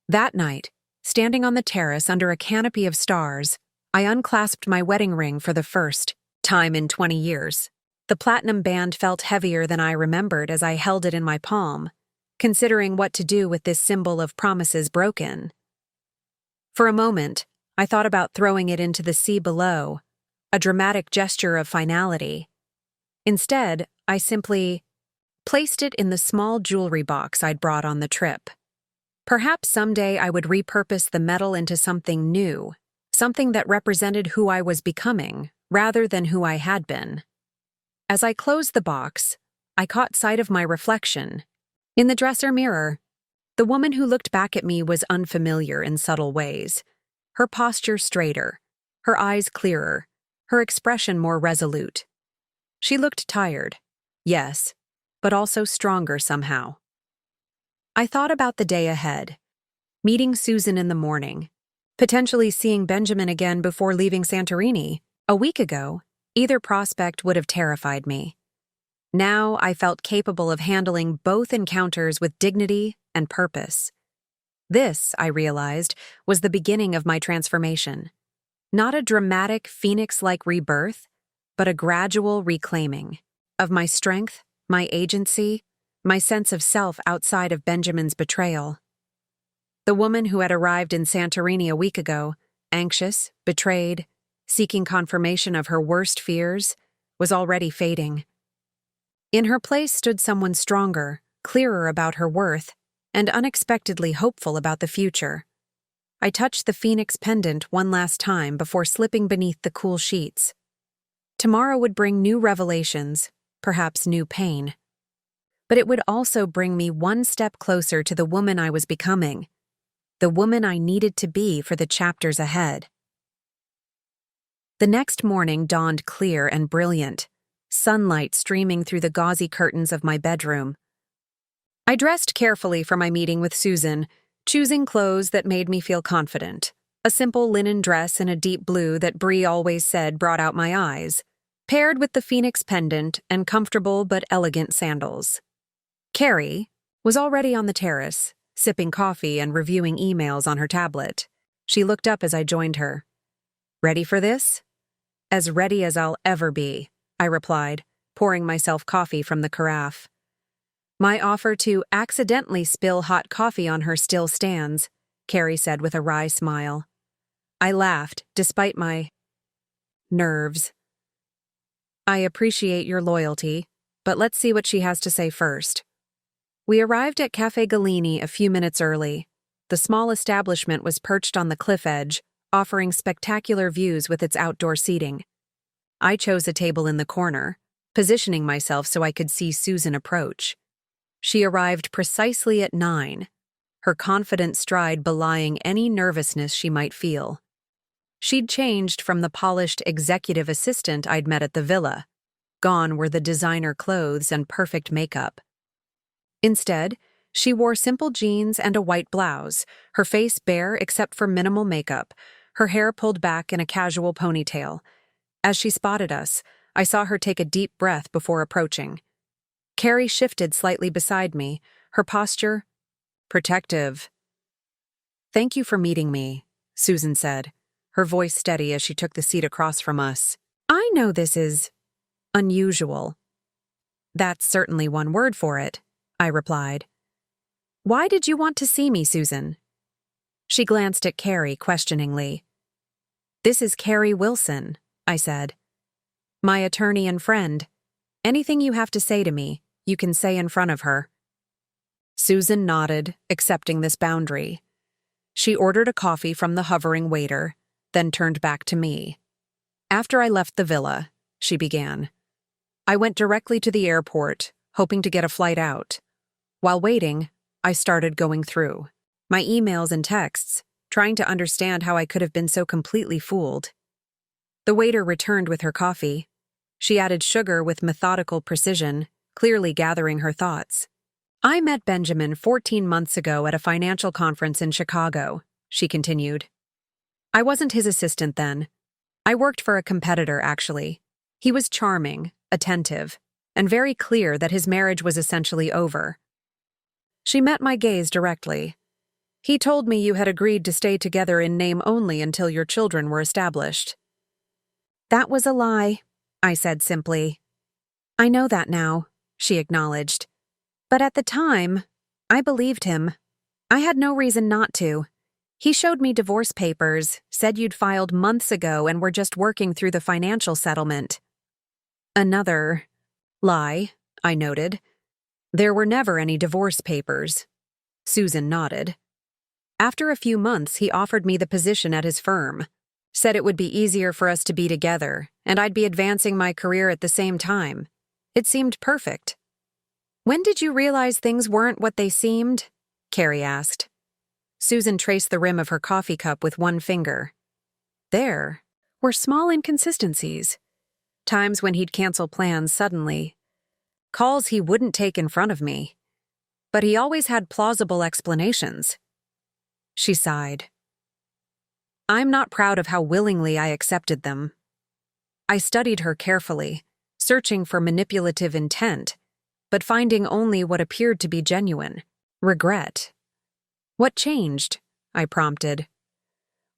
Speaker 1: That night, standing on the terrace under a canopy of stars, I unclasped my wedding ring for the first time in 20 years. The platinum band felt heavier than I remembered as I held it in my palm, considering what to do with this symbol of promises broken. For a moment, I thought about throwing it into the sea below, a dramatic gesture of finality. Instead, I simply placed it in the small jewelry box I'd brought on the trip. Perhaps someday I would repurpose the metal into something new, something that represented who I was becoming, rather than who I had been. As I closed the box, I caught sight of my reflection. In the dresser mirror, the woman who looked back at me was unfamiliar in subtle ways. Her posture straighter, her eyes clearer, her expression more resolute. She looked tired, yes, but also stronger somehow. I thought about the day ahead, meeting Susan in the morning, potentially seeing Benjamin again before leaving Santorini. A week ago, either prospect would have terrified me. Now I felt capable of handling both encounters with dignity and purpose. This, I realized, was the beginning of my transformation. Not a dramatic phoenix-like rebirth, but a gradual reclaiming of my strength, my agency, my sense of self outside of Benjamin's betrayal. The woman who had arrived in Santorini a week ago, anxious, betrayed, seeking confirmation of her worst fears, was already fading. In her place stood someone stronger, clearer about her worth, and unexpectedly hopeful about the future. I touched the phoenix pendant one last time before slipping beneath the cool sheets. Tomorrow would bring new revelations, perhaps new pain. But it would also bring me one step closer to the woman I was becoming, the woman I needed to be for the chapters ahead. The next morning dawned clear and brilliant, sunlight streaming through the gauzy curtains of my bedroom. I dressed carefully for my meeting with Susan, choosing clothes that made me feel confident, A simple linen dress in a deep blue that Bree always said brought out my eyes, paired with the phoenix pendant and comfortable but elegant sandals. Carrie was already on the terrace, sipping coffee and reviewing emails on her tablet. She looked up as I joined her. "Ready for this?" "As ready as I'll ever be," I replied, pouring myself coffee from the carafe. "My offer to accidentally spill hot coffee on her still stands," Carrie said with a wry smile. I laughed, despite my nerves. "I appreciate your loyalty, but let's see what she has to say first." We arrived at Cafe Gallini a few minutes early. The small establishment was perched on the cliff edge, offering spectacular views with its outdoor seating. I chose a table in the corner, positioning myself so I could see Susan approach. She arrived precisely at 9, her confident stride belying any nervousness she might feel. She'd changed from the polished executive assistant I'd met at the villa. Gone were the designer clothes and perfect makeup. Instead, she wore simple jeans and a white blouse, her face bare except for minimal makeup, her hair pulled back in a casual ponytail. As she spotted us, I saw her take a deep breath before approaching. Carrie shifted slightly beside me, her posture protective. "Thank you for meeting me," Susan said, her voice steady as she took the seat across from us. "I know this is unusual." "That's certainly one word for it," I replied. "Why did you want to see me, Susan?" She glanced at Carrie questioningly. "This is Carrie Wilson," I said. "My attorney and friend. Anything you have to say to me, you can say in front of her." Susan nodded, accepting this boundary. She ordered a coffee from the hovering waiter, then turned back to me. "After I left the villa," she began, "I went directly to the airport, hoping to get a flight out. While waiting, I started going through my emails and texts, trying to understand how I could have been so completely fooled. The waiter returned with her coffee. She added sugar with methodical precision, clearly gathering her thoughts. "I met Benjamin 14 months ago at a financial conference in Chicago," she continued. "I wasn't his assistant then. I worked for a competitor, actually. He was charming, attentive, and very clear that his marriage was essentially over." She met my gaze directly. "He told me you had agreed to stay together in name only until your children were established." "That was a lie," I said simply. "I know that now," she acknowledged. "But at the time, I believed him. I had no reason not to. He showed me divorce papers, said you'd filed months ago and were just working through the financial settlement." "Another lie," I noted. "There were never any divorce papers." Susan nodded. "After a few months, he offered me the position at his firm. Said it would be easier for us to be together, and I'd be advancing my career at the same time. It seemed perfect." "When did you realize things weren't what they seemed?" Carrie asked. Susan traced the rim of her coffee cup with one finger. "There were small inconsistencies. Times when he'd cancel plans suddenly. Calls he wouldn't take in front of me. But he always had plausible explanations." She sighed. "I'm not proud of how willingly I accepted them." I studied her carefully, searching for manipulative intent, but finding only what appeared to be genuine regret. "What changed?" I prompted.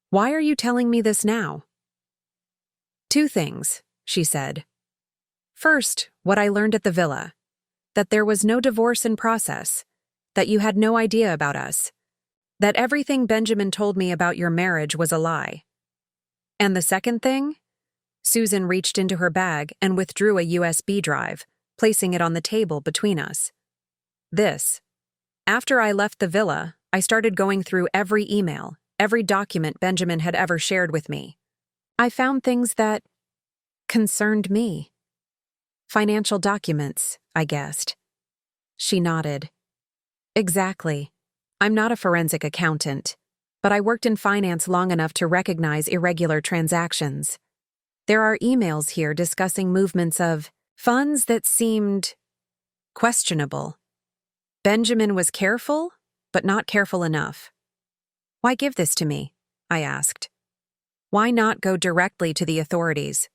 Speaker 1: "Why are you telling me this now?" "Two things," she said. "First, what I learned at the villa. That there was no divorce in process. That you had no idea about us. That everything Benjamin told me about your marriage was a lie. And the second thing?" Susan reached into her bag and withdrew a USB drive, placing it on the table between us. "This. After I left the villa, I started going through every email, every document Benjamin had ever shared with me. I found things that concerned me. Financial documents, I guessed." She nodded. "Exactly. I'm not a forensic accountant, but I worked in finance long enough to recognize irregular transactions. There are emails here discussing movements of funds that seemed questionable. Benjamin was careful, but not careful enough." "Why give this to me?" I asked. Why not go directly to the authorities?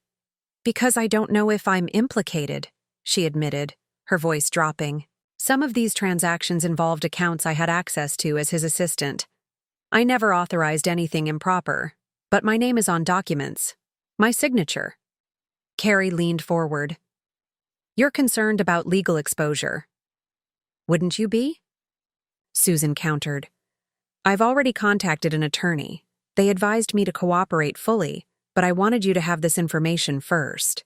Speaker 1: Because I don't know if I'm implicated, she admitted, her voice dropping. Some of these transactions involved accounts I had access to as his assistant. I never authorized anything improper, but my name is on documents. My signature. Carrie leaned forward. You're concerned about legal exposure. Wouldn't you be? Susan countered. I've already contacted an attorney. They advised me to cooperate fully, but I wanted you to have this information first.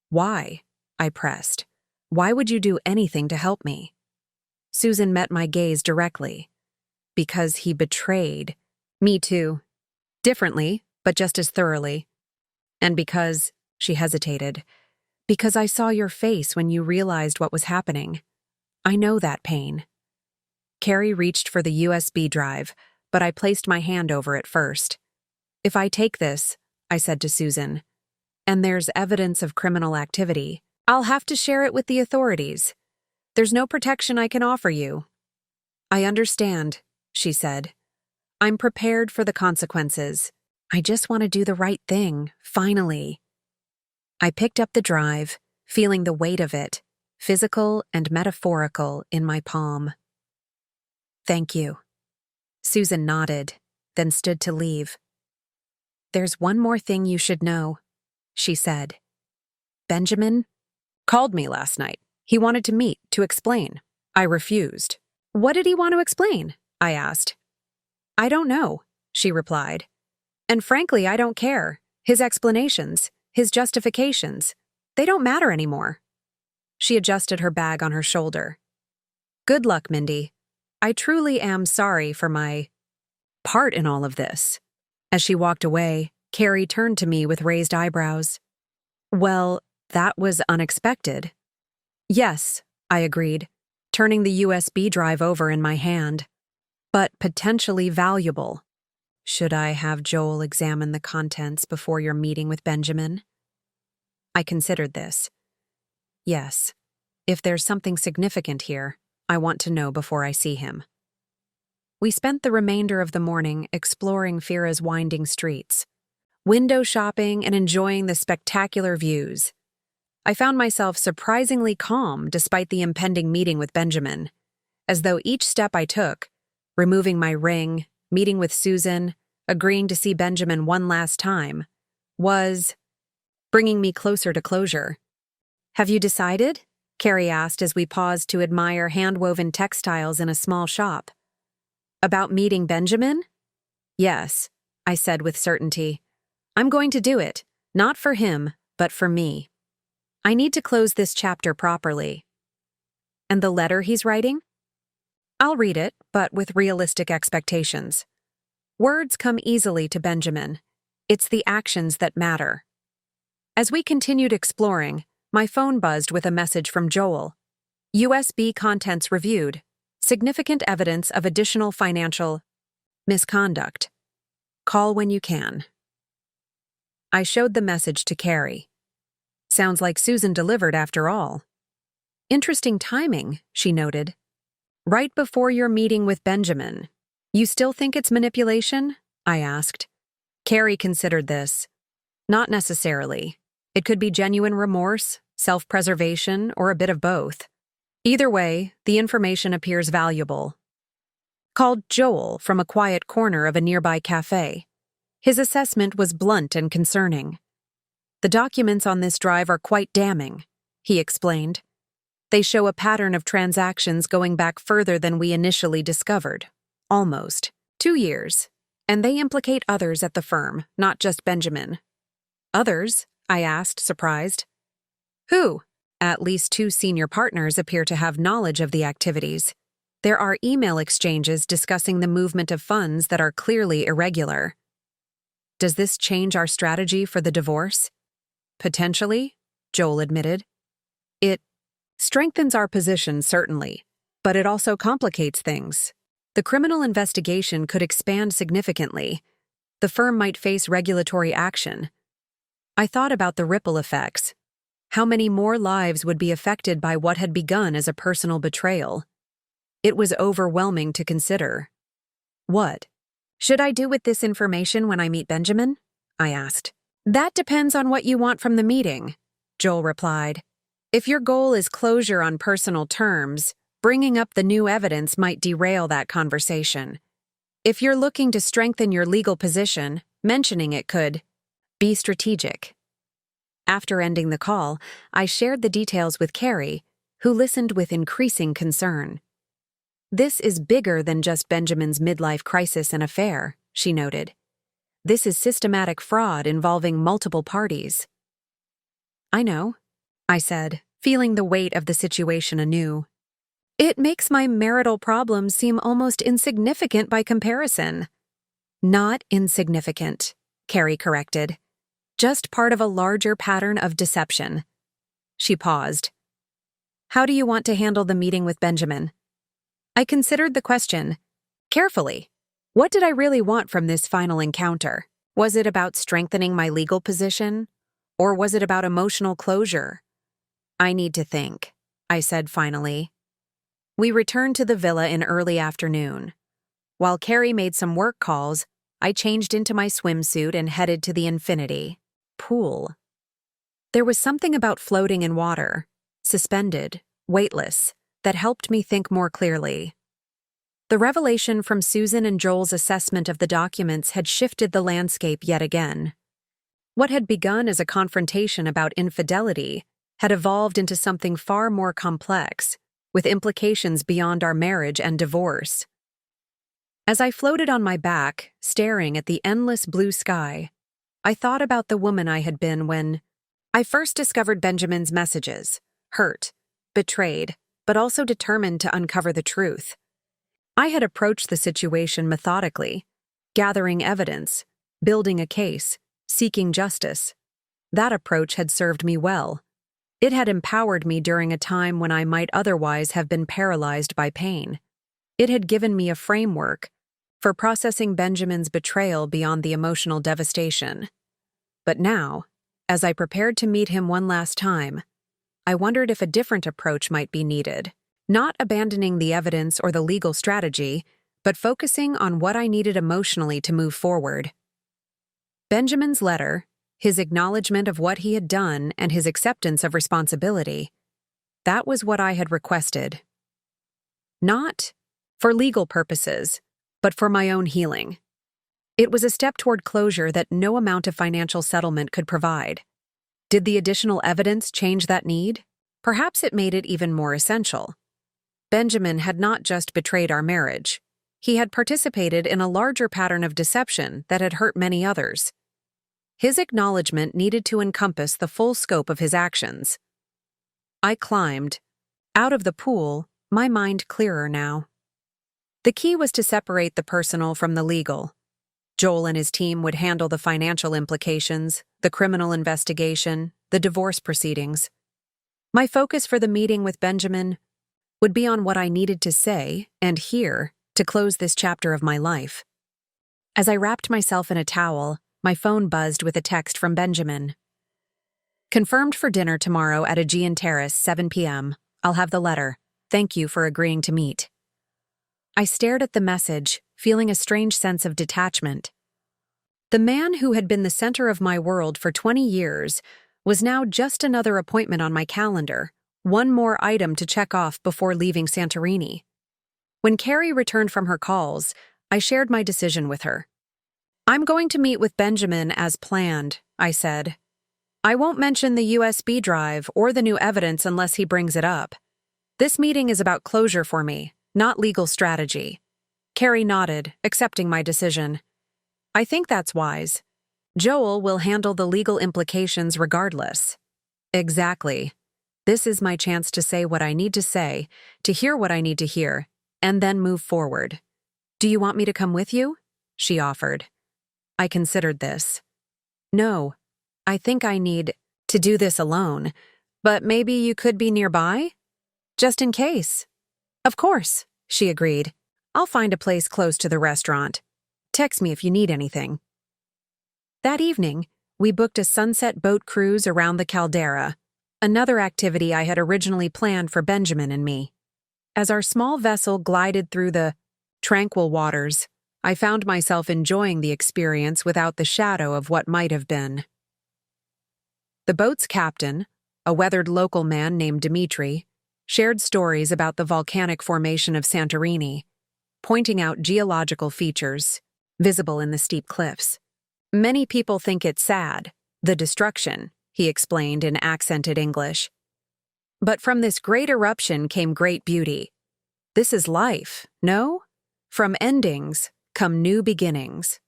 Speaker 1: Why? I pressed. Why would you do anything to help me? Susan met my gaze directly. Because he betrayed. Me too. Differently, but just as thoroughly. And because, she hesitated, because I saw your face when you realized what was happening. I know that pain. Carrie reached for the USB drive, but I placed my hand over it first. If I take this, I said to Susan, and there's evidence of criminal activity, I'll have to share it with the authorities. There's no protection I can offer you. I understand, she said. I'm prepared for the consequences. I just want to do the right thing, finally. I picked up the drive, feeling the weight of it, physical and metaphorical, in my palm. Thank you. Susan nodded, then stood to leave. There's one more thing you should know, she said. Benjamin called me last night. He wanted to meet, to explain. I refused. What did he want to explain? I asked. I don't know, she replied. And frankly, I don't care. His explanations, his justifications, they don't matter anymore. She adjusted her bag on her shoulder. Good luck, Mindy. I truly am sorry for my part in all of this. As she walked away, Carrie turned to me with raised eyebrows. Well, that was unexpected. Yes, I agreed, turning the USB drive over in my hand. But potentially valuable. Should I have Joel examine the contents before your meeting with Benjamin? I considered this. Yes, if there's something significant here, I want to know before I see him. We spent the remainder of the morning exploring Fira's winding streets, window shopping and enjoying the spectacular views. I found myself surprisingly calm despite the impending meeting with Benjamin, as though each step I took, removing my ring, meeting with Susan, agreeing to see Benjamin one last time, was bringing me closer to closure. Have you decided? Carrie asked as we paused to admire hand-woven textiles in a small shop. About meeting Benjamin? Yes, I said with certainty. I'm going to do it, not for him, but for me. I need to close this chapter properly. And the letter he's writing? I'll read it, but with realistic expectations. Words come easily to Benjamin. It's the actions that matter. As we continued exploring, my phone buzzed with a message from Joel. USB contents reviewed. Significant evidence of additional financial misconduct. Call when you can. I showed the message to Carrie. Sounds like Susan delivered after all. Interesting timing, she noted. Right before your meeting with Benjamin. You still think it's manipulation? I asked. Carrie considered this. Not necessarily. It could be genuine remorse, self-preservation, or a bit of both. Either way, the information appears valuable. Called Joel from a quiet corner of a nearby cafe. His assessment was blunt and concerning. The documents on this drive are quite damning, he explained. They show a pattern of transactions going back further than we initially discovered. Almost 2 years. And they implicate others at the firm, not just Benjamin. Others? I asked, surprised. Who? At least 2 senior partners appear to have knowledge of the activities. There are email exchanges discussing the movement of funds that are clearly irregular. Does this change our strategy for the divorce? Potentially, Joel admitted. It strengthens our position, certainly, but it also complicates things. The criminal investigation could expand significantly. The firm might face regulatory action. I thought about the ripple effects. How many more lives would be affected by what had begun as a personal betrayal? It was overwhelming to consider. What? Should I do with this information when I meet Benjamin? I asked. That depends on what you want from the meeting, Joel replied. If your goal is closure on personal terms, bringing up the new evidence might derail that conversation. If you're looking to strengthen your legal position, mentioning it could be strategic. After ending the call, I shared the details with Carrie, who listened with increasing concern. This is bigger than just Benjamin's midlife crisis and affair, she noted. This is systematic fraud involving multiple parties. I know, I said, feeling the weight of the situation anew. It makes my marital problems seem almost insignificant by comparison. Not insignificant, Carrie corrected. Just part of a larger pattern of deception. She paused. How do you want to handle the meeting with Benjamin? I considered the question carefully. What did I really want from this final encounter? Was it about strengthening my legal position? Or was it about emotional closure? I need to think, I said finally. We returned to the villa in early afternoon. While Carrie made some work calls, I changed into my swimsuit and headed to the infinity pool. There was something about floating in water, suspended, weightless, that helped me think more clearly. The revelation from Susan and Joel's assessment of the documents had shifted the landscape yet again. What had begun as a confrontation about infidelity had evolved into something far more complex, with implications beyond our marriage and divorce. As I floated on my back, staring at the endless blue sky, I thought about the woman I had been when I first discovered Benjamin's messages, hurt, betrayed, but also determined to uncover the truth. I had approached the situation methodically, gathering evidence, building a case, seeking justice. That approach had served me well. It had empowered me during a time when I might otherwise have been paralyzed by pain. It had given me a framework for processing Benjamin's betrayal beyond the emotional devastation. But now, as I prepared to meet him one last time, I wondered if a different approach might be needed, not abandoning the evidence or the legal strategy, but focusing on what I needed emotionally to move forward. Benjamin's letter, his acknowledgement of what he had done and his acceptance of responsibility, that was what I had requested. Not for legal purposes, but for my own healing. It was a step toward closure that no amount of financial settlement could provide. Did the additional evidence change that need? Perhaps it made it even more essential. Benjamin had not just betrayed our marriage. He had participated in a larger pattern of deception that had hurt many others. His acknowledgement needed to encompass the full scope of his actions. I climbed. Out of the pool, my mind clearer now. The key was to separate the personal from the legal. Joel and his team would handle the financial implications, the criminal investigation, the divorce proceedings. My focus for the meeting with Benjamin would be on what I needed to say and hear to close this chapter of my life. As I wrapped myself in a towel, my phone buzzed with a text from Benjamin. Confirmed for dinner tomorrow at Aegean Terrace, 7 p.m. I'll have the letter. Thank you for agreeing to meet. I stared at the message, feeling a strange sense of detachment. The man who had been the center of my world for 20 years was now just another appointment on my calendar, one more item to check off before leaving Santorini. When Carrie returned from her calls, I shared my decision with her. I'm going to meet with Benjamin as planned, I said. I won't mention the USB drive or the new evidence unless he brings it up. This meeting is about closure for me, not legal strategy. Carrie nodded, accepting my decision. I think that's wise. Joel will handle the legal implications regardless. Exactly. This is my chance to say what I need to say, to hear what I need to hear, and then move forward. Do you want me to come with you? She offered. I considered this. No, I think I need to do this alone, but maybe you could be nearby? Just in case. Of course, she agreed. I'll find a place close to the restaurant. Text me if you need anything. That evening, we booked a sunset boat cruise around the caldera, another activity I had originally planned for Benjamin and me. As our small vessel glided through the tranquil waters, I found myself enjoying the experience without the shadow of what might have been. The boat's captain, a weathered local man named Dimitri, shared stories about the volcanic formation of Santorini, pointing out geological features visible in the steep cliffs. Many people think it's sad, the destruction, he explained in accented English. But from this great eruption came great beauty. This is life, no? From endings come new beginnings.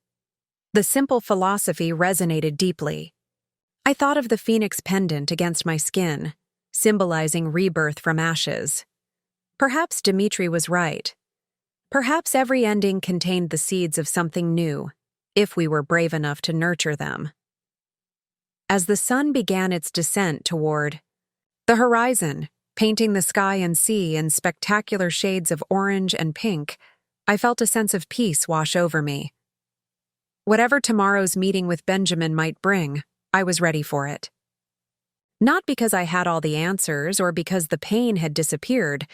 Speaker 1: The simple philosophy resonated deeply. I thought of the phoenix pendant against my skin, symbolizing rebirth from ashes. Perhaps Dimitri was right. Perhaps every ending contained the seeds of something new, if we were brave enough to nurture them. As the sun began its descent toward the horizon, painting the sky and sea in spectacular shades of orange and pink, I felt a sense of peace wash over me. Whatever tomorrow's meeting with Benjamin might bring, I was ready for it. Not because I had all the answers or because the pain had disappeared,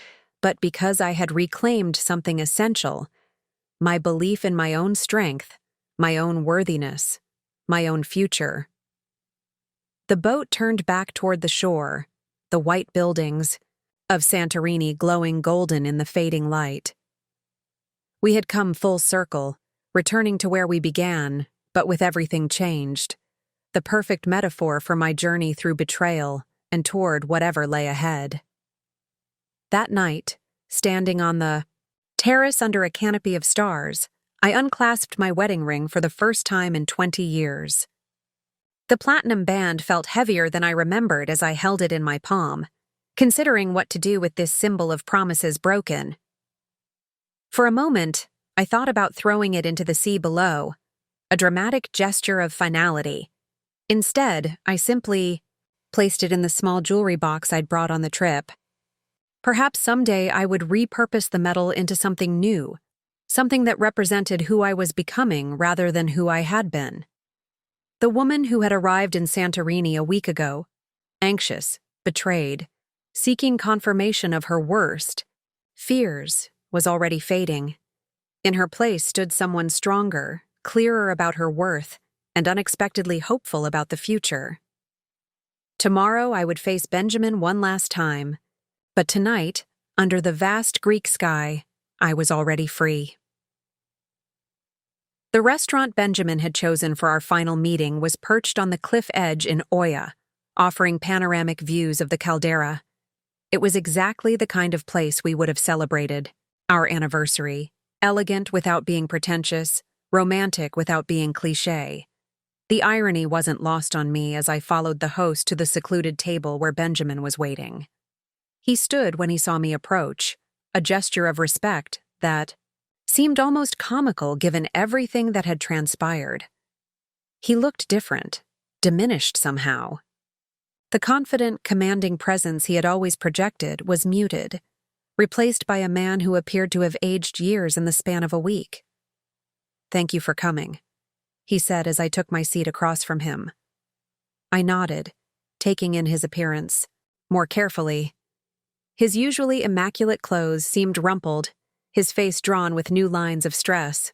Speaker 1: but because I had reclaimed something essential, my belief in my own strength, my own worthiness, my own future. The boat turned back toward the shore, the white buildings of Santorini glowing golden in the fading light. We had come full circle, returning to where we began, but with everything changed. The perfect metaphor for my journey through betrayal and toward whatever lay ahead. That night, standing on the terrace under a canopy of stars, I unclasped my wedding ring for the first time in 20 years. The platinum band felt heavier than I remembered as I held it in my palm, considering what to do with this symbol of promises broken. For a moment, I thought about throwing it into the sea below, a dramatic gesture of finality. Instead, I simply placed it in the small jewelry box I'd brought on the trip. Perhaps someday I would repurpose the metal into something new, something that represented who I was becoming rather than who I had been. The woman who had arrived in Santorini a week ago, anxious, betrayed, seeking confirmation of her worst fears, was already fading. In her place stood someone stronger, clearer about her worth, and unexpectedly hopeful about the future. Tomorrow I would face Benjamin one last time, but tonight, under the vast Greek sky, I was already free. The restaurant Benjamin had chosen for our final meeting was perched on the cliff edge in Oia, offering panoramic views of the caldera. It was exactly the kind of place we would have celebrated our anniversary, elegant without being pretentious, romantic without being cliché. The irony wasn't lost on me as I followed the host to the secluded table where Benjamin was waiting. He stood when he saw me approach, a gesture of respect that seemed almost comical given everything that had transpired. He looked different, diminished somehow. The confident, commanding presence he had always projected was muted, replaced by a man who appeared to have aged years in the span of a week. "Thank you for coming," he said as I took my seat across from him. I nodded, taking in his appearance, more carefully. His usually immaculate clothes seemed rumpled, his face drawn with new lines of stress.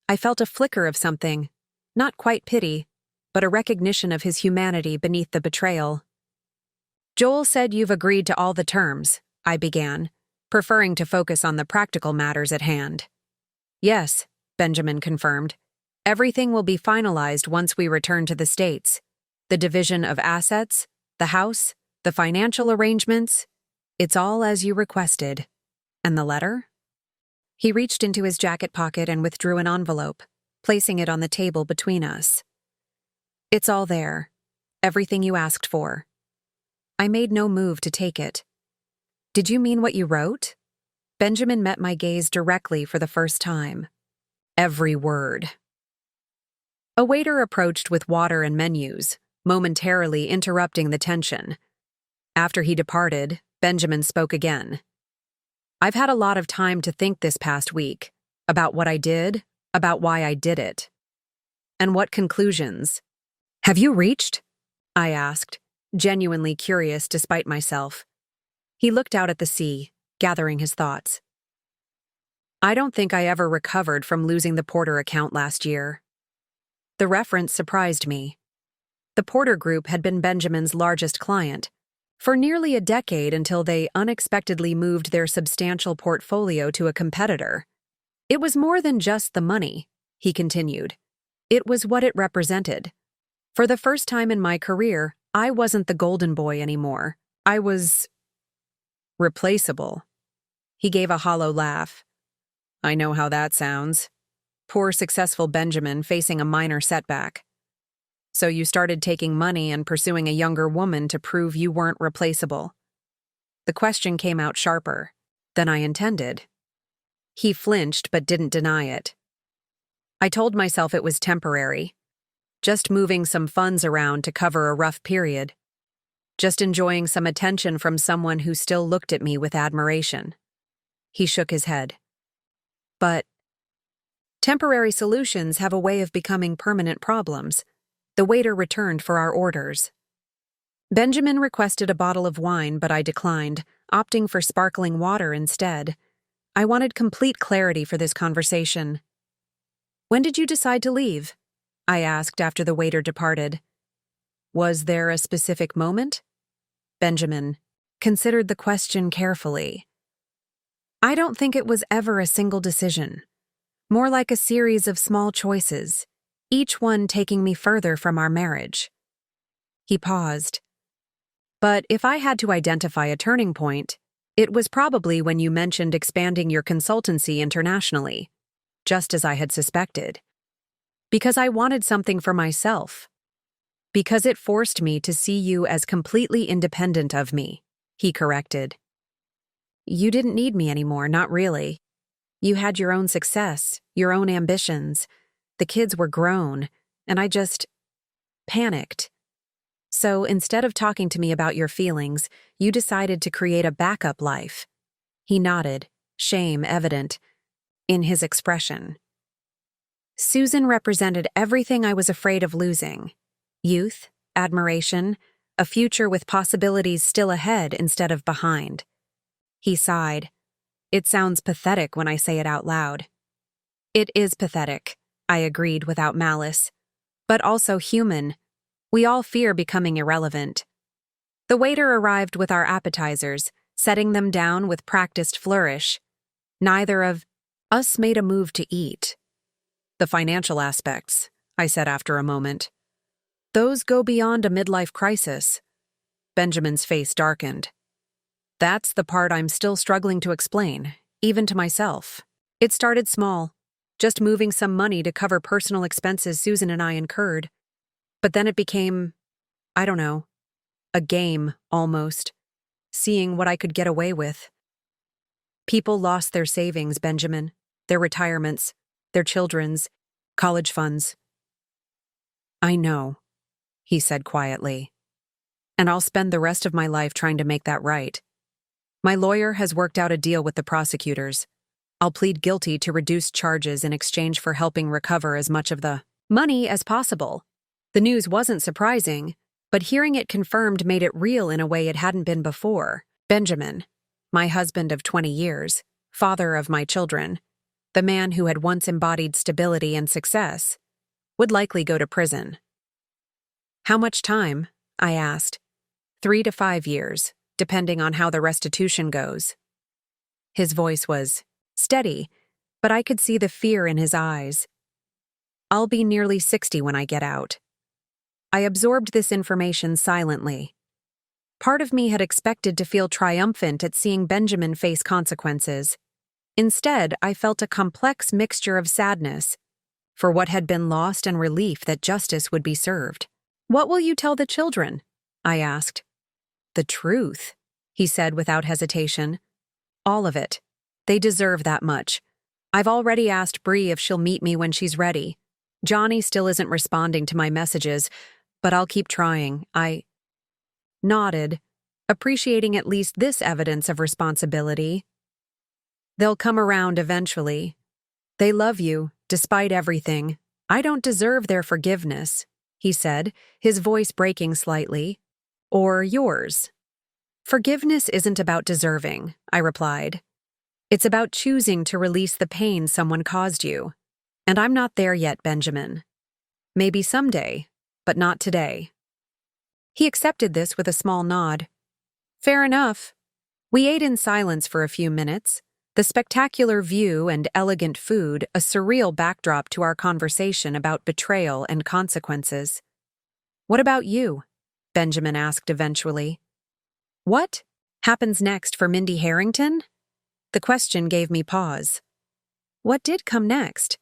Speaker 1: I felt a flicker of something, not quite pity, but a recognition of his humanity beneath the betrayal. "Joel said you've agreed to all the terms," I began, preferring to focus on the practical matters at hand. "Yes," Benjamin confirmed. "Everything will be finalized once we return to the States. The division of assets, the house, the financial arrangements, it's all as you requested. And the letter?" He reached into his jacket pocket and withdrew an envelope, placing it on the table between us. "It's all there. Everything you asked for." I made no move to take it. "Did you mean what you wrote?" Benjamin met my gaze directly for the first time. "Every word." A waiter approached with water and menus, momentarily interrupting the tension. After he departed, Benjamin spoke again. "I've had a lot of time to think this past week, about what I did, about why I did it. And what conclusions have you reached?" I asked, genuinely curious despite myself. He looked out at the sea, gathering his thoughts. I don't think I ever recovered from losing the Porter account last year. The reference surprised me. The Porter Group had been Benjamin's largest client for nearly a decade until they unexpectedly moved their substantial portfolio to a competitor. It was more than just the money, he continued. It was what it represented. For the first time in my career, I wasn't the golden boy anymore. I was replaceable. He gave a hollow laugh. I know how that sounds. Poor successful Benjamin facing a minor setback. So you started taking money and pursuing a younger woman to prove you weren't replaceable. The question came out sharper than I intended. He flinched but didn't deny it. I told myself it was temporary, just moving some funds around to cover a rough period, just enjoying some attention from someone who still looked at me with admiration. He shook his head. But temporary solutions have a way of becoming permanent problems. The waiter returned for our orders. Benjamin requested a bottle of wine, but I declined, opting for sparkling water instead. I wanted complete clarity for this conversation. When did you decide to leave? I asked after the waiter departed. Was there a specific moment? Benjamin considered the question carefully. I don't think it was ever a single decision. More like a series of small choices, each one taking me further from our marriage. He paused. But if I had to identify a turning point, it was probably when you mentioned expanding your consultancy internationally, just as I had suspected. Because I wanted something for myself. Because it forced me to see you as completely independent of me, he corrected. You didn't need me anymore, not really. You had your own success, your own ambitions. The kids were grown, and I just panicked. So instead of talking to me about your feelings, you decided to create a backup life. He nodded, shame evident in his expression. Susan represented everything I was afraid of losing. Youth, admiration, a future with possibilities still ahead instead of behind. He sighed. It sounds pathetic when I say it out loud. It is pathetic, I agreed without malice. But also human. We all fear becoming irrelevant. The waiter arrived with our appetizers, setting them down with practiced flourish. Neither of us made a move to eat. The financial aspects, I said after a moment. Those go beyond a midlife crisis. Benjamin's face darkened. That's the part I'm still struggling to explain, even to myself. It started small, just moving some money to cover personal expenses Susan and I incurred. But then it became, I don't know, a game, almost, seeing what I could get away with. People lost their savings, Benjamin, their retirements, their children's, college funds. I know, he said quietly. And I'll spend the rest of my life trying to make that right. My lawyer has worked out a deal with the prosecutors. I'll plead guilty to reduced charges in exchange for helping recover as much of the money as possible. The news wasn't surprising, but hearing it confirmed made it real in a way it hadn't been before. Benjamin, my husband of 20 years, father of my children, the man who had once embodied stability and success, would likely go to prison. How much time? I asked. 3 to 5 years, depending on how the restitution goes. His voice was steady, but I could see the fear in his eyes. I'll be nearly 60 when I get out. I absorbed this information silently. Part of me had expected to feel triumphant at seeing Benjamin face consequences. Instead, I felt a complex mixture of sadness for what had been lost and relief that justice would be served. What will you tell the children? I asked. The truth, he said without hesitation. All of it. They deserve that much. I've already asked Bree if she'll meet me when she's ready. Johnny still isn't responding to my messages, but I'll keep trying. I nodded, appreciating at least this evidence of responsibility. They'll come around eventually. They love you, despite everything. I don't deserve their forgiveness, he said, his voice breaking slightly. Or yours. Forgiveness isn't about deserving, I replied. It's about choosing to release the pain someone caused you. And I'm not there yet, Benjamin. Maybe someday, but not today. He accepted this with a small nod. Fair enough. We ate in silence for a few minutes, the spectacular view and elegant food a surreal backdrop to our conversation about betrayal and consequences. What about you? Benjamin asked eventually. What happens next for Mindy Harrington? The question gave me pause. What did come next?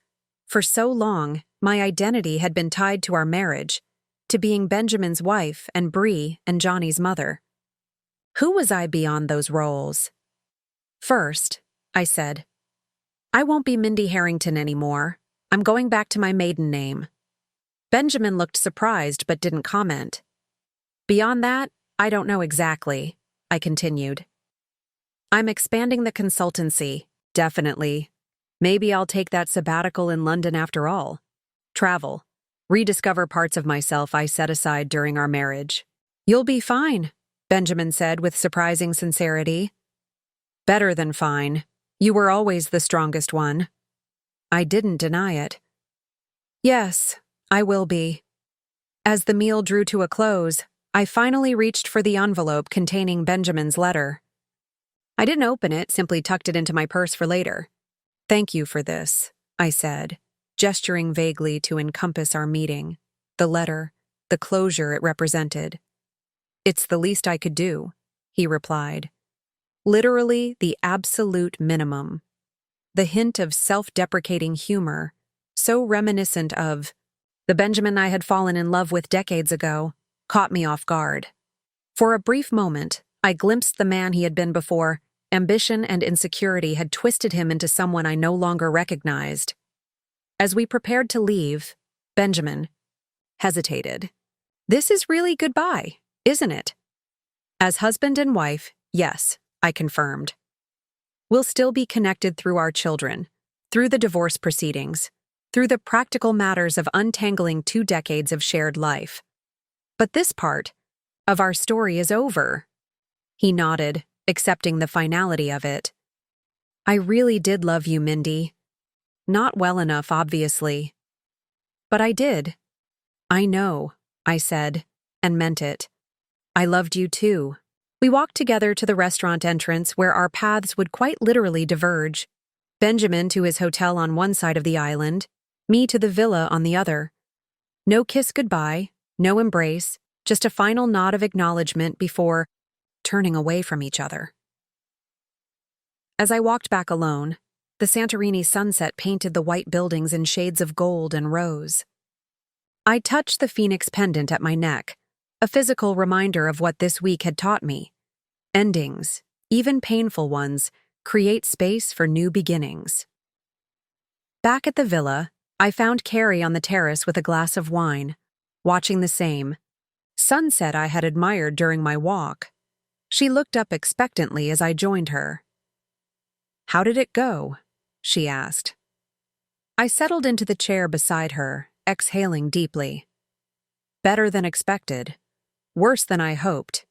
Speaker 1: For so long, my identity had been tied to our marriage, to being Benjamin's wife and Bree and Johnny's mother. Who was I beyond those roles? First, I said, I won't be Mindy Harrington anymore. I'm going back to my maiden name. Benjamin looked surprised but didn't comment. Beyond that, I don't know exactly, I continued. I'm expanding the consultancy, definitely. Maybe I'll take that sabbatical in London after all. Travel. Rediscover parts of myself I set aside during our marriage. You'll be fine, Benjamin said with surprising sincerity. Better than fine. You were always the strongest one. I didn't deny it. Yes, I will be. As the meal drew to a close, I finally reached for the envelope containing Benjamin's letter. I didn't open it, simply tucked it into my purse for later. Thank you for this, I said, gesturing vaguely to encompass our meeting, the letter, the closure it represented. It's the least I could do, he replied. Literally the absolute minimum. The hint of self-deprecating humor, so reminiscent of the Benjamin I had fallen in love with decades ago, caught me off guard. For a brief moment, I glimpsed the man he had been before. Ambition and insecurity had twisted him into someone I no longer recognized. As we prepared to leave, Benjamin hesitated. This is really goodbye, isn't it? As husband and wife, yes, I confirmed. We'll still be connected through our children, through the divorce proceedings, through the practical matters of untangling 2 decades of shared life. But this part of our story is over. He nodded, accepting the finality of it. I really did love you, Mindy. Not well enough, obviously. But I did. I know, I said, and meant it. I loved you too. We walked together to the restaurant entrance where our paths would quite literally diverge. Benjamin to his hotel on one side of the island, me to the villa on the other. No kiss goodbye, no embrace, just a final nod of acknowledgement before turning away from each other. As I walked back alone, the Santorini sunset painted the white buildings in shades of gold and rose. I touched the phoenix pendant at my neck, a physical reminder of what this week had taught me. Endings, even painful ones, create space for new beginnings. Back at the villa, I found Carrie on the terrace with a glass of wine, watching the same sunset I had admired during my walk. She looked up expectantly as I joined her. How did it go? She asked. I settled into the chair beside her, exhaling deeply. Better than expected. Worse than I hoped.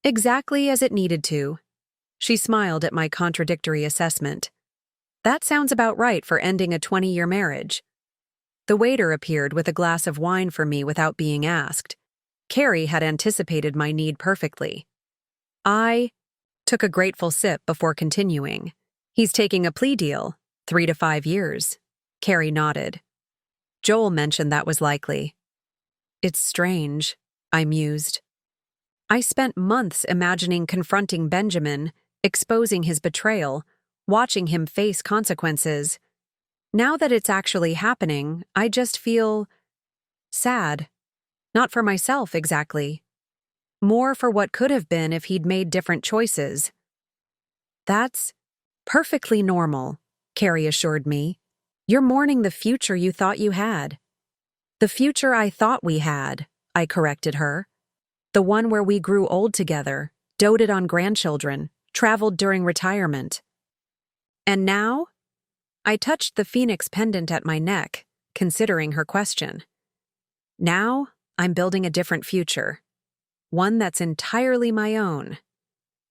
Speaker 1: Exactly as it needed to. She smiled at my contradictory assessment. That sounds about right for ending a 20-year marriage. The waiter appeared with a glass of wine for me without being asked. Carrie had anticipated my need perfectly. I took a grateful sip before continuing. He's taking a plea deal, 3 to 5 years. Carrie nodded. Joel mentioned that was likely. It's strange, I mused. I spent months imagining confronting Benjamin, exposing his betrayal, watching him face consequences. Now that it's actually happening, I just feel sad. Not for myself, exactly. More for what could have been if he'd made different choices. That's perfectly normal, Carrie assured me. You're mourning the future you thought you had. The future I thought we had, I corrected her. The one where we grew old together, doted on grandchildren, traveled during retirement. And now? I touched the phoenix pendant at my neck, considering her question. Now, I'm building a different future. One that's entirely my own.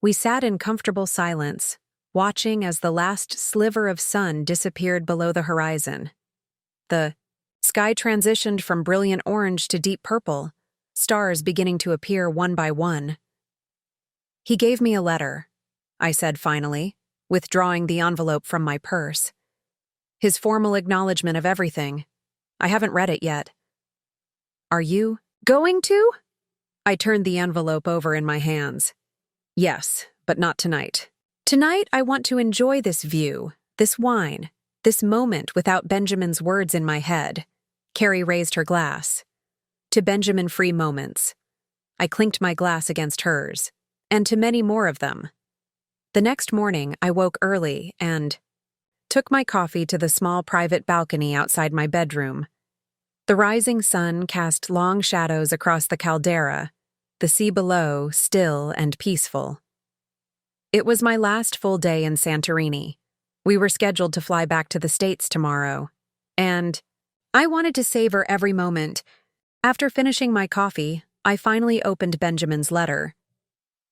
Speaker 1: We sat in comfortable silence, watching as the last sliver of sun disappeared below the horizon. The sky transitioned from brilliant orange to deep purple, stars beginning to appear one by one. "He gave me a letter," I said finally, withdrawing the envelope from my purse. "His formal acknowledgement of everything. I haven't read it yet." "Are you going to?" I turned the envelope over in my hands. "Yes, but not tonight. Tonight I want to enjoy this view, this wine, this moment without Benjamin's words in my head." Carrie raised her glass. "To Benjamin-free moments." I clinked my glass against hers. "And to many more of them." The next morning, I woke early and took my coffee to the small private balcony outside my bedroom. The rising sun cast long shadows across the caldera, the sea below still and peaceful. It was my last full day in Santorini. We were scheduled to fly back to the States tomorrow, and I wanted to savor every moment. After finishing my coffee, I finally opened Benjamin's letter.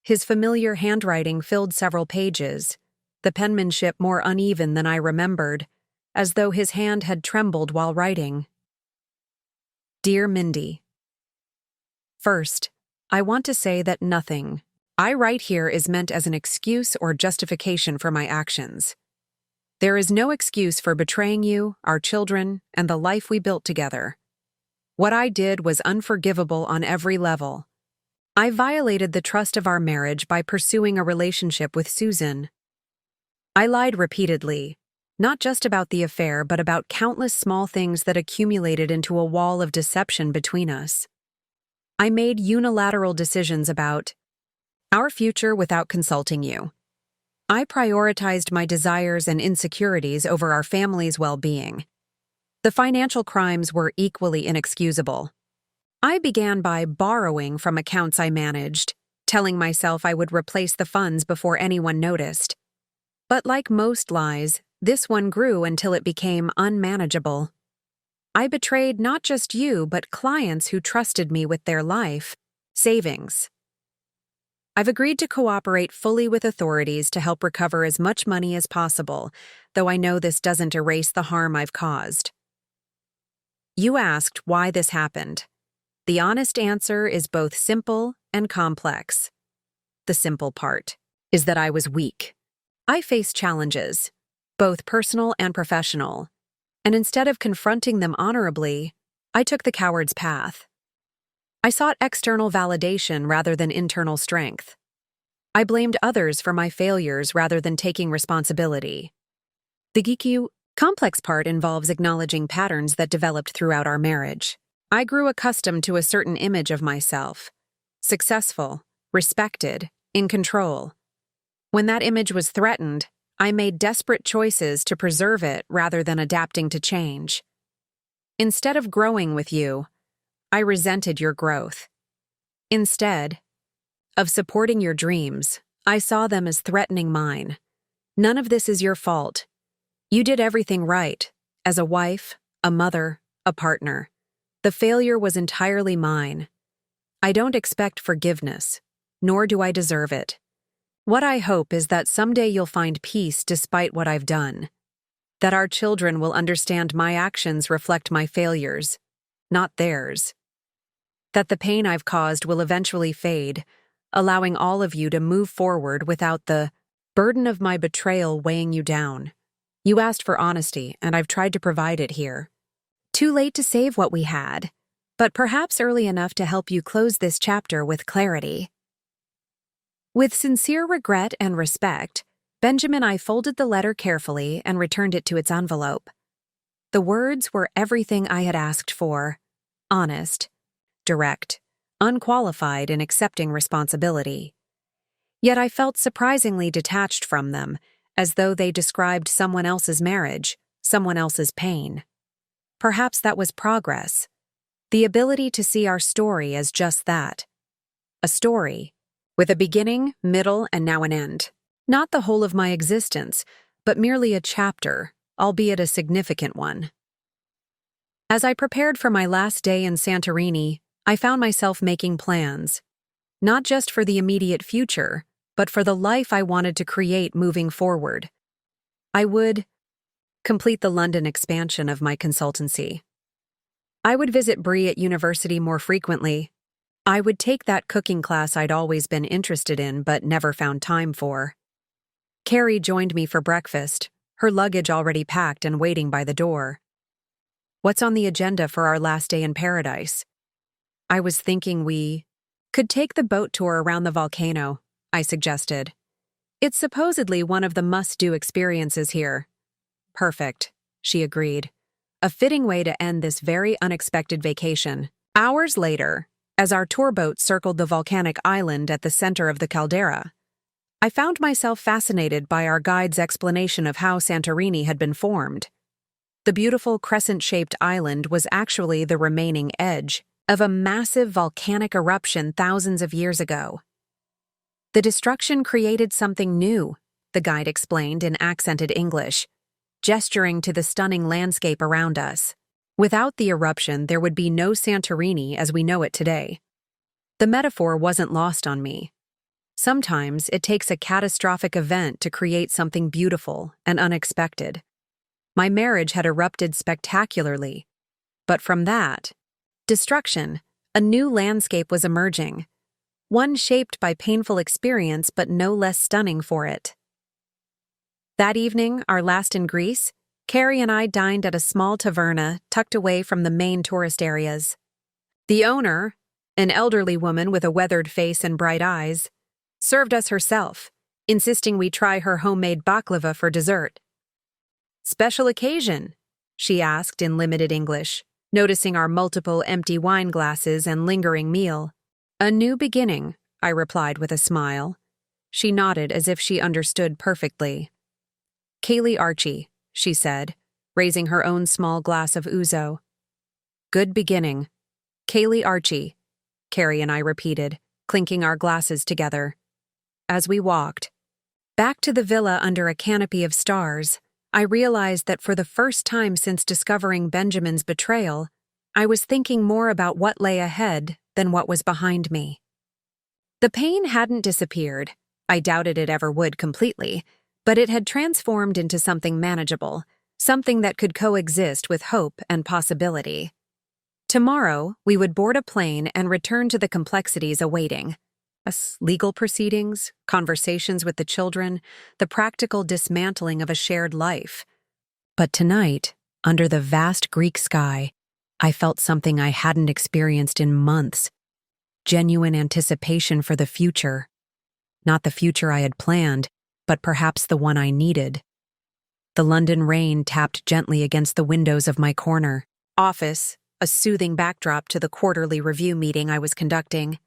Speaker 1: His familiar handwriting filled several pages, the penmanship more uneven than I remembered, as though his hand had trembled while writing. "Dear Mindy, first, I want to say that nothing I write here is meant as an excuse or justification for my actions. There is no excuse for betraying you, our children, and the life we built together. What I did was unforgivable on every level. I violated the trust of our marriage by pursuing a relationship with Susan. I lied repeatedly, not just about the affair, but about countless small things that accumulated into a wall of deception between us. I made unilateral decisions about our future without consulting you. I prioritized my desires and insecurities over our family's well-being. The financial crimes were equally inexcusable. I began by borrowing from accounts I managed, telling myself I would replace the funds before anyone noticed. But like most lies, this one grew until it became unmanageable. I betrayed not just you, but clients who trusted me with their life savings. I've agreed to cooperate fully with authorities to help recover as much money as possible, though I know this doesn't erase the harm I've caused. You asked why this happened. The honest answer is both simple and complex. The simple part is that I was weak. I faced challenges, both personal and professional, and instead of confronting them honorably, I took the coward's path. I sought external validation rather than internal strength. I blamed others for my failures rather than taking responsibility. The geeky, complex part involves acknowledging patterns that developed throughout our marriage. I grew accustomed to a certain image of myself: successful, respected, in control. When that image was threatened, I made desperate choices to preserve it rather than adapting to change. Instead of growing with you, I resented your growth. Instead of supporting your dreams, I saw them as threatening mine. None of this is your fault. You did everything right, as a wife, a mother, a partner. The failure was entirely mine. I don't expect forgiveness, nor do I deserve it. What I hope is that someday you'll find peace despite what I've done. That our children will understand my actions reflect my failures, not theirs. That the pain I've caused will eventually fade, allowing all of you to move forward without the burden of my betrayal weighing you down. You asked for honesty, and I've tried to provide it here. Too late to save what we had, but perhaps early enough to help you close this chapter with clarity. With sincere regret and respect, Benjamin I folded the letter carefully and returned it to its envelope. The words were everything I had asked for: honest, direct, unqualified in accepting responsibility. Yet I felt surprisingly detached from them, as though they described someone else's marriage, someone else's pain. Perhaps that was progress, the ability to see our story as just that. A story, with a beginning, middle, and now an end. Not the whole of my existence, but merely a chapter, albeit a significant one. As I prepared for my last day in Santorini, I found myself making plans, not just for the immediate future, but for the life I wanted to create moving forward. I would complete the London expansion of my consultancy. I would visit Brie at university more frequently. I would take that cooking class I'd always been interested in but never found time for. Carrie joined me for breakfast, her luggage already packed and waiting by the door. "What's on the agenda for our last day in paradise?" "I was thinking we could take the boat tour around the volcano," I suggested. "It's supposedly one of the must-do experiences here." "Perfect," she agreed. A fitting way to end this very unexpected vacation. Hours later, as our tour boat circled the volcanic island at the center of the caldera, I found myself fascinated by our guide's explanation of how Santorini had been formed. The beautiful crescent-shaped island was actually the remaining edge of a massive volcanic eruption thousands of years ago. "The destruction created something new," the guide explained in accented English, gesturing to the stunning landscape around us. "Without the eruption, there would be no Santorini as we know it today." The metaphor wasn't lost on me. Sometimes it takes a catastrophic event to create something beautiful and unexpected. My marriage had erupted spectacularly, but from that destruction, a new landscape was emerging, one shaped by painful experience but no less stunning for it. That evening, our last in Greece, Carrie and I dined at a small taverna tucked away from the main tourist areas. The owner, an elderly woman with a weathered face and bright eyes, served us herself, insisting we try her homemade baklava for dessert. "Special occasion?" she asked in limited English, noticing our multiple empty wine glasses and lingering meal. "A new beginning," I replied with a smile. She nodded as if she understood perfectly. "Kaylee Archie," she said, raising her own small glass of ouzo. "Good beginning. Kaylee Archie," Carrie and I repeated, clinking our glasses together. As we walked back to the villa under a canopy of stars, I realized that for the first time since discovering Benjamin's betrayal, I was thinking more about what lay ahead than what was behind me. The pain hadn't disappeared. I doubted it ever would completely, but it had transformed into something manageable, something that could coexist with hope and possibility. Tomorrow, we would board a plane and return to the complexities awaiting us: legal proceedings, conversations with the children, the practical dismantling of a shared life. But tonight, under the vast Greek sky, I felt something I hadn't experienced in months: genuine anticipation for the future. Not the future I had planned, but perhaps the one I needed. The London rain tapped gently against the windows of my corner office, a soothing backdrop to the quarterly review meeting I was conducting.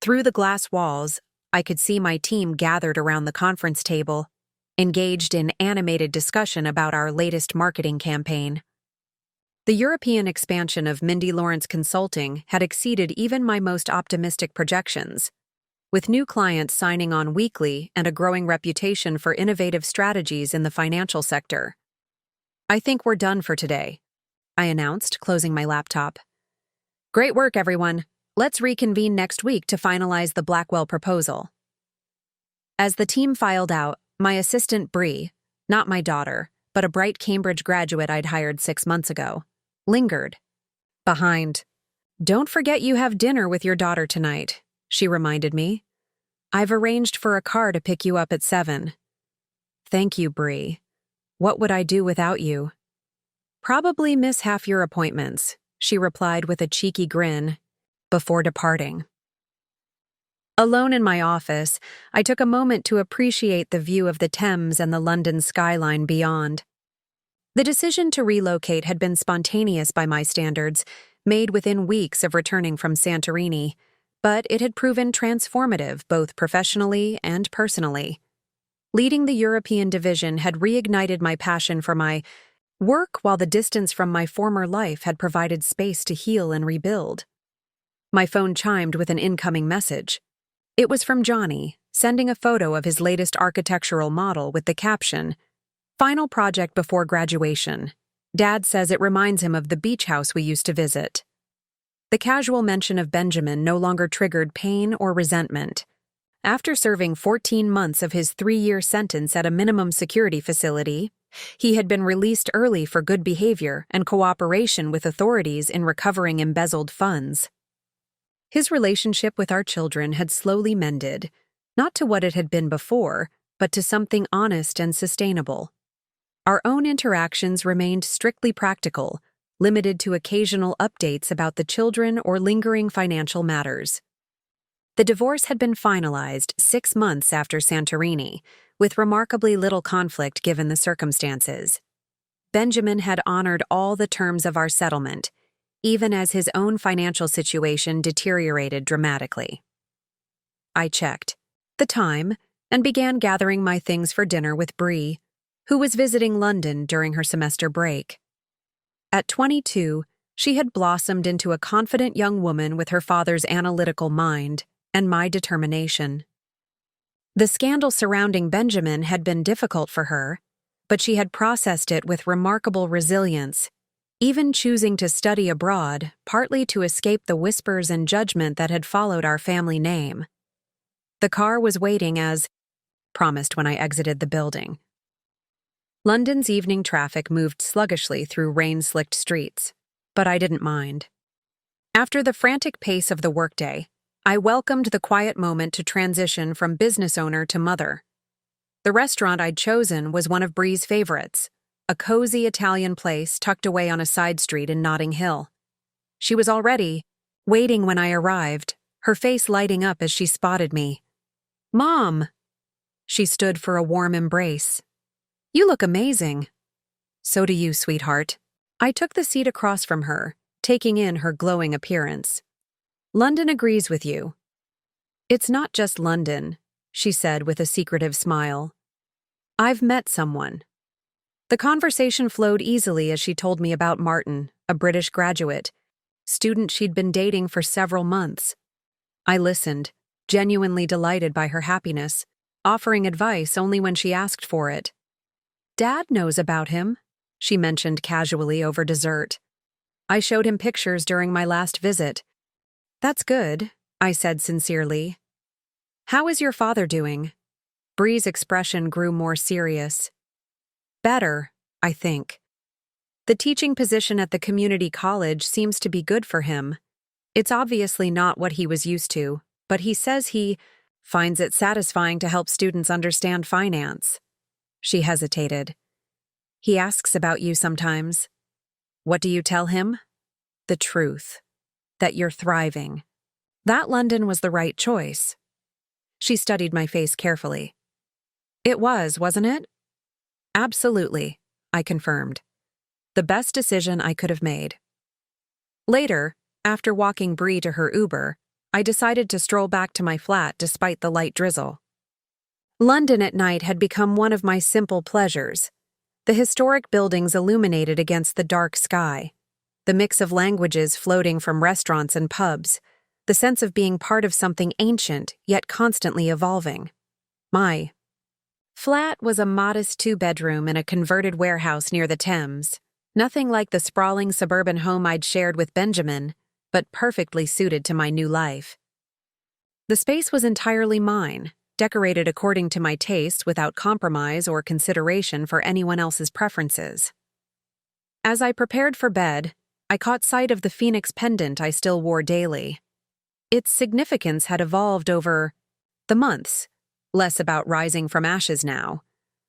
Speaker 1: Through the glass walls, I could see my team gathered around the conference table, engaged in animated discussion about our latest marketing campaign. The European expansion of Mindy Lawrence Consulting had exceeded even my most optimistic projections, with new clients signing on weekly and a growing reputation for innovative strategies in the financial sector. "I think we're done for today," I announced, closing my laptop. "Great work, everyone. Let's reconvene next week to finalize the Blackwell proposal." As the team filed out, my assistant Brie, not my daughter, but a bright Cambridge graduate I'd hired 6 months ago, lingered behind. "Don't forget you have dinner with your daughter tonight," she reminded me. "I've arranged for a car to pick you up at 7. "Thank you, Brie. What would I do without you?" "Probably miss half your appointments," she replied with a cheeky grin, before departing. Alone in my office, I took a moment to appreciate the view of the Thames and the London skyline beyond. The decision to relocate had been spontaneous by my standards, made within weeks of returning from Santorini, but it had proven transformative both professionally and personally. Leading the European division had reignited my passion for my work, while the distance from my former life had provided space to heal and rebuild. My phone chimed with an incoming message. It was from Johnny, sending a photo of his latest architectural model with the caption, "Final project before graduation. Dad says it reminds him of the beach house we used to visit." The casual mention of Benjamin no longer triggered pain or resentment. After serving 14 months of his 3-year sentence at a minimum security facility, he had been released early for good behavior and cooperation with authorities in recovering embezzled funds. His relationship with our children had slowly mended, not to what it had been before, but to something honest and sustainable. Our own interactions remained strictly practical, limited to occasional updates about the children or lingering financial matters. The divorce had been finalized 6 months after Santorini, with remarkably little conflict given the circumstances. Benjamin had honored all the terms of our settlement, even as his own financial situation deteriorated dramatically. I checked the time and began gathering my things for dinner with Bree, who was visiting London during her semester break. At 22, she had blossomed into a confident young woman with her father's analytical mind and my determination. The scandal surrounding Benjamin had been difficult for her, but she had processed it with remarkable resilience, even choosing to study abroad, partly to escape the whispers and judgment that had followed our family name. The car was waiting as promised when I exited the building. London's evening traffic moved sluggishly through rain-slicked streets, but I didn't mind. After the frantic pace of the workday, I welcomed the quiet moment to transition from business owner to mother. The restaurant I'd chosen was one of Bree's favorites, a cozy Italian place tucked away on a side street in Notting Hill. She was already waiting when I arrived, her face lighting up as she spotted me. "Mom!" She stood for a warm embrace. "You look amazing." "So do you, sweetheart." I took the seat across from her, taking in her glowing appearance. "London agrees with you." "It's not just London," she said with a secretive smile. "I've met someone." The conversation flowed easily as she told me about Martin, a British graduate, student she'd been dating for several months. I listened, genuinely delighted by her happiness, offering advice only when she asked for it. "Dad knows about him," she mentioned casually over dessert. "I showed him pictures during my last visit." "That's good," I said sincerely. "How is your father doing?" Bree's expression grew more serious. "Better, I think. The teaching position at the community college seems to be good for him. It's obviously not what he was used to, but he says he finds it satisfying to help students understand finance." She hesitated. "He asks about you sometimes." "What do you tell him?" "The truth. That you're thriving." That London was the right choice. She studied my face carefully. "It was, wasn't it?" "Absolutely," I confirmed. "The best decision I could have made." Later, after walking Bree to her Uber, I decided to stroll back to my flat despite the light drizzle. London at night had become one of my simple pleasures. The historic buildings illuminated against the dark sky, the mix of languages floating from restaurants and pubs, the sense of being part of something ancient yet constantly evolving. My flat was a modest 2-bedroom in a converted warehouse near the Thames, nothing like the sprawling suburban home I'd shared with Benjamin, but perfectly suited to my new life. The space was entirely mine, decorated according to my taste without compromise or consideration for anyone else's preferences. As I prepared for bed, I caught sight of the phoenix pendant I still wore daily. Its significance had evolved over the months, less about rising from ashes now,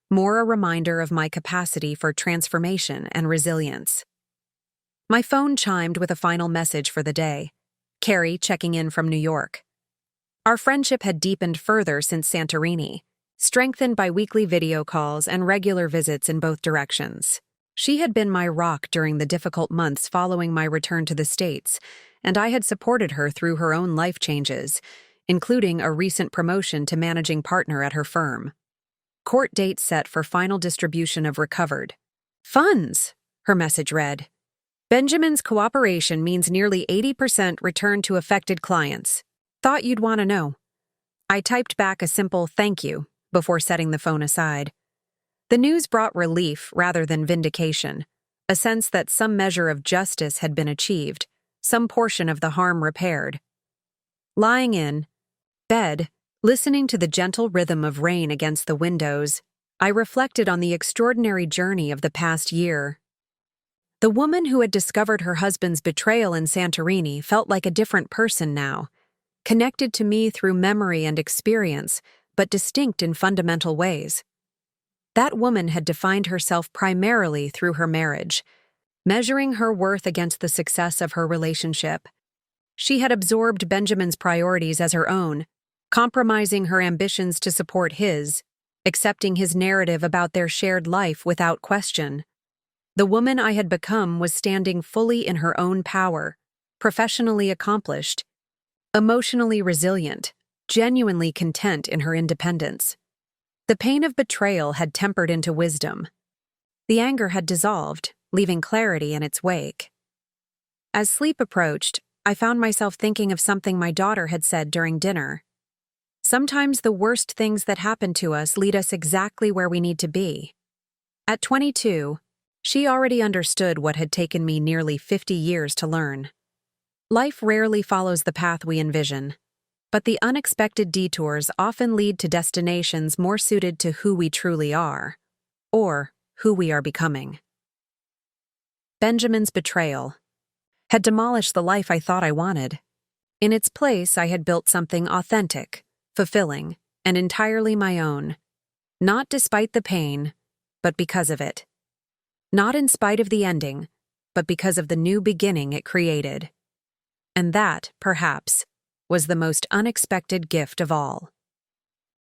Speaker 1: more a reminder of my capacity for transformation and resilience. My phone chimed with a final message for the day, Carrie checking in from New York. Our friendship had deepened further since Santorini, strengthened by weekly video calls and regular visits in both directions. She had been my rock during the difficult months following my return to the States, and I had supported her through her own life changes, including a recent promotion to managing partner at her firm. Court date set for final distribution of recovered funds, her message read. Benjamin's cooperation means nearly 80% return to affected clients. Thought you'd want to know. I typed back a simple thank you before setting the phone aside. The news brought relief rather than vindication, a sense that some measure of justice had been achieved, some portion of the harm repaired. Lying in bed, Listening to the gentle rhythm of rain against the windows, I reflected on the extraordinary journey of the past year. The woman who had discovered her husband's betrayal in Santorini felt like a different person now, connected to me through memory and experience, but distinct in fundamental ways. That woman had defined herself primarily through her marriage, measuring her worth against the success of her relationship. She had absorbed Benjamin's priorities as her own, compromising her ambitions to support his, accepting his narrative about their shared life without question. The woman I had become was standing fully in her own power, professionally accomplished, emotionally resilient, genuinely content in her independence. The pain of betrayal had tempered into wisdom. The anger had dissolved, leaving clarity in its wake. As sleep approached, I found myself thinking of something my daughter had said during dinner. Sometimes the worst things that happen to us lead us exactly where we need to be. At 22, she already understood what had taken me nearly 50 years to learn. Life rarely follows the path we envision, but the unexpected detours often lead to destinations more suited to who we truly are, or who we are becoming. Benjamin's betrayal had demolished the life I thought I wanted. In its place, I had built something authentic, fulfilling, and entirely my own. Not despite the pain, but because of it. Not in spite of the ending, but because of the new beginning it created. And that, perhaps, was the most unexpected gift of all.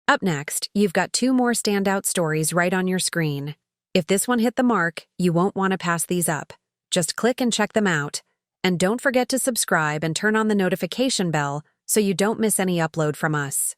Speaker 1: Up next, you've got 2 more standout stories right on your screen. If this one hit the mark, you won't want to pass these up. Just click and check them out. And don't forget to subscribe and turn on the notification bell so you don't miss any upload from us.